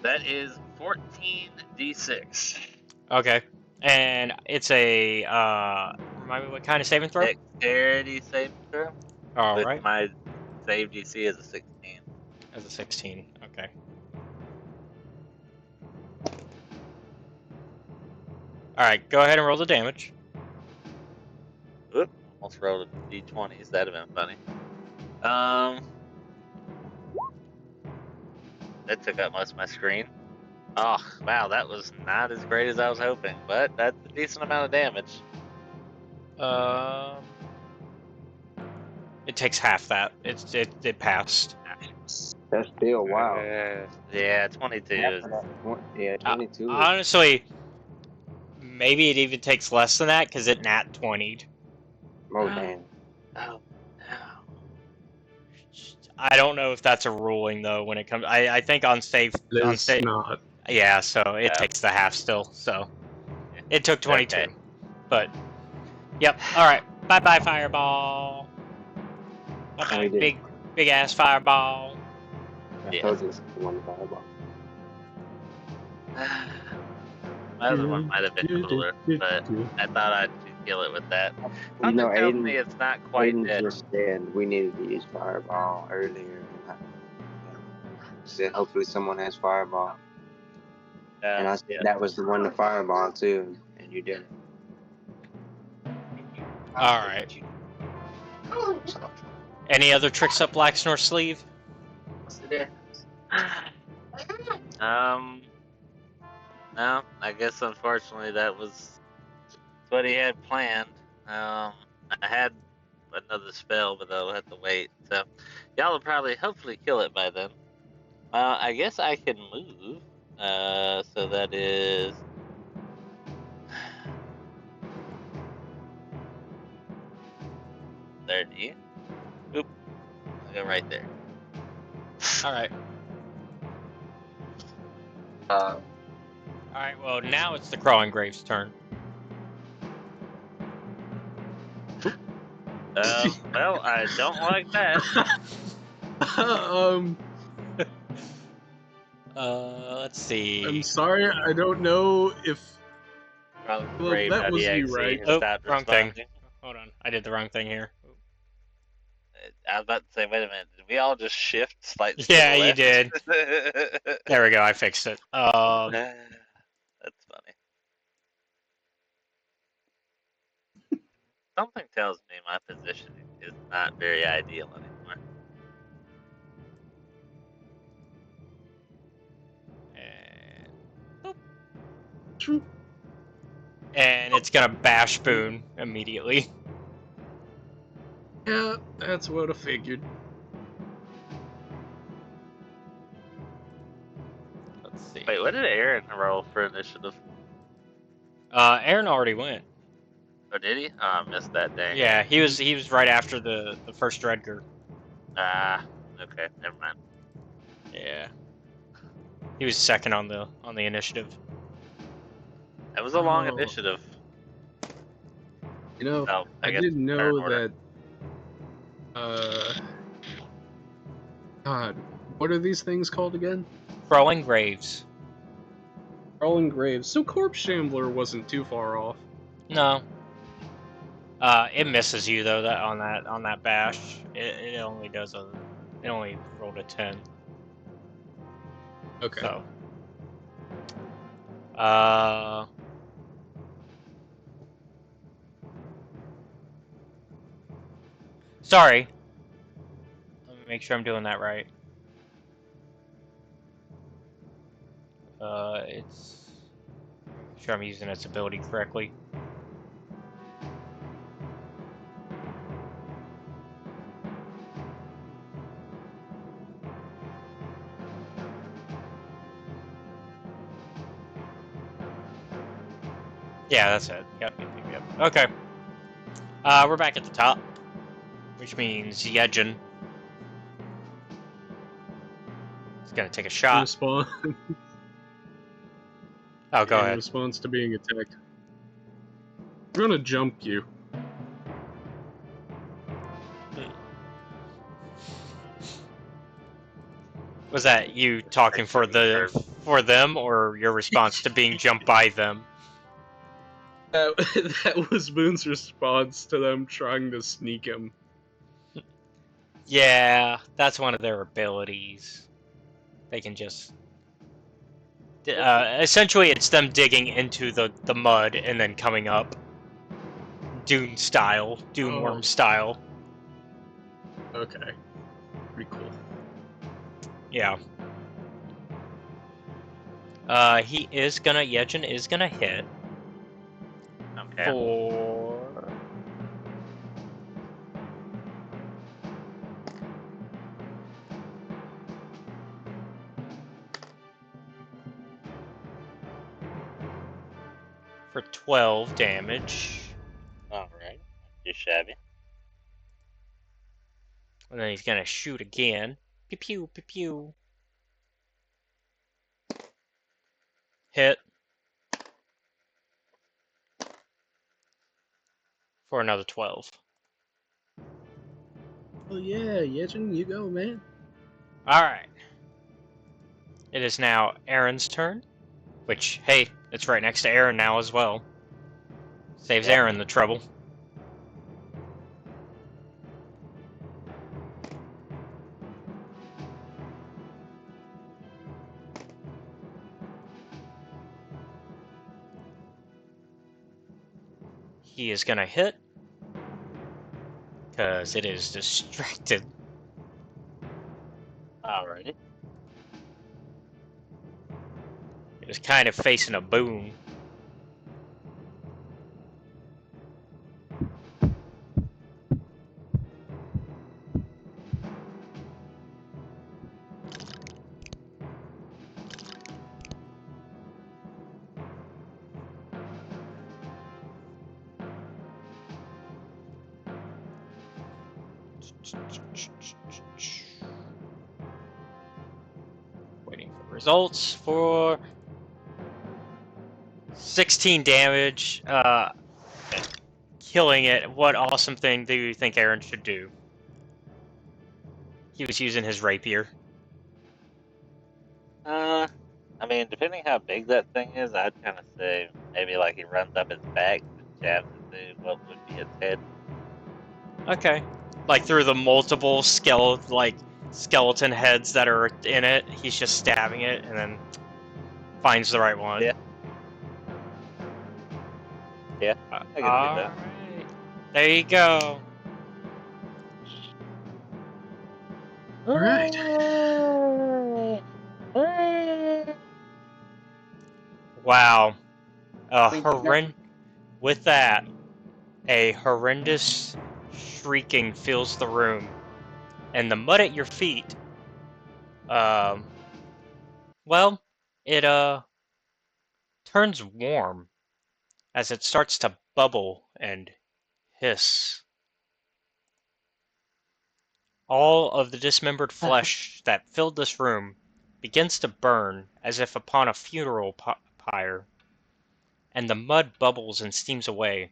That is 14d6. Okay. And it's a remind me what kind of saving throw? Dexterity saving throw. All With right. my save DC is a 16. As a 16. Okay. All right. Go ahead and roll the damage. Oop, almost rolled a d20s. That'd have been funny. That took up most of my screen. Oh, wow, that was not as great as I was hoping, but that's a decent amount of damage. It takes half that. It passed. That's still wow. Yeah, 22 is. Yeah, 22. Honestly, maybe it even takes less than that because it nat 20'd. Oh damn. Oh, no. I don't know if that's a ruling though. When it comes, I think on save on It's save. not. Yeah, so it Yeah. takes the half still. So it took 22. Okay. But yep. All right. Bye bye fireball. Bye Oh, bye he did. big ass fireball. I Yeah. told you it's one fireball. My other one might have been cooler, but I thought I could kill it with that. You know, Something tells me Aiden, it's not quite Aiden dead. just said we needed to use fireball earlier. Said hopefully someone has fireball, and I said Yeah. that was the one to fireball too, and you didn't. All right. Any other tricks up Blacksnor's sleeve? No, I guess unfortunately that was what he had planned. I had another spell, but I'll have to wait. So y'all will probably, hopefully, kill it by then. I guess I can move. So that is 30. Oop, I'll go right there. All right. All right. Well, now it's the Crawling Grave's turn. Well, I don't like that. Let's see. I'm sorry, I don't know if. Well, that was you, Grave.exe right? has Oh, stopped wrong thing. responding. Hold on. I did the wrong thing here. I was about to say, wait a minute, did we all just shift slightly? Yeah, to the you did. left? There we go. I fixed it. That's funny. Something tells me my positioning is not very ideal anymore. And, boop. And it's gonna bash Boone immediately. Yeah, that's what I figured. Let's see. Wait, what did Aaron roll for initiative? Aaron already went. Oh, did he? Oh, I missed that day. Yeah, he was right after the first Dredger. Ah, okay, never mind. Yeah. He was second on the initiative. That was a long Oh. initiative. You know, Oh, I guess didn't turn know order. that. God, what are these things called again? Crawling Graves. Crawling Graves. So Corpse Shambler wasn't too far off. No. It misses you though. That on that bash, it only does it only rolled a 10. Okay. So. Sorry. Let me make sure I'm doing that right. It's. Make sure I'm using its ability correctly. Yeah, that's it. Yep. Okay. We're back at the top, which means Yejin is gonna take a In shot. response, Oh, go in ahead. response to being attacked, I'm gonna jump you. Was that you talking for them, or your response to being jumped by them? That was Boone's response to them trying to sneak him. Yeah, that's one of their abilities. They can just... essentially, it's them digging into the mud and then coming up. Dune worm style. Okay. Pretty cool. Yeah. Yejin is gonna hit Okay. for... for 12 damage. Alright. Too shabby. And then he's gonna shoot again. Pew pew pew pew. Hit. For another 12. Oh yeah, Yejin, you go, man. Alright. It is now Aaron's turn. Which, hey, it's right next to Aaron now as well. Saves Yeah. Aaron the trouble. He is gonna hit. Because it is distracted. Alrighty. It is kind of facing a boom. Waiting for results for 16 damage. Killing it. What awesome thing do you think Aaron should do? He was using his rapier. I mean, depending how big that thing is, I'd kind of say maybe like he runs up his back and jabs into what would be its head. Okay. Like through the multiple skeleton heads that are in it, he's just stabbing it and then finds the right one. Yeah. Yeah, I can see that. Alright. There you go. Alright. Wow. Wait, you got- With that, a horrendous shrieking fills the room, and the mud at your feet, well, it turns warm as it starts to bubble and hiss. All of the dismembered flesh that filled this room begins to burn as if upon a funeral pyre, and the mud bubbles and steams away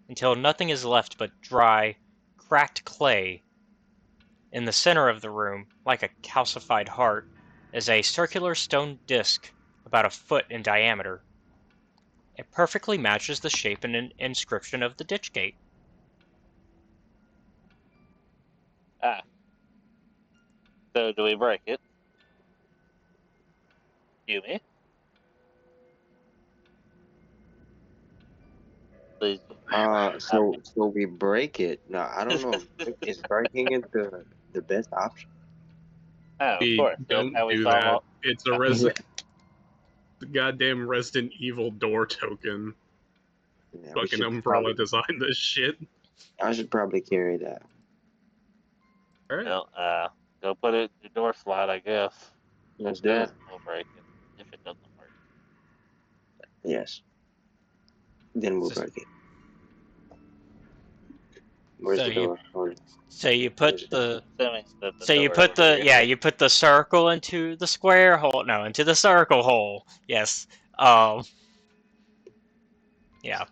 until nothing is left but dry, cracked clay. In the center of the room, like a calcified heart, is a circular stone disc about a foot in diameter. It perfectly matches the shape and inscription of the ditch gate. Ah. So do we break it? You me? Please. So we break it. No, I don't know. Is breaking it the best option? Oh, of We course. That's don't how we do solve that. all. It's a the goddamn Resident Evil door token. Yeah, we Fucking should Umbrella probably, designed this shit. I should probably carry that. Alright. Well, go put it in your door slot, I guess. Let's do Then it. we'll break it if it doesn't work. Yes. Then we'll break it. Where's So the you door? so you Where's put the door? the Assuming that the so you door put is the here. yeah you put the circle into the square hole. No, into the circle hole. Yes. Um. Yeah.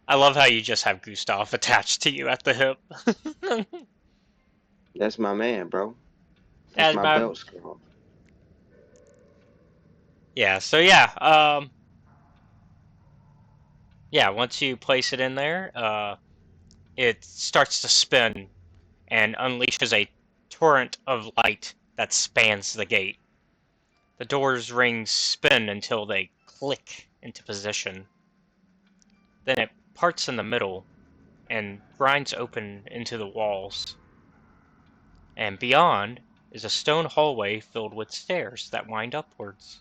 I love how you just have Gustav attached to you at the hip. That's my man, bro. That's As my my belt squad. yeah. So yeah. Yeah. Once you place it in there, it starts to spin and unleashes a torrent of light that spans the gate. The door's rings spin until they click into position. Then it parts in the middle and grinds open into the walls. And beyond is a stone hallway filled with stairs that wind upwards.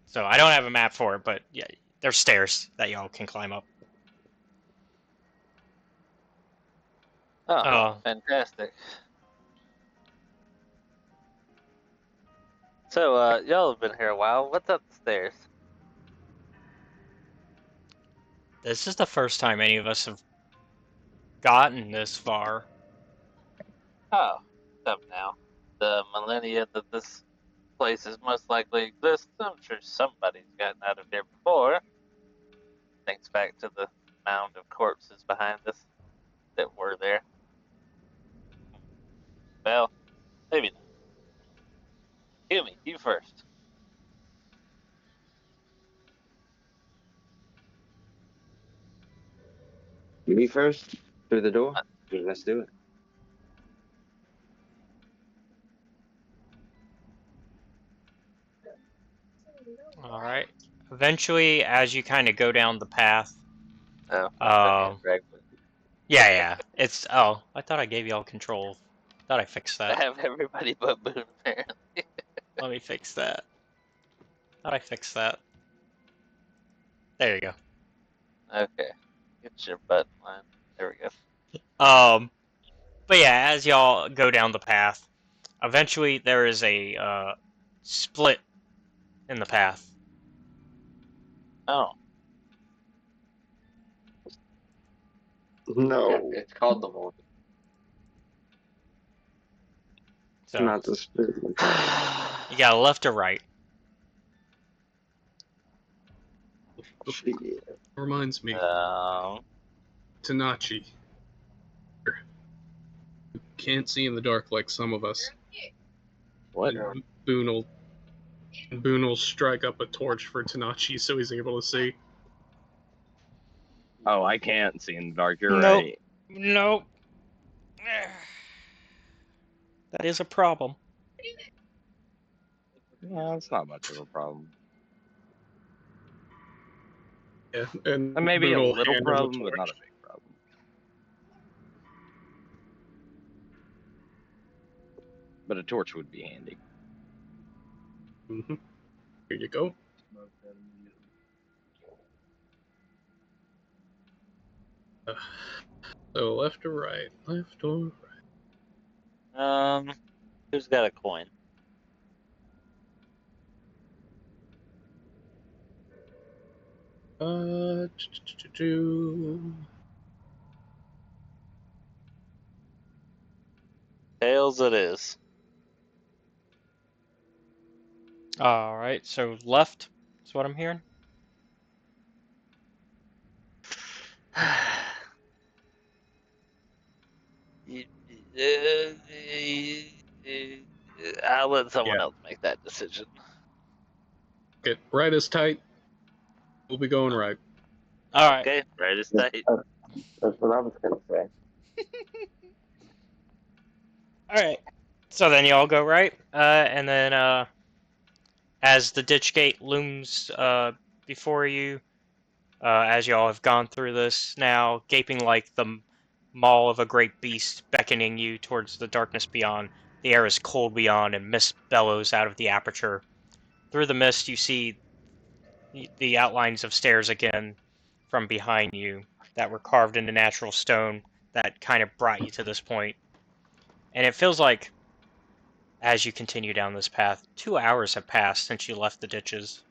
So I don't have a map for it, but yeah, there's stairs that y'all can climb up. Oh, fantastic. So, y'all have been here a while. What's up the stairs? This is the first time any of us have gotten this far. Oh, up now. The millennia that this place is most likely exist, I'm sure somebody's gotten out of here before. Thinks back to the mound of corpses behind us that were there. Well, maybe not. Yumi, you first. Me first? Through the door? Uh, Let's do it. All right. Eventually, as you kind of go down the path, Oh, okay, right. yeah. It's I thought I gave y'all control. Thought I fixed I that. have everybody but Boone, apparently. Let me fix that. Thought I fixed that. There you go. Okay. Get your butt in line. There we go. But yeah, as y'all go down the path, eventually there is a split in the path. Oh, No, It's called the Lord. So not the spirit. you got a left or right. Shit. Reminds me, um, Tanachi. Can't see in the dark like some of us. What? And Boone will strike up a torch for Tanachi so he's able to see. Oh, I can't see in the dark. You're Nope. right. Nope. That is a problem. Yeah, it's not much of a problem. Yeah, and And maybe Boone a will little hand him a problem, but not a torch. big problem. But a torch would be handy. Mm-hmm. Here you go. So left or right? Left or right? who's got a coin? Uh, Tails it is. All right. So left is what I'm hearing. I'll let someone Yeah. else make that decision. Okay, right is tight. We'll be going right. All right. Okay, right is tight. That's what I was gonna say. All right. So then y'all go right, and then as the ditch gate looms before you, as y'all have gone through this now, gaping like the maw of a great beast beckoning you towards the darkness beyond. The air is cold beyond, and mist bellows out of the aperture. Through the mist, you see the outlines of stairs again from behind you that were carved into natural stone that kind of brought you to this point. And it feels like As you continue down this path, 2 hours have passed since you left the ditches.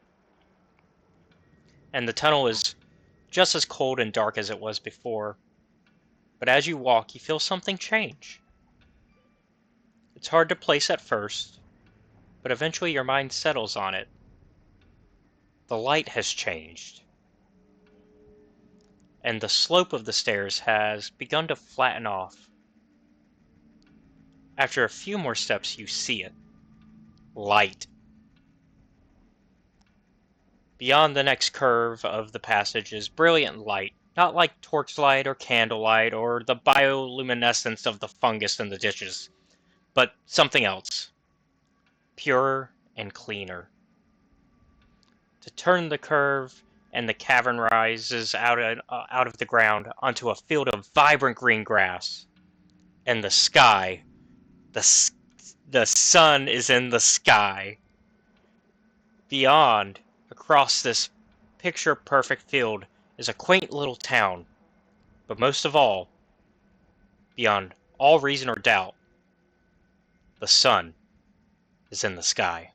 And the tunnel is just as cold and dark as it was before. But as you walk, you feel something change. It's hard to place at first, but eventually your mind settles on it. The light has changed. And the slope of the stairs has begun to flatten off. After a few more steps, you see it. Light. Beyond the next curve of the passage is brilliant light, not like torchlight or candlelight or the bioluminescence of the fungus in the ditches, but something else. Purer and cleaner. To turn the curve, and the cavern rises out of the ground onto a field of vibrant green grass. And the sky, the sun is in the sky. Beyond, across this picture-perfect field, is a quaint little town. But most of all, beyond all reason or doubt, the sun is in the sky.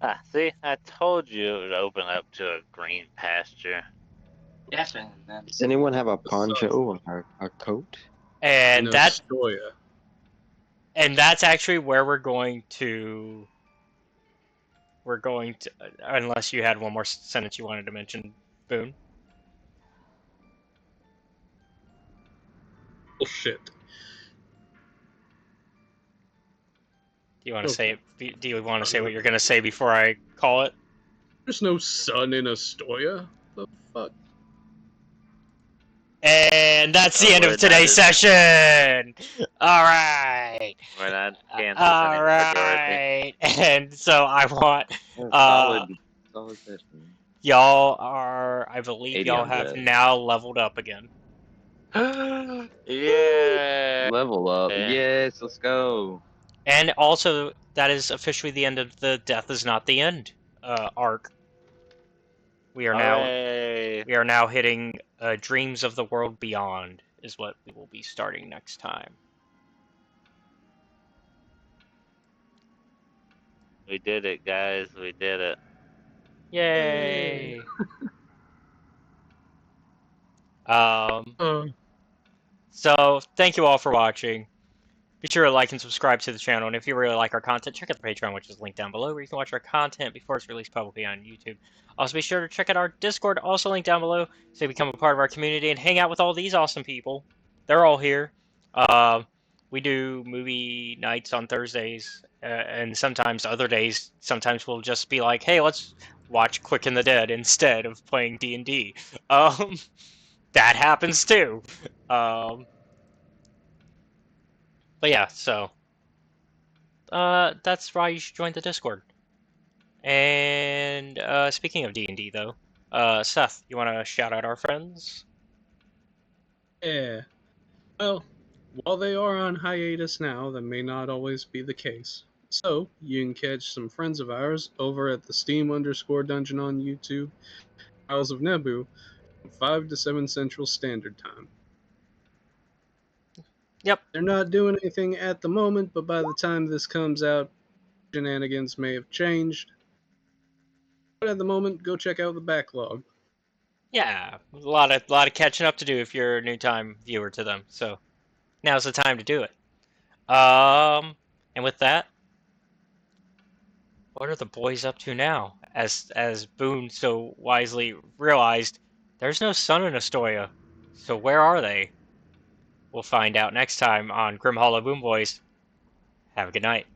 Ah, see, I told you it would open up to a green pasture. Definitely. Does anyone have a poncho or a coat? And No, that Stoya. And that's actually where we're going to, unless you had one more sentence you wanted to mention, Boone. Bullshit. Do you want to Okay. say it? Do you want to say what you're going to say before I call it? There's no sun in Astoria. The fuck? And that's the Oh, end of we're today's not- session. All right. We're not Kansas All anymore, Dorothy. right. And so I want Solid session. y'all are. I believe 80 y'all on have death. now leveled up again. Yeah. Level up. Yeah. Yes, let's go. And also, that is officially the end of the Death is Not the End arc. We are now hitting Dreams of the World Beyond is what we will be starting next time. We did it, guys. We did it. Yay! So, thank you all for watching. Be sure to like and subscribe to the channel, and if you really like our content, check out the Patreon, which is linked down below, where you can watch our content before it's released publicly on YouTube. Also, be sure to check out our Discord, also linked down below, so you become a part of our community and hang out with all these awesome people. They're all here. We do movie nights on Thursdays, and sometimes other days, sometimes we'll just be like, hey, let's watch Quick and the Dead instead of playing D&D. That happens too. But yeah, so that's why you should join the Discord. And speaking of D&D, though, Seth, you want to shout out our friends? Yeah. Well, while they are on hiatus now, that may not always be the case. So, you can catch some friends of ours over at the Steam_Dungeon on YouTube, Isles of Nebu, from 5 to 7 Central Standard Time. Yep. They're not doing anything at the moment, but by the time this comes out, shenanigans may have changed. But at the moment, go check out the backlog. Yeah, a lot of catching up to do if you're a new time viewer to them. So now's the time to do it. And with that, what are the boys up to now? As Boone so wisely realized, there's no sun in Astoria. So where are they? We'll find out next time on Grim Hollow Boom Boys. Have a good night.